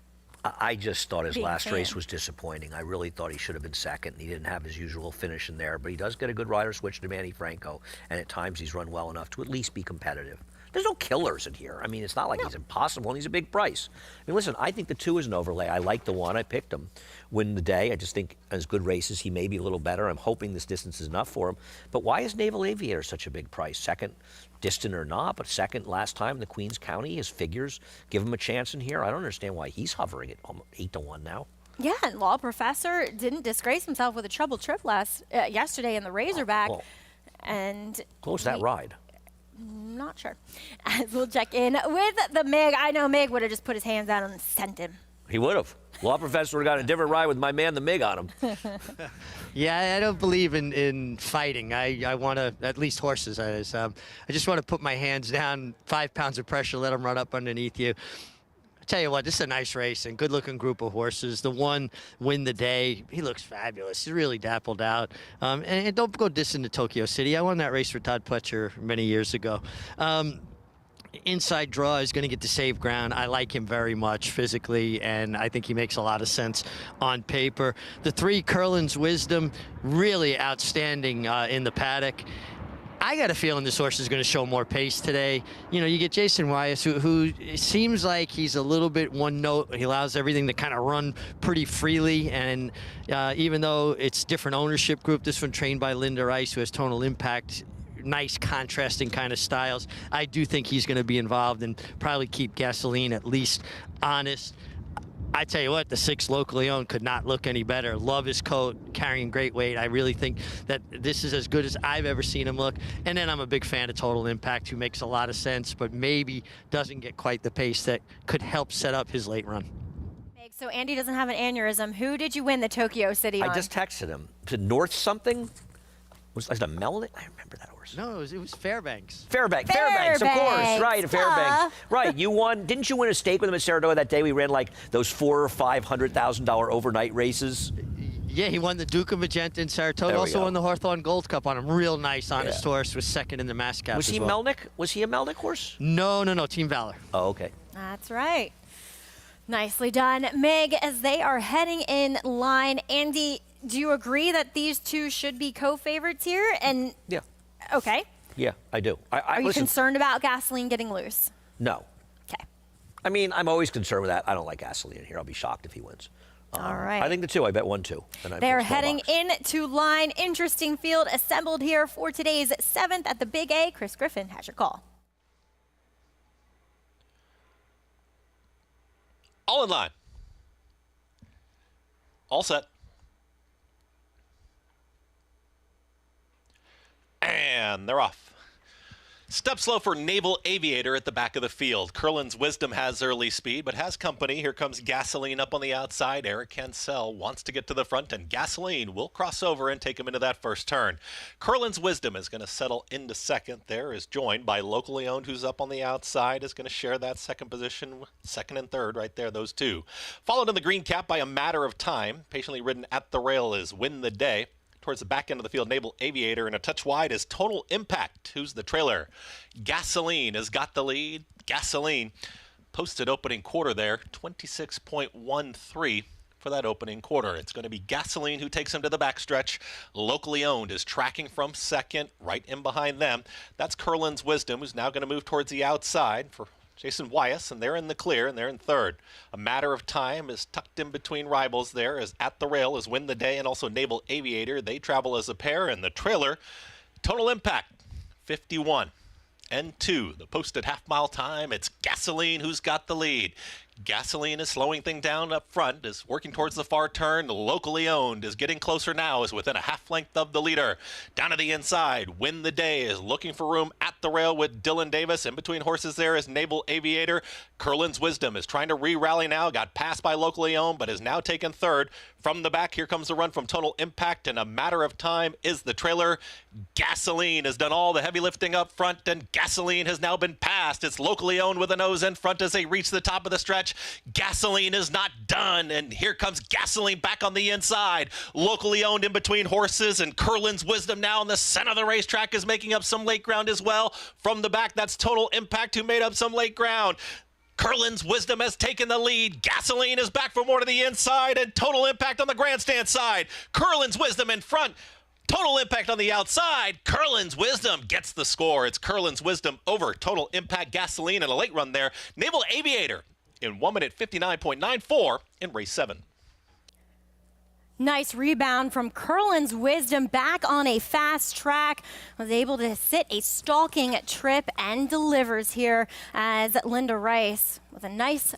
I just thought his last race was disappointing. I really thought he should have been second. He didn't have his usual finish in there, but he does get a good rider switch to Manny Franco, and at times he's run well enough to at least be competitive. There's no killers in here. I mean, it's not like he's impossible, and he's a big price. I mean, listen, I think the 2 is an overlay. I like the 1. I picked him. Win the Day. I just think as good races, he may be a little better. I'm hoping this distance is enough for him. But why is Naval Aviator such a big price? Second, distant or not, but second last time in the Queens County. His figures give him a chance in here. I don't understand why he's hovering at 8-1 now. Yeah, and Law Professor didn't disgrace himself with a trouble trip yesterday in the Razorback. And what was that ride? Not sure. We'll check in with the Mig. I know Mig would have just put his hands down and sent him. He would have. Law Professor would have got a different ride with my man, the Mig, on him. Yeah, I don't believe in fighting. I want to, at least horses, I just want to put my hands down, 5 pounds of pressure, let them run up underneath you. I tell you what, this is a nice race and good-looking group of horses. The 1, Win the Day, he looks fabulous. He's really dappled out. And don't go dissing to Tokyo City. I won that race for Todd Pletcher many years ago. Inside draw is going to get to save ground. I like him very much physically, and I think he makes a lot of sense on paper. The 3, Curlin's Wisdom, really outstanding in the paddock. I got a feeling this horse is going to show more pace today. You know, you get Jason Wyas, who seems like he's a little bit one note. He allows everything to kind of run pretty freely. And even though it's different ownership group, this one trained by Linda Rice, who has Total Impact nice contrasting kind of styles. I do think he's going to be involved and probably keep Gasoline at least honest. I tell you what, the 6 locally owned could not look any better. Love his coat, carrying great weight. I really think that this is as good as I've ever seen him look. And then I'm a big fan of Total Impact, who makes a lot of sense, but maybe doesn't get quite the pace that could help set up his late run. So Andy doesn't have an aneurysm. Who did you win the Tokyo City on? I just texted him. To North something? Was it a Melanie? I remember that horse. No, it was Fairbanks. Fairbanks, of course. Right, Fairbanks. Right, you won. Didn't you win a stake with him at Saratoga that day? We ran like those $400,000 or $500,000 overnight races. Yeah, he won the Duke of Magenta in Saratoga. Also won the Hawthorne Gold Cup on him. Real nice, honest horse. Was second in the Mass Cap. Was he Melnick? Was he a Melnick horse? No. Team Valor. Oh, okay. That's right. Nicely done. Meg, as they are heading in line, Andy, do you agree that these two should be co-favorites here? And yeah. Okay. Yeah, I do. Are you concerned about Gasoline getting loose? No. Okay. I mean, I'm always concerned with that. I don't like Gasoline in here. I'll be shocked if he wins. All right. I think the 2. I bet 1-2. They're heading into line. Interesting field assembled here for today's 7th at the Big A. Chris Griffin has your call. All in line. All set. And they're off. Step slow for Naval Aviator at the back of the field. Curlin's Wisdom has early speed, but has company. Here comes Gasoline up on the outside. Eric Cancel wants to get to the front, and Gasoline will cross over and take him into that first turn. Curlin's Wisdom is going to settle into second. There is joined by Locally Owned, who's up on the outside, is going to share that second position, second and third right there, those two. Followed in the green cap by A Matter of Time. Patiently ridden at the rail is Win the Day. Towards the back end of the field, Naval Aviator, and a touch wide is Total Impact, who's the trailer. Gasoline has got the lead. Gasoline posted opening quarter there, 26.13 for that opening quarter. It's going to be Gasoline who takes him to the backstretch. Locally Owned is tracking from second, right in behind them. That's Curlin's Wisdom, who's now going to move towards the outside for Jason Wyas, and they're in the clear, and they're in third. A Matter of Time is tucked in between rivals there, as At the Rail is Win the Day, and also Naval Aviator. They travel as a pair, and the trailer, Total Impact, 51 and 2. The posted half-mile time, it's Gasoline who's got the lead. Gasoline is slowing things down up front, is working towards the far turn. Locally Owned is getting closer now, is within a half length of the leader. Down to the inside, Win the Day is looking for room at the rail with Dylan Davis. In between horses there is Naval Aviator. Curlin's Wisdom is trying to re-rally now, got passed by Locally Owned, but is now taken third. From the back, here comes the run from Total Impact, and A Matter of Time is the trailer. Gasoline has done all the heavy lifting up front, and Gasoline has now been passed. It's Locally Owned with a nose in front as they reach the top of the stretch. Gasoline is not done, and here comes Gasoline back on the inside. Locally Owned in between horses, and Curlin's Wisdom now in the center of the racetrack is making up some late ground as well. From the back, that's Total Impact who made up some late ground. Curlin's Wisdom has taken the lead. Gasoline is back for more to the inside, and Total Impact on the grandstand side. Curlin's Wisdom in front. Total Impact on the outside. Curlin's Wisdom gets the score. It's Curlin's Wisdom over Total Impact. Gasoline and a late run there. Naval Aviator in 1 minute 59.94 in race 7. Nice rebound from Curlin's Wisdom, back on a fast track. Was able to sit a stalking trip and delivers here as Linda Rice with a nice,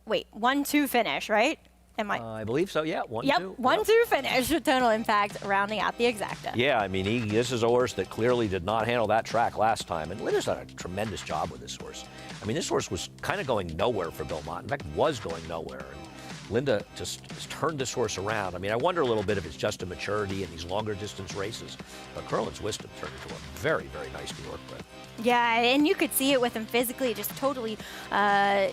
1-2 finish, right? I believe so, yeah. 1-2. Yep, 1-2 finish. Total Impact rounding out the exacta. Yeah, I mean, this is a horse that clearly did not handle that track last time, and Linda's done a tremendous job with this horse. I mean, this horse was kind of going nowhere for Belmont. In fact, was going nowhere. And Linda just has turned this horse around. I mean, I wonder a little bit if it's just a maturity in these longer distance races, but Curlin's Wisdom turned into a very, very nice New York bred. Yeah, and you could see it with him physically, just totally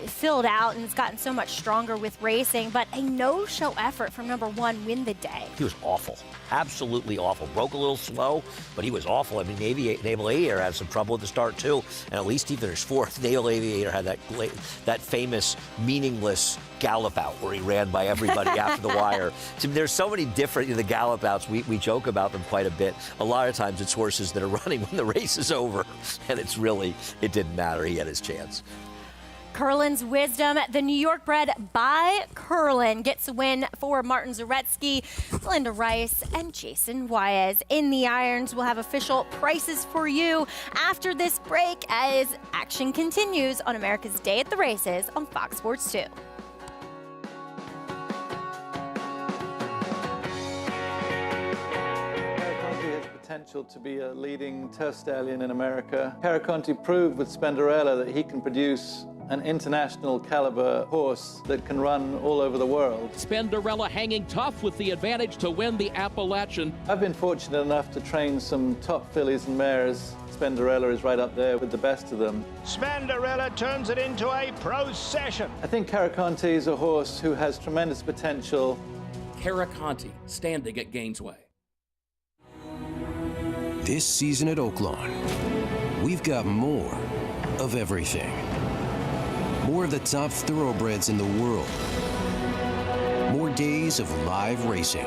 filled out, and has gotten so much stronger with racing. But a no-show effort from number 1, Win the Day. He was awful, absolutely awful. Broke a little slow, but he was awful. I mean, Naval Aviator had some trouble at the start too, and at least he finished fourth. Naval Aviator had that famous, meaningless gallop out where he ran by everybody after the wire. So there's so many different the gallop outs. We joke about them quite a bit. A lot of times it's horses that are running when the race is over, and it didn't matter. He had his chance. Curlin's Wisdom, the New York bred by Curlin, gets a win for Martin Zaretsky, Linda Rice, and Jason Wyas. In the irons, we'll have official prices for you after this break as action continues on America's Day at the Races on Fox Sports 2. Potential to be a leading turf stallion in America. Caraconte proved with Spenderella that he can produce an international caliber horse that can run all over the world. Spenderella hanging tough with the advantage to win the Appalachian. I've been fortunate enough to train some top fillies and mares. Spenderella is right up there with the best of them. Spenderella turns it into a procession. I think Caraconte is a horse who has tremendous potential. Caraconte standing at Gainesway. This season at Oaklawn, we've got more of everything. More of the top thoroughbreds in the world. More days of live racing.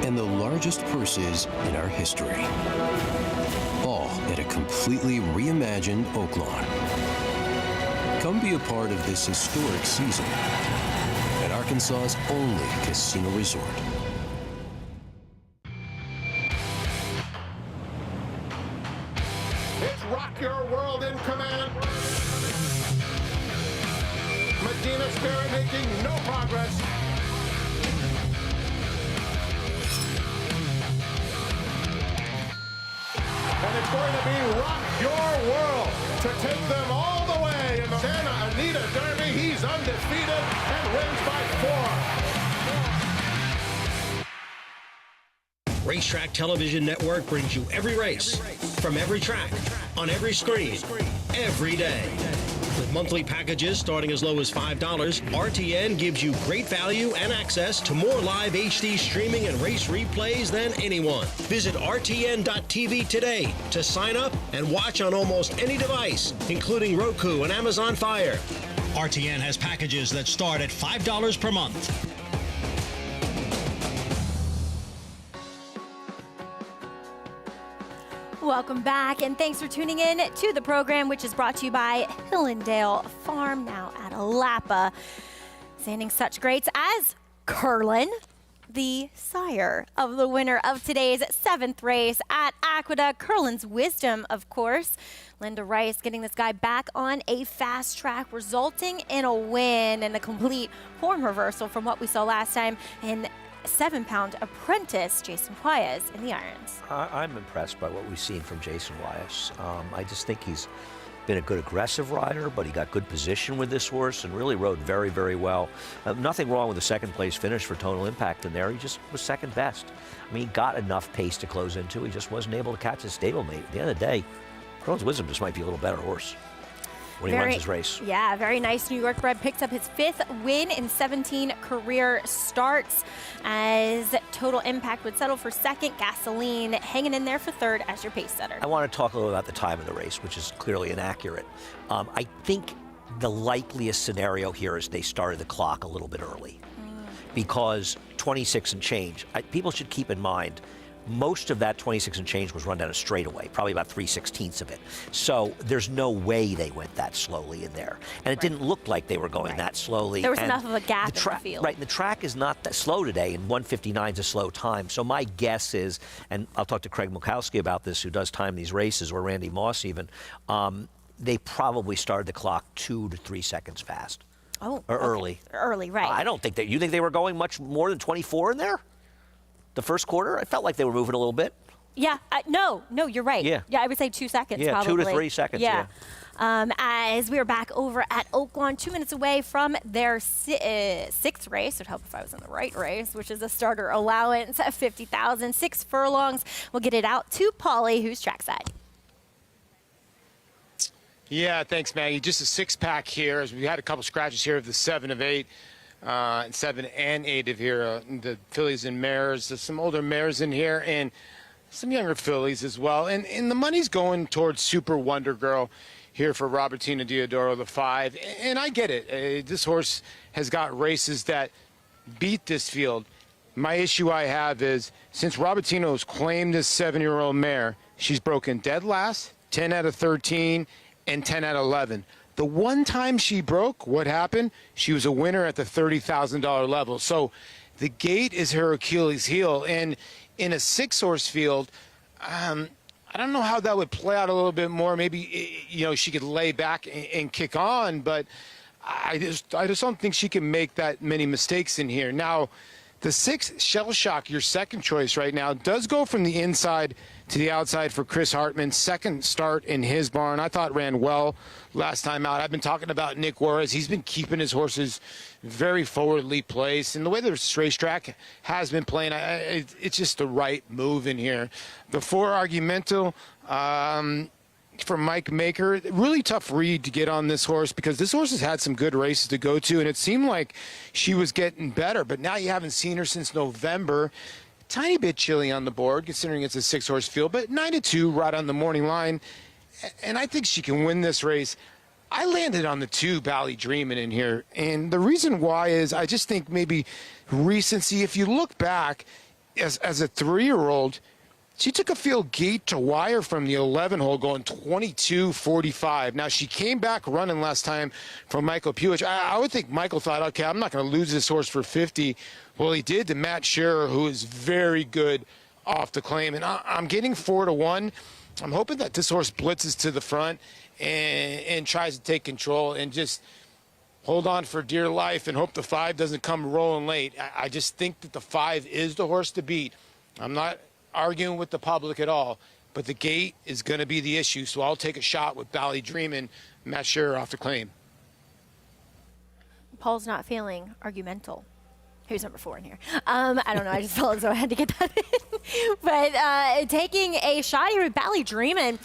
And the largest purses in our history. All at a completely reimagined Oaklawn. Come be a part of this historic season at Arkansas's only casino resort. Rock Your World in command. Medina Spirit making no progress. And it's going to be Rock Your World to take them all the way in the Santa Anita Derby. He's undefeated and wins by 4. Racetrack Television Network brings you every race, from every track, on every screen, every day. With monthly packages starting as low as $5, RTN gives you great value and access to more live HD streaming and race replays than anyone. Visit RTN.tv today to sign up and watch on almost any device, including Roku and Amazon Fire. RTN has packages that start at $5 per month. Welcome back, and thanks for tuning in to the program, which is brought to you by Hillendale Farm, now at Lapa. Standing such greats as Curlin, the sire of the winner of today's 7th race at Aqueduct. Curlin's Wisdom, of course. Linda Rice getting this guy back on a fast track, resulting in a win and a complete form reversal from what we saw last time in 7-pound apprentice Jason Wyas in the irons. I'm impressed by what we've seen from Jason Wyas. I just think he's been a good aggressive rider, but he got good position with this horse and really rode very, very well. Nothing wrong with the second place finish for Total Impact in there. He just was second best. I mean, he got enough pace to close into. He just wasn't able to catch his stablemate. At the end of the day, Curlin's Wisdom just might be a little better horse when he runs his race. Yeah, very nice. New York bred picks up his 5th win in 17 career starts as Total Impact would settle for 2nd. Gasoline hanging in there for 3rd as your pace setter. I want to talk a little about the time of the race, which is clearly inaccurate. I think the likeliest scenario here is they started the clock a little bit early because 26 and change, people should keep in mind, most of that 26 and change was run down a straightaway, probably about 3/16 of it. So there's no way they went that slowly in there. And it didn't look like they were going that slowly. There was enough of a gap in the field. Right, and the track is not that slow today, and 1:59 is a slow time. So my guess is, and I'll talk to Craig Mukowski about this, who does time these races, or Randy Moss even, they probably started the clock 2 to 3 seconds fast. Oh, or okay. early. Early, right. I don't think that, you think they were going much more than 24 in there? The first quarter, I felt like they were moving a little bit. Yeah, no, you're right. Yeah, I would say 2 seconds. Yeah, probably. 2 to 3 seconds. Yeah. As we are back over at Oaklawn, 2 minutes away from their 6th race. It would help if I was in the right race, which is a starter allowance of 50,000, 6 furlongs. We'll get it out to Paulie, who's trackside. Yeah, thanks, Maggie. Just a 6-pack here, as we had a couple scratches here of the 7 of 8. And 7 and 8 of here, the fillies and mares. There's some older mares in here and some younger fillies as well. And the money's going towards Super Wonder Girl here for Robertina Diodoro, the 5. And I get it. This horse has got races that beat this field. My issue I have is, since Robertino's claimed this 7-year-old mare, she's broken dead last, 10 out of 13, and 10 out of 11. The one time she broke, what happened? She was a winner at the $30,000 level. So the gate is her Achilles heel. And in a 6-horse field, I don't know how that would play out a little bit more. Maybe, she could lay back and kick on, but I just don't think she can make that many mistakes in here. Now, the 6, Shell Shock, your second choice right now, does go from the inside to the outside for Chris Hartman. Second start in his barn. I thought ran well last time out. I've been talking about Nick Juarez. He's been keeping his horses very forwardly placed. And the way the racetrack has been playing, it's just the right move in here. The 4 Argumento, for Mike Maker, really tough read to get on this horse because this horse has had some good races to go to, and it seemed like she was getting better, but now you haven't seen her since November. Tiny bit chilly on the board considering it's a 6-horse field, but 9-2 right on the morning line, and I think she can win this race. I landed on the 2, Bally Dreamin' in here, and the reason why is I just think maybe recency. If you look back as a 3-year-old, she took a field gate to wire from the 11 hole going 22.45. Now, she came back running last time from Michael Puich. I would think Michael thought, okay, I'm not going to lose this horse for 50. Well, he did to Matt Scherer, who is very good off the claim. And I'm getting 4-1. I'm hoping that this horse blitzes to the front and tries to take control and just hold on for dear life and hope the 5 doesn't come rolling late. I just think that the 5 is the horse to beat. I'm not arguing with the public at all, but the gate is going to be the issue, so I'll take a shot with Bally Dreamin', Matt Scherer off the claim. Paul's not feeling argumental. Who's number 4 in here? I don't know. I just felt as though I had to get that in. But taking a shot here with Bally Dreamin'.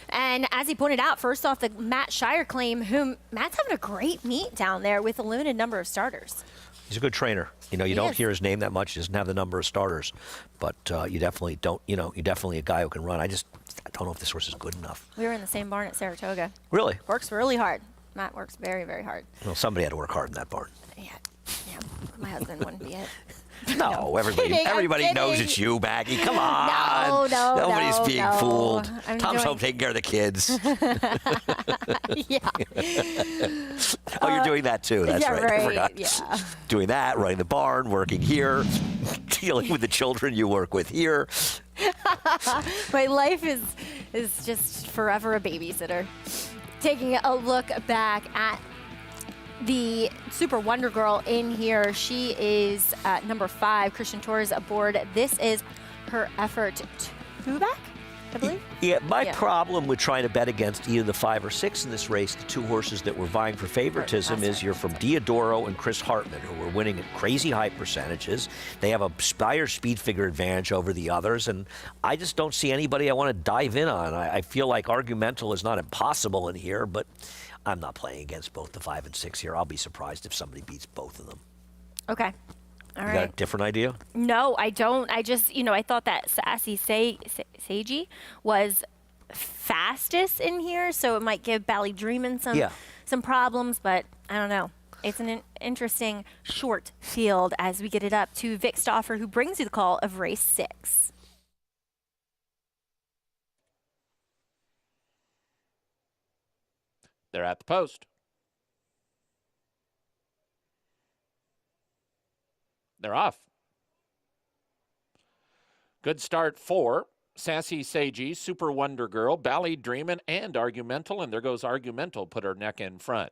And as he pointed out, first off, the Matt Scherer claim, whom Matt's having a great meet down there with a limited number of starters. He's a good trainer. You don't hear his name that much. He doesn't have the number of starters. But you definitely don't, you're definitely a guy who can run. I don't know if this horse is good enough. We were in the same barn at Saratoga. Really? Works really hard. Matt works very, very hard. Well, somebody had to work hard in that barn. Yeah. My husband wouldn't be it. No, everybody knows it's you, Maggie. Come on. No, nobody's being fooled. I'm Tom's home taking care of the kids. Yeah. Oh, you're doing that too. That's right. I forgot. Yeah. Doing that, running the barn, working here, dealing with the children you work with here. My life is just forever a babysitter. Taking a look back at the Super Wonder Girl in here. She is number 5, Christian Torres aboard. This is her effort to back, I believe. Yeah, my problem with trying to bet against either the 5 or 6 in this race, the 2 horses that were vying for favoritism, is you're from Diodoro and Chris Hartman, who were winning at crazy high percentages. They have a higher speed figure advantage over the others, and I just don't see anybody I want to dive in on. I feel like Argumental is not impossible in here, but I'm not playing against both the 5 and 6 here. I'll be surprised if somebody beats both of them. Okay. All right. You got a different idea? No, I don't. I just, I thought that Sassy Seiji was fastest in here, so it might give Bally Dreamin' some problems, but I don't know. It's an interesting short field as we get it up to Vic Stauffer, who brings you the call of race 6. They're at the post. They're off. Good start for Sassy Seiji, Super Wonder Girl, Bally Dreamin', and Argumental. And there goes Argumental, put her neck in front.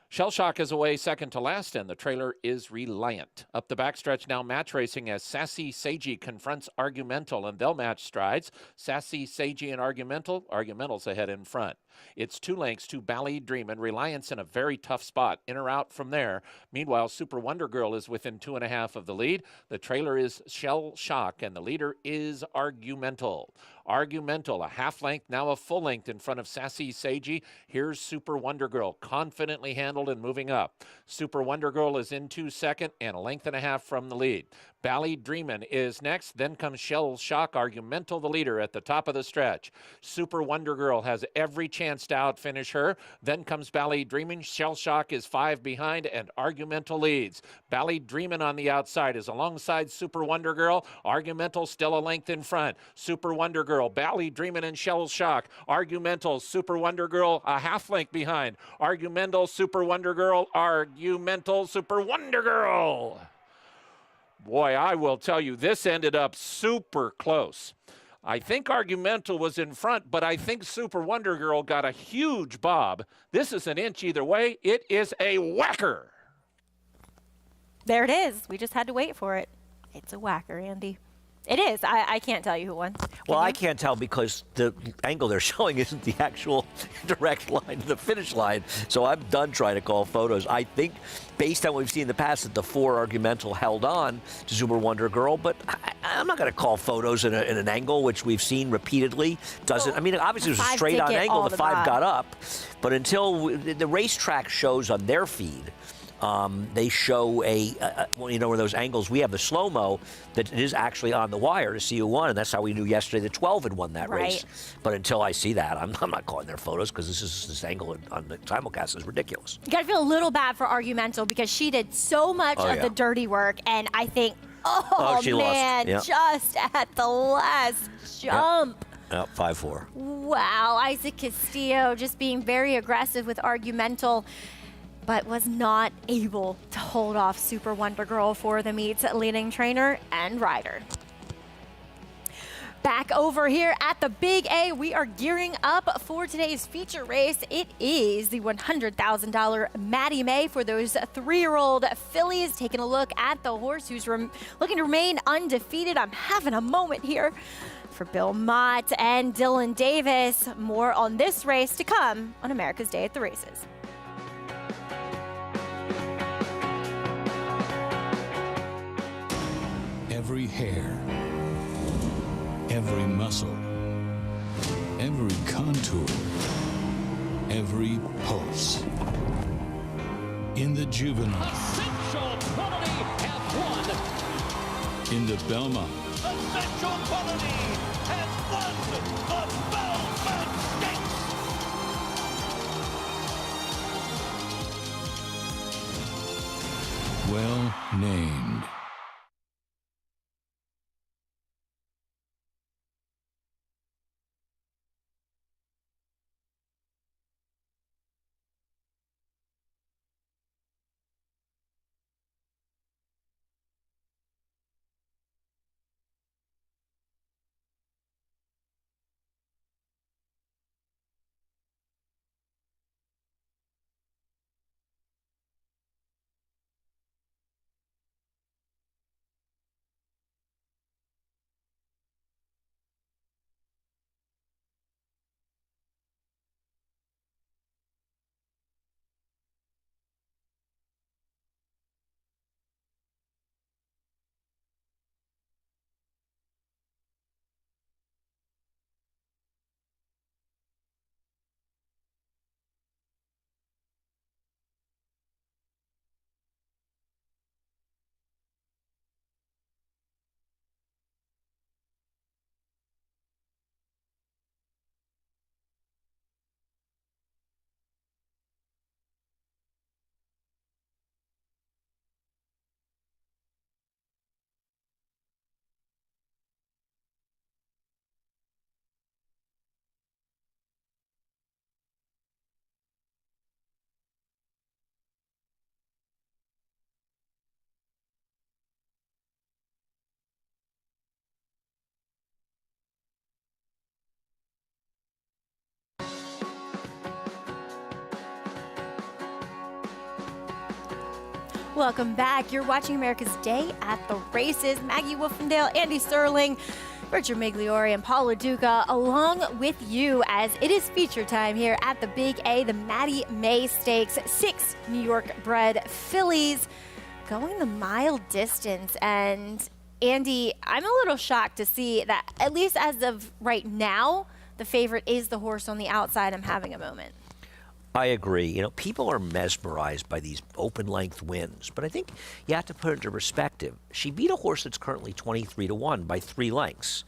Shell Shock is away second to last, and the trailer is Reliant. Up the backstretch now, match racing as Sassy Seiji confronts Argumental, and they'll match strides. Sassy Seiji and Argumental's ahead in front. It's 2 lengths to Bally Dreamin'. Reliance in a very tough spot, in or out from there. Meanwhile, Super Wonder Girl is within 2.5 of the lead. The trailer is Shell Shock, and the leader is Argumental. Argumental, a half length, now a full length in front of Sassy Seiji. Here's Super Wonder Girl, confidently handled and moving up. Super Wonder Girl is into second and 1.5 lengths from the lead. Bally Dreamin' is next, then comes Shell Shock. Argumental, the leader, at the top of the stretch. Super Wonder Girl has every chance chance to outfinish her. Then comes Bally Dreamin'. Shell Shock is 5 behind, and Argumental leads. Bally Dreamin' on the outside is alongside Super Wonder Girl. Argumental still a length in front. Super Wonder Girl, Bally Dreamin' and Shell Shock. Argumental, Super Wonder Girl a half length behind. Argumental, Super Wonder Girl, Argumental, Super Wonder Girl. Boy, I will tell you, this ended up super close. I think Argumental was in front, but I think Super Wonder Girl got a huge bob. This is an inch either way. It is a whacker. There it is. We just had to wait for it. It's a whacker, Andy. It is. I can't tell you who won. Well, I can't tell because the angle they're showing isn't the actual direct line to the finish line. So I'm done trying to call photos. I think, based on what we've seen in the past, that the 4 Argumental held on to Super Wonder Girl. But I'm not going to call photos in an angle, which we've seen repeatedly. Doesn't. I mean, obviously it was a straight-on angle. The 5 got up. But until the racetrack shows on their feed, they show well, you know, where those angles, we have the slow-mo that is actually on the wire to see who won, and that's how we knew yesterday the 12 had won that race. But until I see that, I'm not calling their photos because this angle on the simulcast is ridiculous. You got to feel a little bad for Argumental because she did so much of the dirty work, and I think, she man, lost. just at the last jump. Yep, 5-4. Wow, Isaac Castillo just being very aggressive with Argumental, but was not able to hold off Super Wonder Girl for the meet's leading trainer and rider. Back over here at the Big A, we are gearing up for today's feature race. It is the $100,000 Maddie May for those 3-year-old fillies. Taking a look at the horse who's looking to remain undefeated. I'm having a moment here for Bill Mott and Dylan Davis. More on this race to come on America's Day at the Races. Every hair, every muscle, every contour, every pulse. In the juvenile, Essential Quality have won. in the Belmont, Essential Quality has won the Belmont Stakes. well named. Welcome back. You're watching America's Day at the Races. Maggie Wolfendale, Andy Sterling, Richard Migliore, and Paula Duca along with you as it is feature time here at the Big A, the Maddie May Stakes. 6 New York bred fillies going the mile distance. And Andy, I'm a little shocked to see that, at least as of right now, the favorite is the horse on the outside. I'm having a moment. I agree. You know, people are mesmerized by these open-length wins, but I think you have to put it into perspective. She beat a horse that's currently 23-1 by 3 lengths.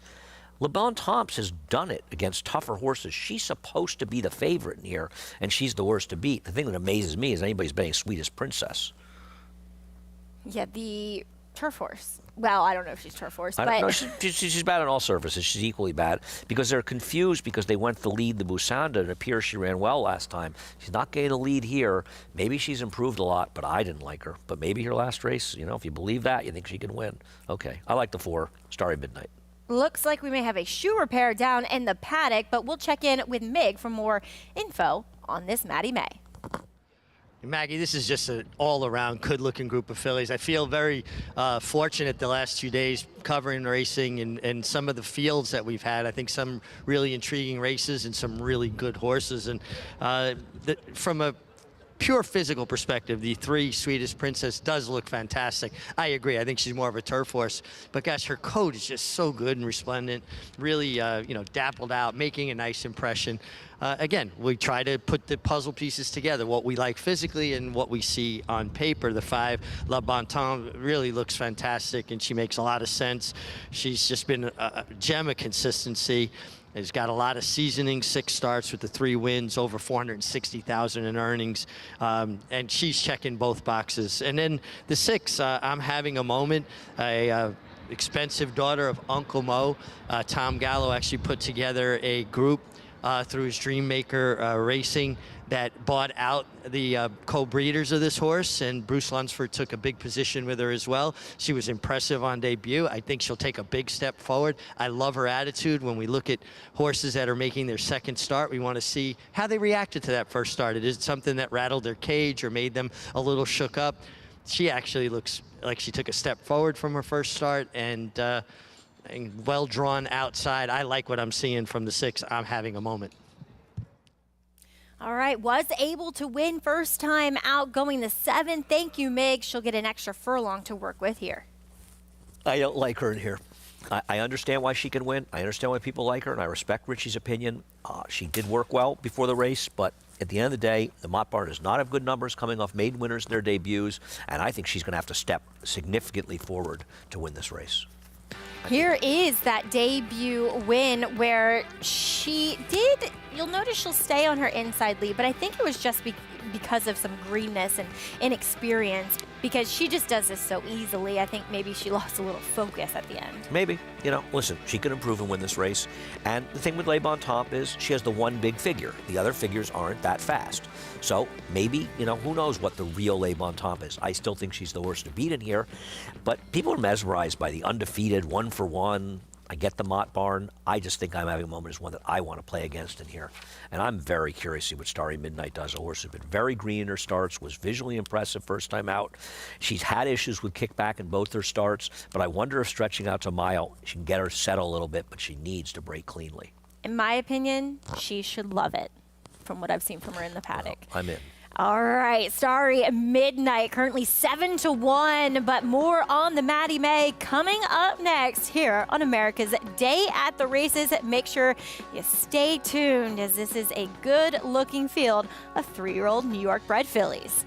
Le Bon Temps has done it against tougher horses. She's supposed to be the favorite in here, and she's the worst to beat. The thing that amazes me is anybody's betting Sweetest Princess. Yeah, the turf horse. Well, I don't know if she's turf horse, I but don't know. She's bad on all surfaces. She's equally bad because they're confused because they went to lead the Busanda. It appears she ran well last time. She's not getting a lead here. Maybe she's improved a lot, but I didn't like her. But maybe her last race, you know, if you believe that, you think she can win. Okay, I like the 4, Starry Midnight. looks like we may have a shoe repair down in the paddock, but we'll check in with Mig for more info on this Maddie May. Maggie, this is just an all-around good-looking group of fillies. I feel very fortunate the last 2 days covering racing and some of the fields that we've had. I think some really intriguing races and some really good horses. And from a pure physical perspective, the 3 Sweetest Princess does look fantastic. I agree. I think she's more of a turf horse. But gosh, her coat is just so good and resplendent. Really, dappled out, making a nice impression. Again, we try to put the puzzle pieces together, what we like physically and what we see on paper. The 5, La Bon Temps, really looks fantastic, and she makes a lot of sense. She's just been a gem of consistency. Has got a lot of seasoning, 6 starts with the 3 wins, over $460,000 in earnings, and she's checking both boxes. And then the 6, I'm having a moment. Expensive daughter of Uncle Mo, Tom Gallo, actually put together a group through his Dreammaker Racing that bought out the co-breeders of this horse, and Bruce Lunsford took a big position with her as well. She was impressive on debut. I think she'll take a big step forward. I love her attitude. When we look at horses that are making their second start, we want to see how they reacted to that first start. Is it something that rattled their cage or made them a little shook up? She actually looks like she took a step forward from her first start, and well drawn outside. I like what I'm seeing from the 6. I'm having a moment. All right, was able to win first time out going the 7. Thank you, Mig. She'll get an extra furlong to work with here. I don't like her in here. I understand why she can win. I understand why people like her, and I respect Richie's opinion. She did work well before the race, but at the end of the day, the Mott Barn does not have good numbers coming off maiden winners in their debuts, and I think she's going to have to step significantly forward to win this race. Here is that debut win where she did, you'll notice she'll stay on her inside lead, but I think it was just because of some greenness and inexperience, because she just does this so easily. I think maybe she lost a little focus at the end. Maybe. Listen, she can improve and win this race. And the thing with Le Bon Temps is she has the one big figure. The other figures aren't that fast. So maybe, who knows what the real Le Bon Temps is. I still think she's the worst to beat in here. But people are mesmerized by the undefeated 1-for-1. I get the Mott Barn. I just think I'm having a moment as one that I want to play against in here. And I'm very curious to see what Starry Midnight does. A horse who's been very green in her starts, was visually impressive first time out. She's had issues with kickback in both her starts, but I wonder if stretching out to a mile, she can get her settled a little bit, but she needs to break cleanly. In my opinion, she should love it from what I've seen from her in the paddock. Well, I'm in. All right, Starry Midnight, currently 7-1, but more on the Maddie May coming up next here on America's Day at the Races. Make sure you stay tuned, as this is a good-looking field of 3-year-old New York bred fillies.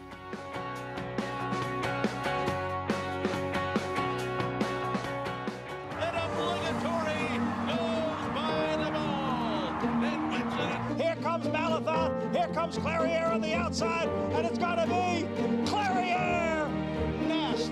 Here comes Malotha. Here comes Clariere on the outside, and it's got to be Clariere. Nest,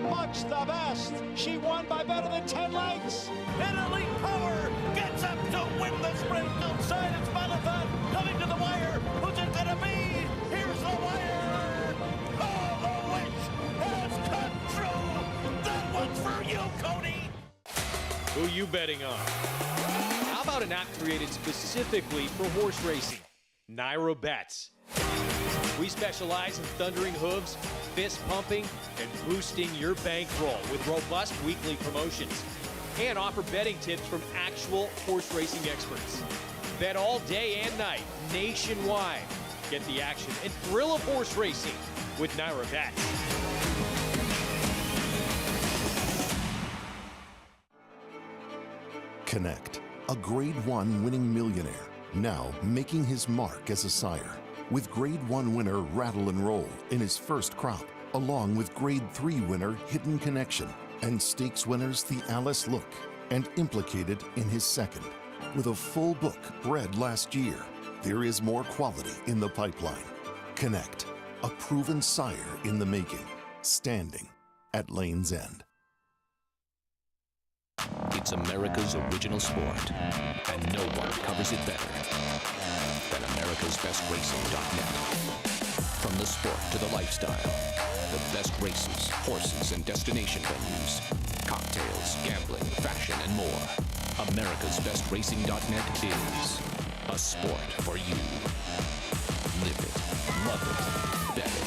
much the best. She won by better than 10 lengths. And Elite Power gets up to win the sprint. Outside it's Malotha coming to the wire. Who's it gonna be? Here's the wire. Oh, the wish has come true. That one's for you, Cody. Who you betting on? How about an app created specifically for horse racing? Naira Bets. We specialize in thundering hooves, fist pumping, and boosting your bankroll with robust weekly promotions, and offer betting tips from actual horse racing experts. Bet all day and night, nationwide. Get the action and thrill of horse racing with Naira Bets. Connect, a Grade 1 winning millionaire, now making his mark as a sire. With Grade 1 winner Rattle and Roll in his first crop, along with Grade 3 winner Hidden Connection, and stakes winners The Alice Look. and implicated in his second. With a full book bred last year, there is more quality in the pipeline. Connect, a proven sire in the making, standing at Lane's End. It's America's original sport, and no one covers it better than America'sBestRacing.net. From the sport to the lifestyle, the best races, horses, and destination venues, cocktails, gambling, fashion, and more. America'sBestRacing.net is a sport for you. Live it, love it, bet it.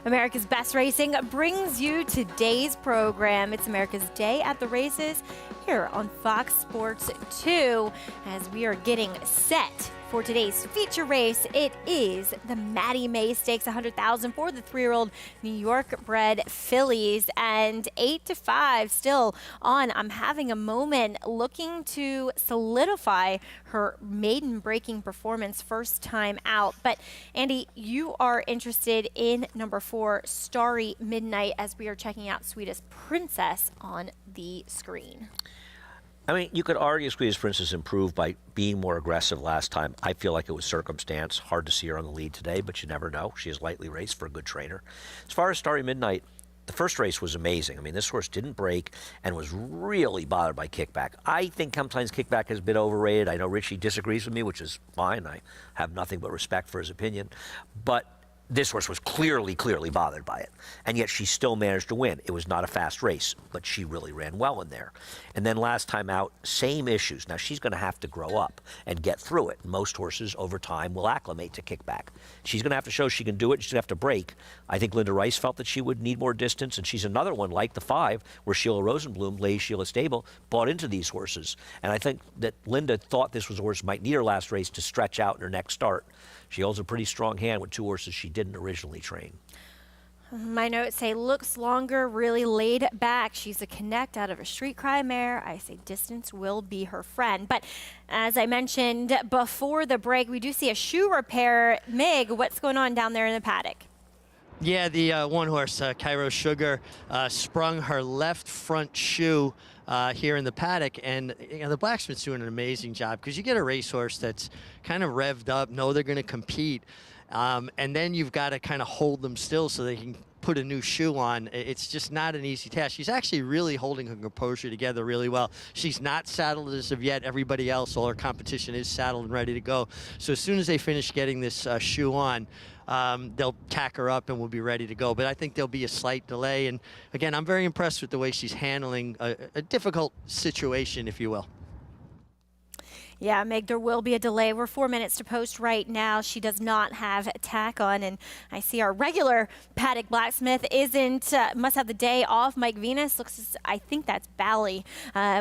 America's Best Racing brings you today's program. It's America's Day at the Races here on Fox Sports 2 as we are getting set for today's feature race. It is the Maddie May Stakes, $100,000 for the 3-year-old New York-bred fillies, and 8-5 still on I'm Having a Moment, looking to solidify her maiden breaking performance first time out. But Andy, you are interested in number 4, Starry Midnight, as we are checking out Sweetest Princess on the screen. I mean, you could argue Squeeze Princess improved by being more aggressive last time. I feel like it was circumstance. Hard to see her on the lead today, but you never know. She is lightly raced for a good trainer. As far as Starry Midnight, the first race was amazing. I mean, this horse didn't break and was really bothered by kickback. I think sometimes kickback has been overrated. I know Richie disagrees with me, which is fine. I have nothing but respect for his opinion. But this horse was clearly bothered by it. And yet she still managed to win. It was not a fast race, but she really ran well in there. And then last time out, same issues. Now she's going to have to grow up and get through it. Most horses over time will acclimate to kickback. She's going to have to show she can do it. She's going to have to break. I think Linda Rice felt that she would need more distance, and she's another one like the 5, where Sheila Rosenblum, Leigh Sheila Stable, bought into these horses. And I think that Linda thought this was a horse might need her last race to stretch out in her next start. She holds a pretty strong hand with 2 horses she didn't originally train. My notes say looks longer, really laid back. She's a connect out of a Street Cry mare. I say distance will be her friend. But as I mentioned before the break, we do see a shoe repair. Mig, what's going on down there in the paddock? Yeah, the one horse, Cairo Sugar, sprung her left front shoe here in the paddock, and the blacksmith's doing an amazing job, because you get a racehorse that's kind of revved up, know they're going to compete, and then you've got to kind of hold them still so they can put a new shoe on. It's just not an easy task. She's actually really holding her composure together really well. She's not saddled as of yet. Everybody else, all her competition, is saddled and ready to go. So as soon as they finish getting this shoe on, they'll tack her up and we'll be ready to go. But I think there'll be a slight delay. And again, I'm very impressed with the way she's handling a difficult situation, if you will. Yeah, Meg, there will be a delay. We're 4 minutes to post right now. She does not have tack on, and I see our regular paddock blacksmith must have the day off. Mike Venus looks, I think that's Bally,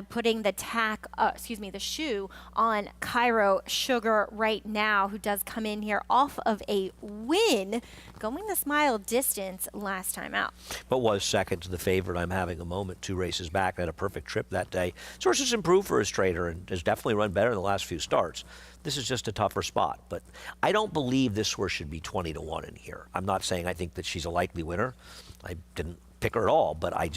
putting the the shoe on Cairo Sugar right now, who does come in here off of a win, going the mile distance last time out. But was second to the favorite. I'm Having a Moment 2 races back. Had a perfect trip that day. This horse has improved for his trainer and has definitely run better in the last few starts. This is just a tougher spot, but I don't believe this horse should be 20-1 in here. I'm not saying I think that she's a likely winner. I didn't pick her at all, but I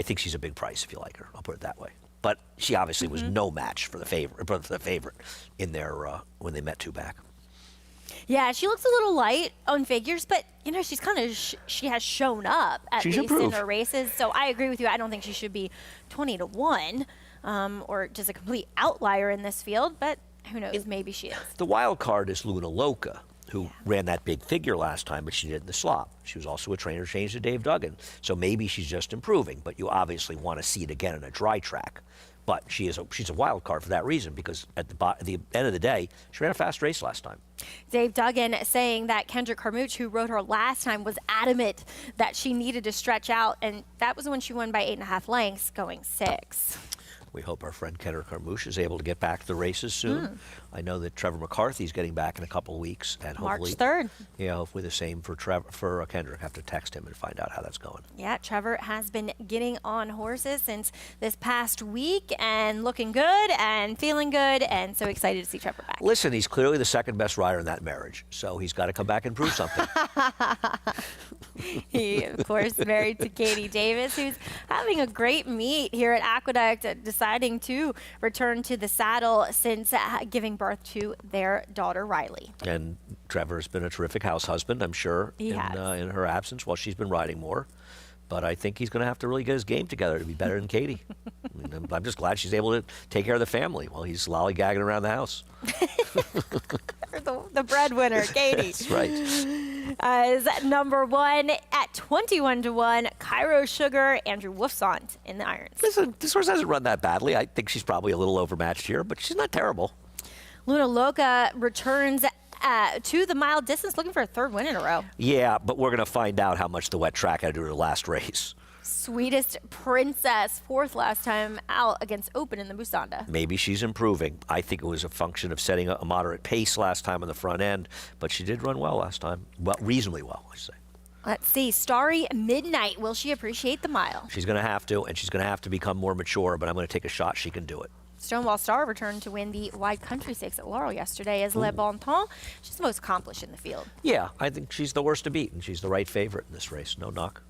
think she's a big price if you like her. I'll put it that way. But she obviously was no match for the favorite in there when they met 2 back. Yeah, she looks a little light on figures, but she's kind of she has shown up at least in her races. So I agree with you. I don't think she should be 20-1 or just a complete outlier in this field. But who knows? Maybe she is. The wild card is Luna Loca, who ran that big figure last time, but she did in the slop. She was also a trainer changed to Dave Duggan. So maybe she's just improving, but you obviously want to see it again in a dry track. But she's a wild card for that reason, because at the end of the day, she ran a fast race last time. Dave Duggan saying that Kendrick Carmouche, who rode her last time, was adamant that she needed to stretch out, and that was when she won by 8.5 lengths, going 6. We hope our friend Kendra Carmouche is able to get back to the races soon. I know that Trevor McCarthy's getting back in a couple of weeks, and hopefully, March 3rd. Yeah, hopefully the same for Kendra. Have to text him and find out how that's going. Yeah, Trevor has been getting on horses since this past week and looking good and feeling good, and so excited to see Trevor back. Listen, he's clearly the second best rider in that marriage, so he's got to come back and prove something. He, of course, married to Katie Davis, who's having a great meet here at Aqueduct, deciding to return to the saddle since giving birth to their daughter, Riley. And Trevor's been a terrific house husband, I'm sure, in her absence while she's been riding more. But I think he's going to have to really get his game together to be better than Katie. I'm just glad she's able to take care of the family while he's lollygagging around the house. The breadwinner, Katie. That's right. Is number 1 at 21-1. Cairo Sugar, Andrew Wolfsont in the irons. Listen, this horse hasn't run that badly. I think she's probably a little overmatched here, but she's not terrible. Luna Loca returns to the mile distance, looking for a 3rd win in a row. Yeah, but we're going to find out how much the wet track had to do to the last race. Sweetest Princess, 4th last time out against Open in the Busanda. Maybe she's improving. I think it was a function of setting a moderate pace last time on the front end, but she did run well last time. Well, reasonably well, I should say. Let's see. Starry Midnight. Will she appreciate the mile? She's going to have to, and she's going to have to become more mature, but I'm going to take a shot she can do it. Stonewall Star returned to win the Wide Country Stakes at Laurel yesterday as Le Bon Temps. She's the most accomplished in the field. Yeah, I think she's the worst to beat, and she's the right favorite in this race. No knock.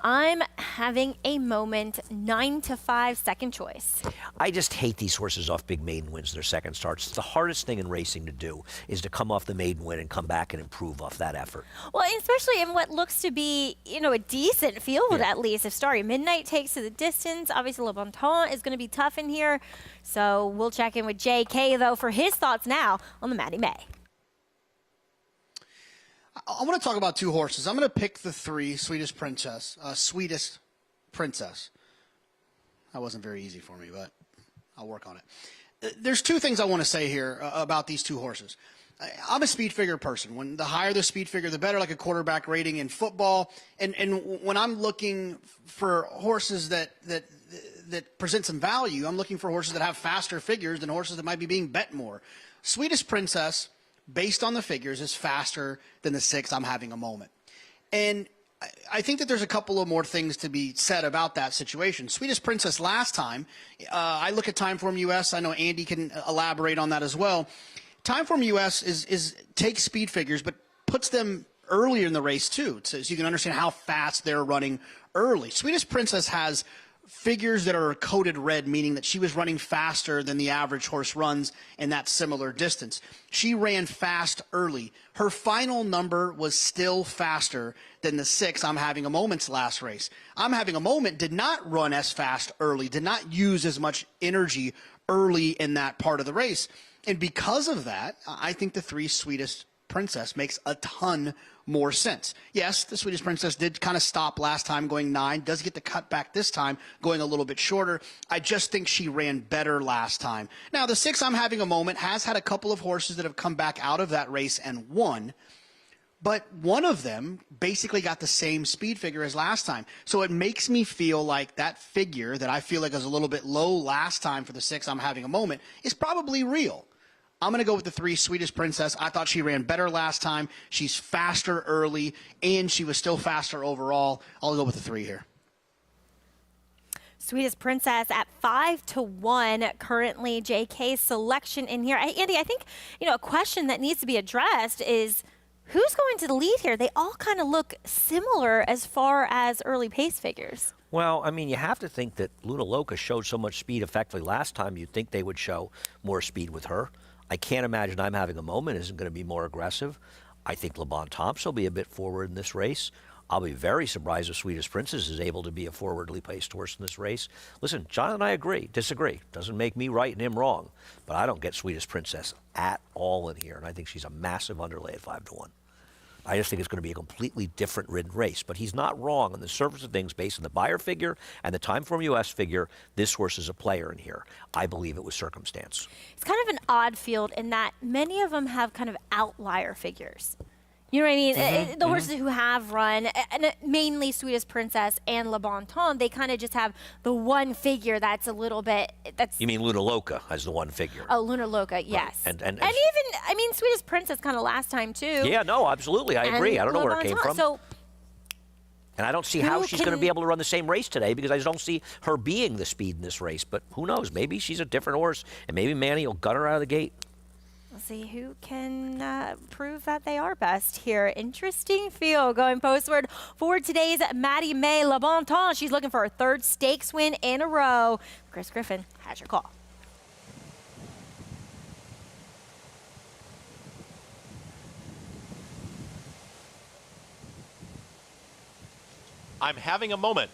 I'm having a moment, 9-5, second choice. I just hate these horses off big maiden wins, their second starts. The hardest thing in racing to do is to come off the maiden win and come back and improve off that effort. Well, especially in what looks to be, a decent field at least. If Starry Midnight takes to the distance, obviously Le Bon Temps is going to be tough in here. So we'll check in with JK, though, for his thoughts now on the Maddie May. I want to talk about 2 horses. I'm going to pick the 3, Sweetest Princess. That wasn't very easy for me, but I'll work on it. There's 2 things I want to say here about these 2 horses. I'm a speed figure person. When the higher the speed figure, the better, like a quarterback rating in football. And when I'm looking for horses that present some value, I'm looking for horses that have faster figures than horses that might be being bet more. Sweetest Princess, based on the figures, is faster than the 6 I'm having a moment. And I think that there's a couple of more things to be said about that situation. Sweetest Princess last time, I look at Timeform US. I know Andy can elaborate on that as well. Timeform US is takes speed figures, but puts them earlier in the race too, so you can understand how fast they're running early. Sweetest Princess has figures that are coded red, meaning that she was running faster than the average horse runs in that similar distance. She ran fast early. Her final number was still faster than the 6 I'm having a moment's last race. I'm having a moment did not run as fast early, did not use as much energy early in that part of the race. And because of that, I think the 3 Sweetest Princess makes a ton more sense. Yes, the Sweetest Princess did kind of stop last time going 9, does get the cut back this time going a little bit shorter. I just think she ran better last time. Now, the 6 I'm having a moment has had a couple of horses that have come back out of that race and won, but one of them basically got the same speed figure as last time. So it makes me feel like that figure that I feel like was a little bit low last time for the 6 I'm having a moment is probably real. I'm going to go with the 3 Sweetest Princess. I thought she ran better last time. She's faster early, and she was still faster overall. I'll go with the 3 here. Sweetest Princess at 5-1 currently. JK's selection in here. Andy, I think, a question that needs to be addressed is who's going to the lead here? They all kind of look similar as far as early pace figures. Well, I mean, you have to think that Luna Loca showed so much speed effectively last time. You'd think they would show more speed with her. I can't imagine I'm having a moment isn't going to be more aggressive. I think Le Bon Temps will be a bit forward in this race. I'll be very surprised if Sweetest Princess is able to be a forwardly placed horse in this race. Listen, John and I disagree. Doesn't make me right and him wrong. But I don't get Sweetest Princess at all in here, and I think she's a massive underlay at 5-1. I just think it's going to be a completely different ridden race. But he's not wrong on the surface of things based on the buyer figure and the Timeform US figure. This horse is a player in here. I believe it was circumstance. It's kind of an odd field in that many of them have kind of outlier figures. You know what I mean? Mm-hmm, The horses who have run, and mainly Sweetest Princess and Le Bon Temps, they kind of just have the one figure that's a little bit. That's You mean Luna Loca as the one figure? Oh, Luna Loca, yes. And even, I mean, Sweetest Princess kind of last time too. Yeah, no, absolutely, I agree. I don't know where it came from. So, and I don't see how who she's going to can- be able to run the same race today because I just don't see her being the speed in this race. But who knows? Maybe she's a different horse, and maybe Manny will gut her out of the gate. we'll see who can prove that they are best here. Interesting field going postward for today's Maddie May Le Bon Temps. She's looking for her third stakes win in a row. Chris Griffin has your call. I'm having a moment.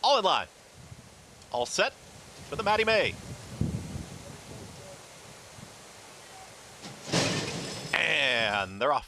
All in line. All set for the Maddie May. And they're off.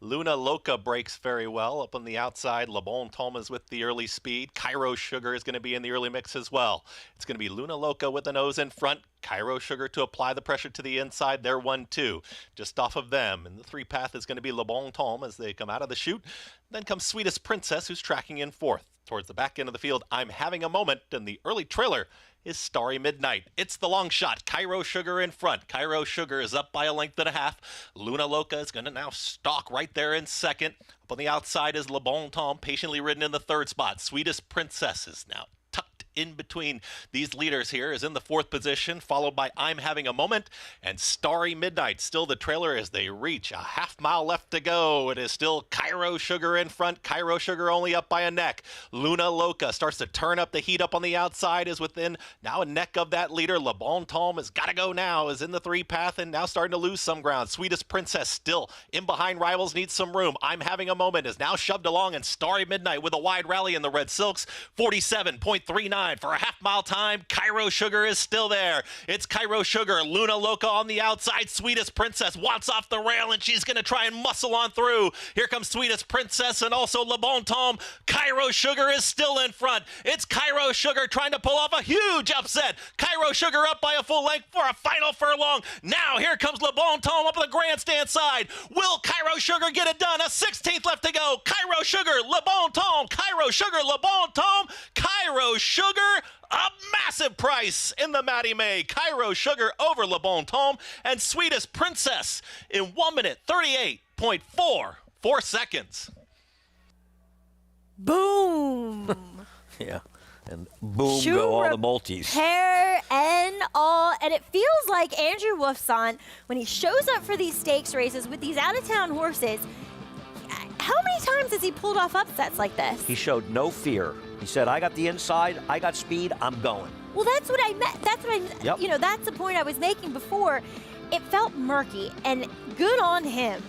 Luna Loca breaks very well up on the outside. Le Bon Temps is with the early speed. Cairo Sugar is going to be in the early mix as well. It's going to be Luna Loca with the nose in front. Cairo Sugar to apply the pressure to the inside. They're 1-2. Just off of them. And the three path is going to be Le Bon Temps as they come out of the chute. Then comes Sweetest Princess, who's tracking in fourth. Towards the back end of the field, I'm Having a Moment, and the early trailer is Starry Midnight. It's the long shot. Cairo Sugar in front. Cairo Sugar is up by a length and a half. Luna Loca is going to now stalk right there in second. Up on the outside is Le Bon Temps, patiently ridden in the third spot. Sweetest Princess is now tucked in between these leaders here, is in the fourth position, followed by I'm Having a Moment and Starry Midnight. Still the trailer as they reach a half mile left to go. It is still Cairo Sugar in front. Cairo Sugar only up by a neck. Luna Loca starts to turn up the heat up on the outside, is within now a neck of that leader. Le Bon Temps has got to go now, is in the three path and now starting to lose some ground. Sweetest Princess still in behind rivals, needs some room. I'm Having a Moment is now shoved along, and Starry Midnight with a wide rally in the red silks. 47.39 for a half mile time. Cairo Sugar is still there. It's Cairo Sugar. Luna Loca on the outside. Sweetest Princess wants off the rail, and she's going to try and muscle on through. Here comes Sweetest Princess and also Le Bon Temps. Cairo Sugar is still in front. It's Cairo Sugar trying to pull off a huge upset. Cairo Sugar up by a full length for a final furlong. Now here comes Le Bon Temps up on the grandstand side. Will Cairo Sugar get it done? A 16th left to go. Cairo Sugar, Le Bon Temps. Cairo Sugar, Le Bon Temps. Cairo Sugar, a massive price in the Maddie May. Cairo Sugar over Le Bon Temps, and Sweetest Princess in 1 minute 38.44 seconds. Boom. Yeah. And boom Shoe go all the multis. Hair and all. And it feels like Andrew Wolfson, when he shows up for these stakes races with these out-of-town horses, how many times has he pulled off upsets like this? He showed no fear. He said, I got the inside, I got speed, I'm going. Well, that's what I meant. That's what I, Yep. you know, that's the point I was making before. It felt murky, and good on him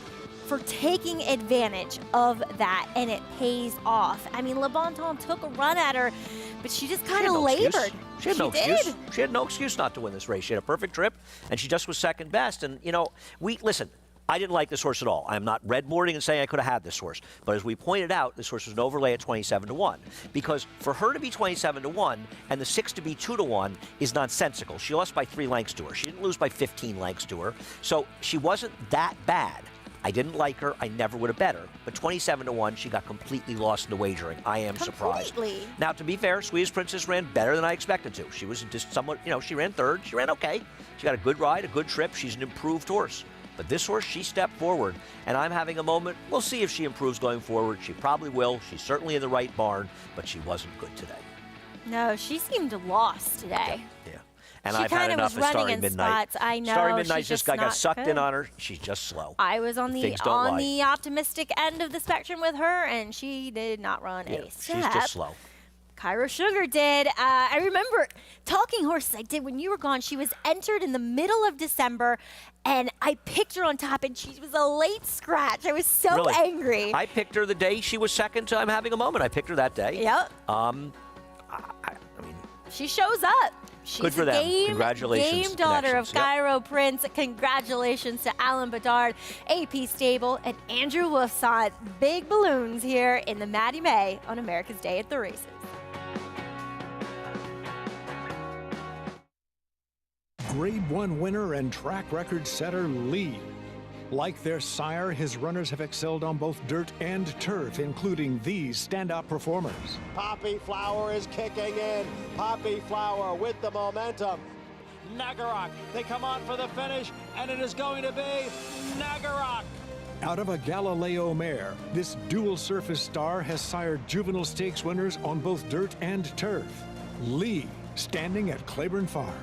for taking advantage of that, and it pays off. I mean, Le Bon Temps took a run at her, but she just kind of labored. She had no excuse. She had no excuse not to win this race. She had a perfect trip, and she just was second best. And, you know, listen, I didn't like this horse at all. I'm not redboarding and saying I could have had this horse. But as we pointed out, this horse was an overlay at 27-1. Because for her to be 27-1 and the 6 to be 2-1 is nonsensical. She lost by 3 lengths to her. She didn't lose by 15 lengths to her. So she wasn't that bad. I didn't like her. I never would have bet her. But 27-1, she got completely lost in the wagering. I am surprised. Now, to be fair, Sweetest Princess ran better than I expected to. She was just somewhat, you know, she ran third. She ran okay. She got a good ride, a good trip. She's an improved horse. But this horse, she stepped forward, and I'm Having a Moment. We'll see if she improves going forward. She probably will. She's certainly in the right barn, but she wasn't good today. No, she seemed lost today. Yeah. And She I've had kinda enough was of Starry running in Midnight. spots. I know, Starry she's Midnight just got not sucked in good. on her. She's just slow. I was on the Things don't lie. optimistic end of the spectrum with her, and she did not run a step. She's just slow. Cairo Sugar did. I remember Talking Horses I did when you were gone. She was entered in the middle of December, and I picked her on top, and she was a late scratch. I was so Really? angry. I picked her the day she was second to I'm Having a Moment. I picked her that day. Yep. I mean, She shows up. She's Good for a them. Game, Congratulations, Game daughter of connections. Yep. Cairo Prince. Congratulations to Alan Bedard, AP Stable, and Andrew Wolfson. Big balloons here in the Maddie May on America's Day at the Races. Grade 1 winner and track record setter Lee. Like their sire, his runners have excelled on both dirt and turf, including these standout performers. Poppy Flower is kicking in. Poppy Flower with the momentum. Nagarok, they come on for the finish, and it is going to be Nagarok. Out of a Galileo mare, this dual surface star has sired juvenile stakes winners on both dirt and turf. Lee, standing at Claiborne Farm.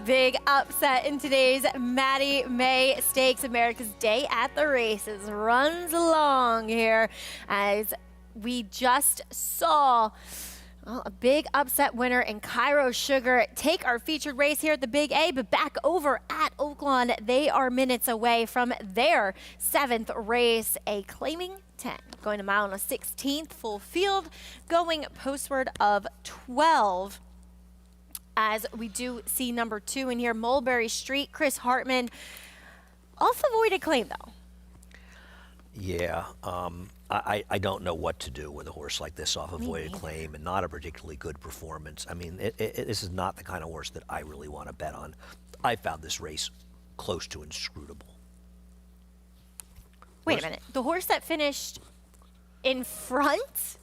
Big upset in today's Maddie May Stakes. America's Day at the Races runs along here as we just saw a big upset winner in Cairo Sugar take our featured race here at the Big A, but back over at Oaklawn, they are minutes away from their 7th race, a claiming 10, going a mile and a 16th, full field, going postward of 12. As we do see number 2 in here, Mulberry Street, Chris Hartman, off avoided claim though. Yeah, I don't know what to do with a horse like this off avoided claim and not a particularly good performance. I mean, this is not the kind of horse that I really want to bet on. I found this race close to inscrutable. Wait a minute. The horse that finished in front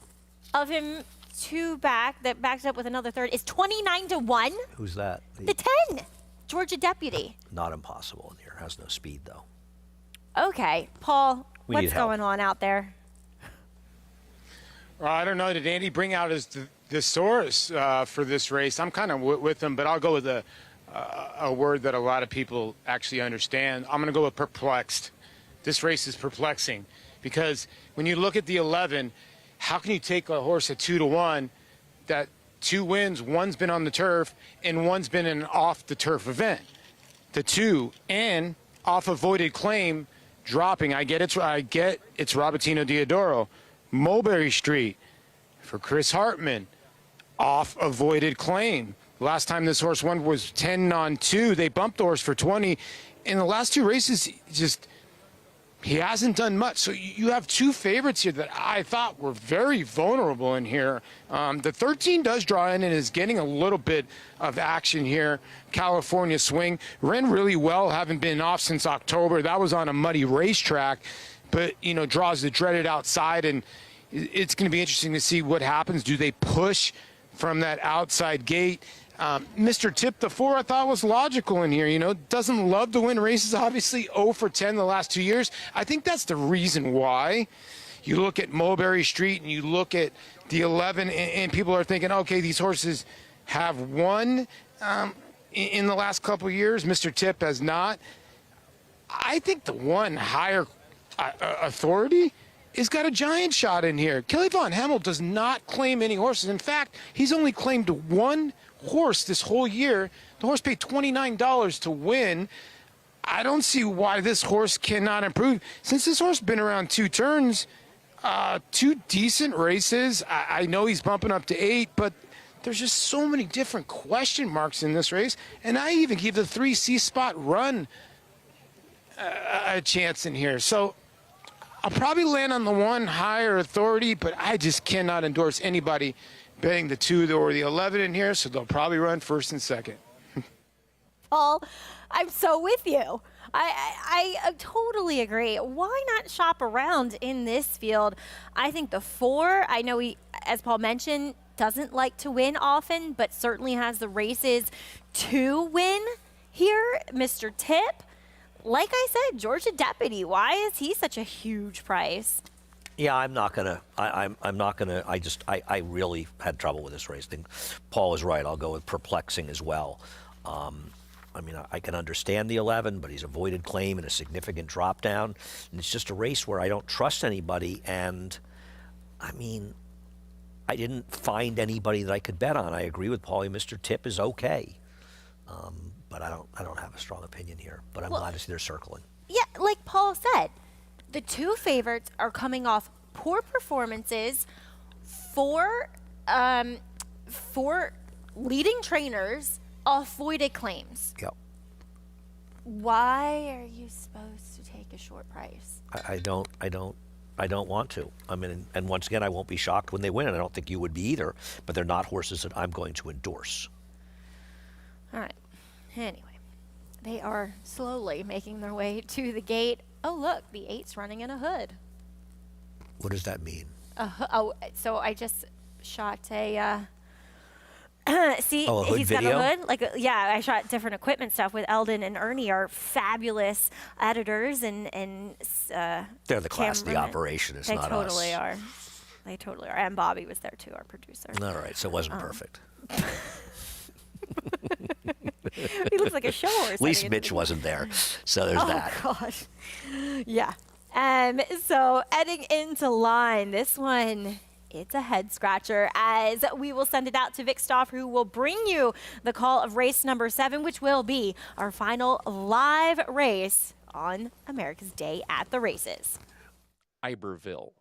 of him, 2 back, that backs up with another third, is 29-1. Who's that? The 10, Georgia Deputy. Not impossible in here. Has no speed though. Okay, Paul, We need what's help. going on out there? Well, I don't know. Did Andy bring out his thesaurus for this race? I'm kind of with him, but I'll go with a word that a lot of people actually understand. I'm going to go with perplexed. This race is perplexing because when you look at the 11, how can you take a horse at 2-1 that 2 wins, one's been on the turf and one's been in an off the turf event? The 2 and off avoided claim dropping. I get it's Robertino Diodoro. Mulberry Street for Chris Hartman, off avoided claim. Last time this horse won was 10-2. They bumped the horse for 20. In the last 2 races, he hasn't done much. So you have 2 favorites here that I thought were very vulnerable in here. The 13 does draw in and is getting a little bit of action here. California Swing ran really well, haven't been off since October. That was on a muddy racetrack, but draws the dreaded outside, and it's going to be interesting to see what happens. Do they push from that outside gate? Mr. Tip, the 4, I thought was logical in here. Doesn't love to win races, obviously 0 for 10 the last 2 years. I think that's the reason why. You look at Mulberry Street and you look at the 11, and people are thinking, okay, these horses have won in the last couple of years. Mr. Tip has not. I think the one higher authority has got a giant shot in here. Kelly Von Hemel does not claim any horses. In fact, he's only claimed 1 horse this whole year. The horse paid $29 to win. I don't see why this horse cannot improve. Since this horse been around 2 turns, 2 decent races. I know he's bumping up to 8, but there's just so many different question marks in this race. And I even give the 3 C-Spot Run a chance in here. So I'll probably land on the 1 Higher Authority, but I just cannot endorse anybody betting the 2 or the 11 in here, so they'll probably run first and second. Paul, I'm so with you. I totally agree. Why not shop around in this field? I think the 4, I know he, as Paul mentioned, doesn't like to win often, but certainly has the races to win here. Mr. Tip, like I said, Georgia Deputy, why is he such a huge price? Yeah, I'm not gonna. I'm not gonna. I really had trouble with this race. I think Paul is right. I'll go with perplexing as well. I mean, I can understand the 11, but he's avoided claim in a significant drop down. And it's just a race where I don't trust anybody. And I mean, I didn't find anybody that I could bet on. I agree with Paulie. Mr. Tip is okay, but I don't have a strong opinion here. But I'm glad to see they're circling. Yeah, like Paul said, the 2 favorites are coming off poor performances for leading trainers. Avoided claims. Yep. Why are you supposed to take a short price? I don't want to. I mean, and once again, I won't be shocked when they win, and I don't think you would be either. But they're not horses that I'm going to endorse. All right. Anyway, they are slowly making their way to the gate. Oh, look, the 8's running in a hood. What does that mean? So I just shot a. See, a hood he's video? got a hood. Yeah, I shot different equipment stuff with Eldon and Ernie, are fabulous editors and they're the class of the cameramen. operation. It's They not totally us. are. They totally are. And Bobby was there too, our producer. All right, so it wasn't perfect. He looks like a show horse. At least Mitch wasn't there, so there's that. Oh gosh, yeah. So heading into line, this one. It's a head scratcher, as we will send it out to Vic Stoffer, who will bring you the call of race number 7, which will be our final live race on America's Day at the Races. Iberville.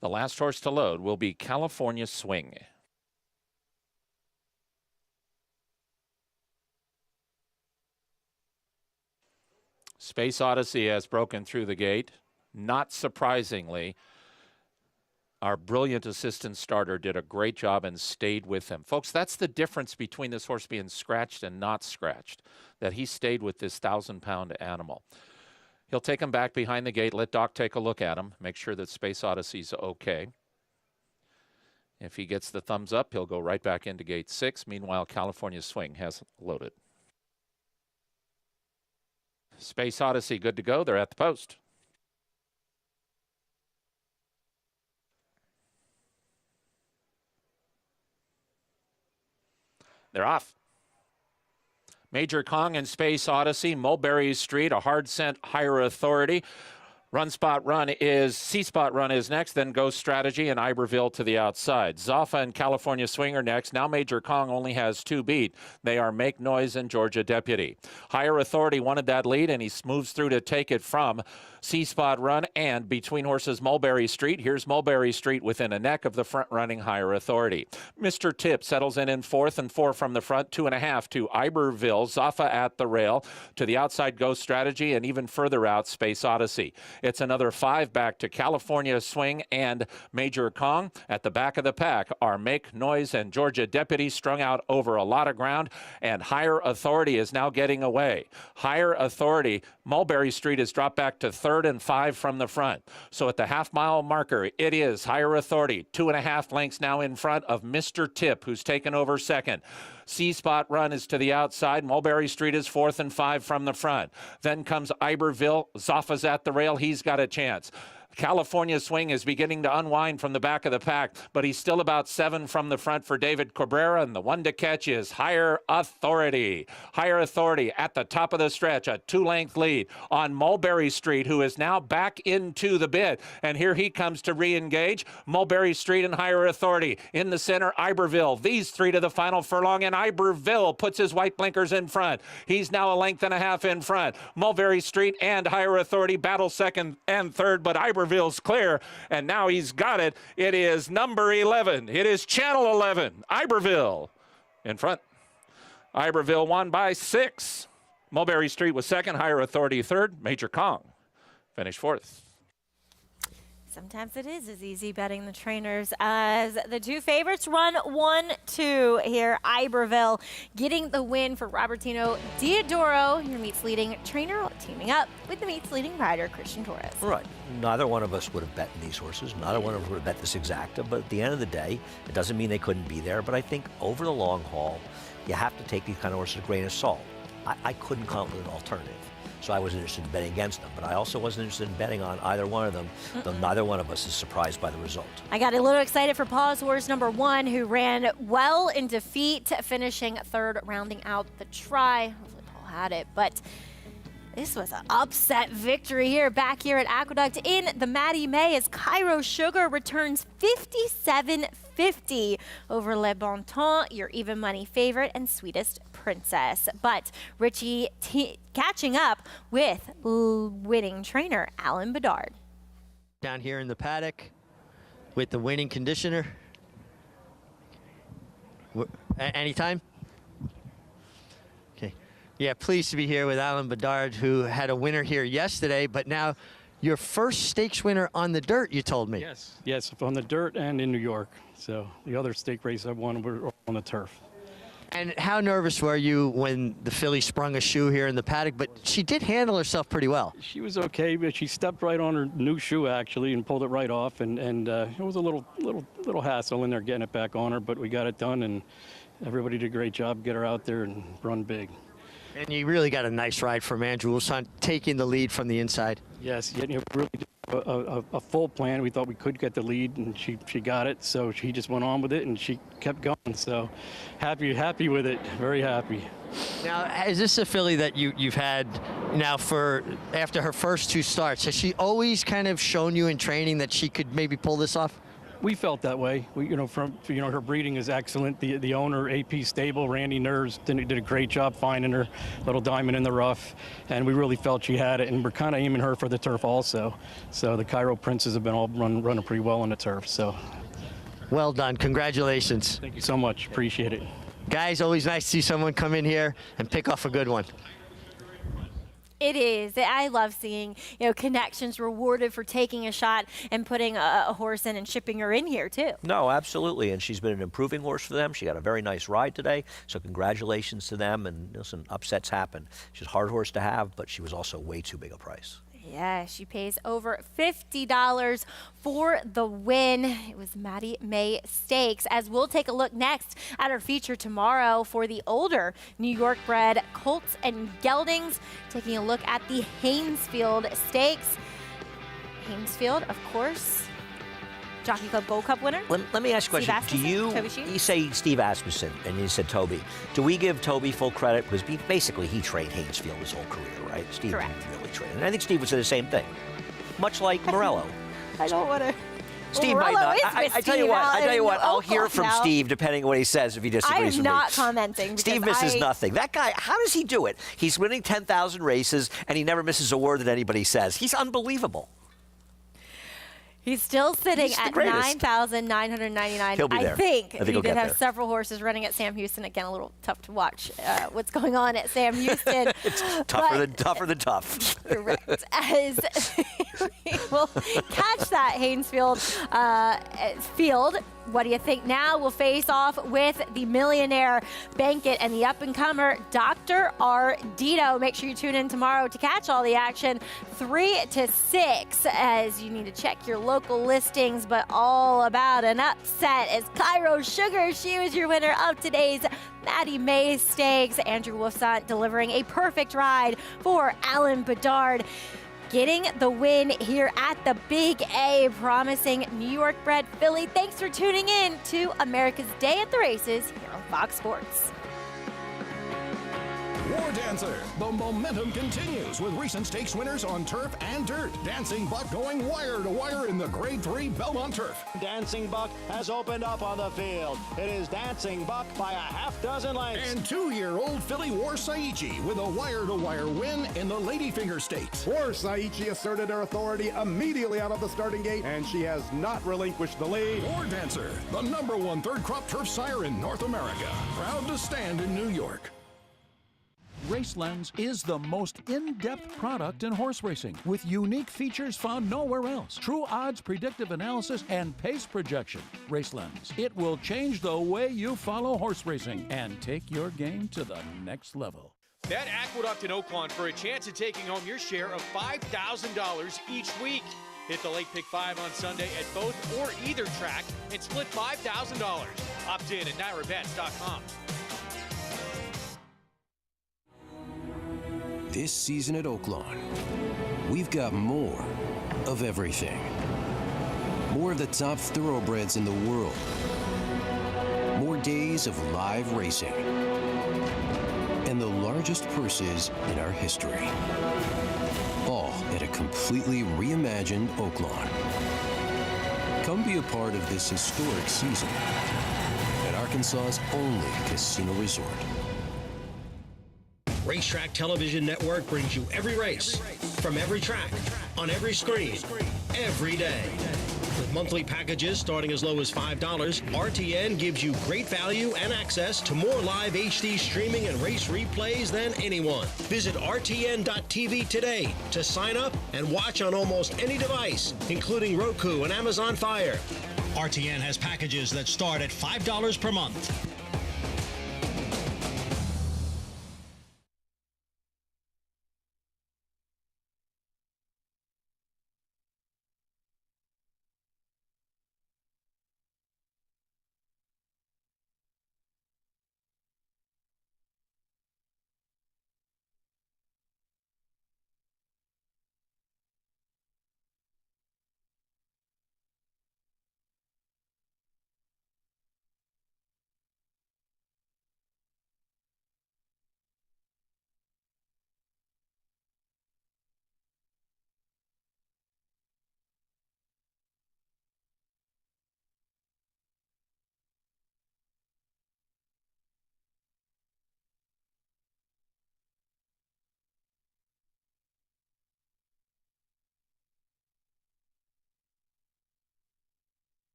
The last horse to load will be California Swing. Space Odyssey has broken through the gate. Not surprisingly, our brilliant assistant starter did a great job and stayed with him. Folks, that's the difference between this horse being scratched and not scratched, that he stayed with this 1,000-pound animal. He'll take him back behind the gate, let Doc take a look at him, make sure that Space Odyssey's okay. If he gets the thumbs up, he'll go right back into gate 6. Meanwhile, California Swing has loaded. Space Odyssey good to go. They're at the post. They're off. Major Kong and Space Odyssey, Mulberry Street, a hard scent Higher Authority. C-Spot Run is next, then Ghost Strategy and Iberville to the outside. Zaffa and California Swing are next. Now Major Kong only has 2 beat. They are Make Noise and Georgia Deputy. Higher Authority wanted that lead, and he moves through to take it from C-Spot Run and between horses Mulberry Street. Here's Mulberry Street within a neck of the front-running Higher Authority. Mr. Tip settles in 4th and 4 from the front, 2.5 to Iberville. Zaffa at the rail. To the outside Ghost Strategy, and even further out Space Odyssey. It's another 5 back to California Swing and Major Kong. At the back of the pack are Make Noise and Georgia Deputy, strung out over a lot of ground, and Higher Authority is now getting away. Higher Authority, Mulberry Street is dropped back to 3rd and 5 from the front. So at the half-mile marker, it is Higher Authority, 2.5 lengths now in front of Mr. Tip, who's taken over 2nd. C-Spot Run is to the outside. Mulberry Street is 4th and 5 from the front. Then comes Iberville. Zaffa's at the rail. He's got a chance. California Swing is beginning to unwind from the back of the pack, but he's still about 7 from the front for David Cabrera, and the one to catch is Higher Authority. Higher Authority at the top of the stretch, a 2-length lead on Mulberry Street, who is now back into the bid, and here he comes to re-engage. Mulberry Street and Higher Authority. In the center, Iberville. These three to the final furlong, and Iberville puts his white blinkers in front. He's now a length and a half in front. Mulberry Street and Higher Authority battle second and third, but Iberville's clear, and now he's got it. It is number 11. It is Channel 11. Iberville in front. Iberville won by 6. Mulberry Street was second. Higher Authority third. Major Kong finished fourth. Sometimes it is as easy betting the trainers as the two favorites run 1-2 here. Iberville getting the win for Robertino Diodoro, your meets leading trainer, teaming up with the meets leading rider, Christian Torres. Right. Neither one of us would have bet these horses. Neither one of us would have bet this exacta. But at the end of the day, it doesn't mean they couldn't be there. But I think over the long haul, you have to take these kind of horses with a grain of salt. I couldn't come up with an alternative. So I wasn't interested in betting against them. But I also wasn't interested in betting on either one of them, though neither one of us is surprised by the result. I got a little excited for Paul's horse number 1, who ran well in defeat, finishing third, rounding out the try. Hopefully Paul had it, but this was an upset victory here, back here at Aqueduct in the Maddie May, as Cairo Sugar returns 57.50 over Le Bon Temps, your even money favorite and sweetest princess. But Richie catching up with winning trainer Alan Bedard. Down here in the paddock with the winning conditioner. Anytime? Okay. Yeah, pleased to be here with Alan Bedard, who had a winner here yesterday, but now your first stakes winner on the dirt, you told me. Yes, on the dirt and in New York. So the other stake race I won were on the turf. And how nervous were you when the filly sprung a shoe here in the paddock? But she did handle herself pretty well. She was okay, but she stepped right on her new shoe actually and pulled it right off. And it was a little hassle in there getting it back on her, but we got it done, and everybody did a great job. Get her out there and run big. And you really got a nice ride from Andrew Wilson, taking the lead from the inside. Yes, really did a full plan. We thought we could get the lead, and she got it. So she just went on with it, and she kept going. So happy with it, very happy. Now, is this a filly that you've had now for after her first 2 starts? Has she always kind of shown you in training that she could maybe pull this off? We felt that way. Her breeding is excellent. The owner, AP Stable, Randy Ners, did a great job finding her, little diamond in the rough, and we really felt she had it. And we're kind of aiming her for the turf also. So the Cairo Princes have been all running pretty well on the turf. So, well done. Congratulations. Thank you so much. Appreciate it. Guys, always nice to see someone come in here and pick off a good one. It is. I love seeing, connections rewarded for taking a shot and putting a horse in and shipping her in here, too. No, absolutely. And she's been an improving horse for them. She got a very nice ride today. So congratulations to them. And listen, upsets happen. She's a hard horse to have, but she was also way too big a price. Yeah, she pays over $50 for the win. It was Maddie May Stakes, as we'll take a look next at our feature tomorrow for the older New York bred colts and geldings, taking a look at the Haynesfield Stakes. Haynesfield, of course, Jockey Club Gold Cup winner. Let me ask you a question. Do you say Steve Asmussen, and you said Toby. Do we give Toby full credit? Because basically he trained Haynesfield his whole career, right? Steve didn't really train. And I think Steve would say the same thing. Much like Morello. I don't want to. Steve might not. I tell you what, I'll hear from Steve depending on what he says if he disagrees with me. I'm not commenting. Steve misses nothing. That guy, how does he do it? He's winning 10,000 races, and he never misses a word that anybody says. He's unbelievable. He's still sitting at 9,999. He'll be there. I think he'll he did get have there. seveul horses running at Sam Houston. Again, a little tough to watch what's going on at Sam Houston. It's tougher than tough. Correct. As we will catch that Haynesfield field. What do you think now? We'll face off with the Millionaire Banquet and the up-and-comer Dr. Ardito. Make sure you tune in tomorrow to catch all the action 3 to 6, as you need to check your local listings, but all about an upset as Cairo Sugar, she was your winner of today's Maddie May Stakes. Andrew Wolfson delivering a perfect ride for Alan Bedard. getting the win here at the Big A, promising New York-bred filly. Thanks for tuning in to America's Day at the Races here on Fox Sports. War Dancer. The momentum continues with recent stakes winners on turf and dirt. Dancing Buck going wire to wire in the Grade 3 Belmont Turf. Dancing Buck has opened up on the field. It is Dancing Buck by a half dozen lengths. And 2-year-old filly War Saichi with a wire-to-wire win in the Ladyfinger Stakes. War Saichi asserted her authority immediately out of the starting gate, and she has not relinquished the lead. War Dancer, the #1 third-crop turf sire in North America. Proud to stand in New York. RaceLens is the most in-depth product in horse racing with unique features found nowhere else. True odds, predictive analysis, and pace projection. RaceLens. It will change the way you follow horse racing and take your game to the next level. Bet Aqueduct in Oaklawn for a chance at taking home your share of $5,000 each week. Hit the late pick 5 on Sunday at both or either track and split $5,000. Opt in at NyraBets.com. This season at Oaklawn, we've got more of everything. More of the top thoroughbreds in the world. More days of live racing. And the largest purses in our history. All at a completely reimagined Oaklawn. Come be a part of this historic season at Arkansas's only casino resort. Racetrack Television Network brings you every race, from every track, on every screen, every day. With monthly packages starting as low as $5, RTN gives you great value and access to more live HD streaming and race replays than anyone. Visit RTN.tv today to sign up and watch on almost any device, including Roku and Amazon Fire. RTN has packages that start at $5 per month.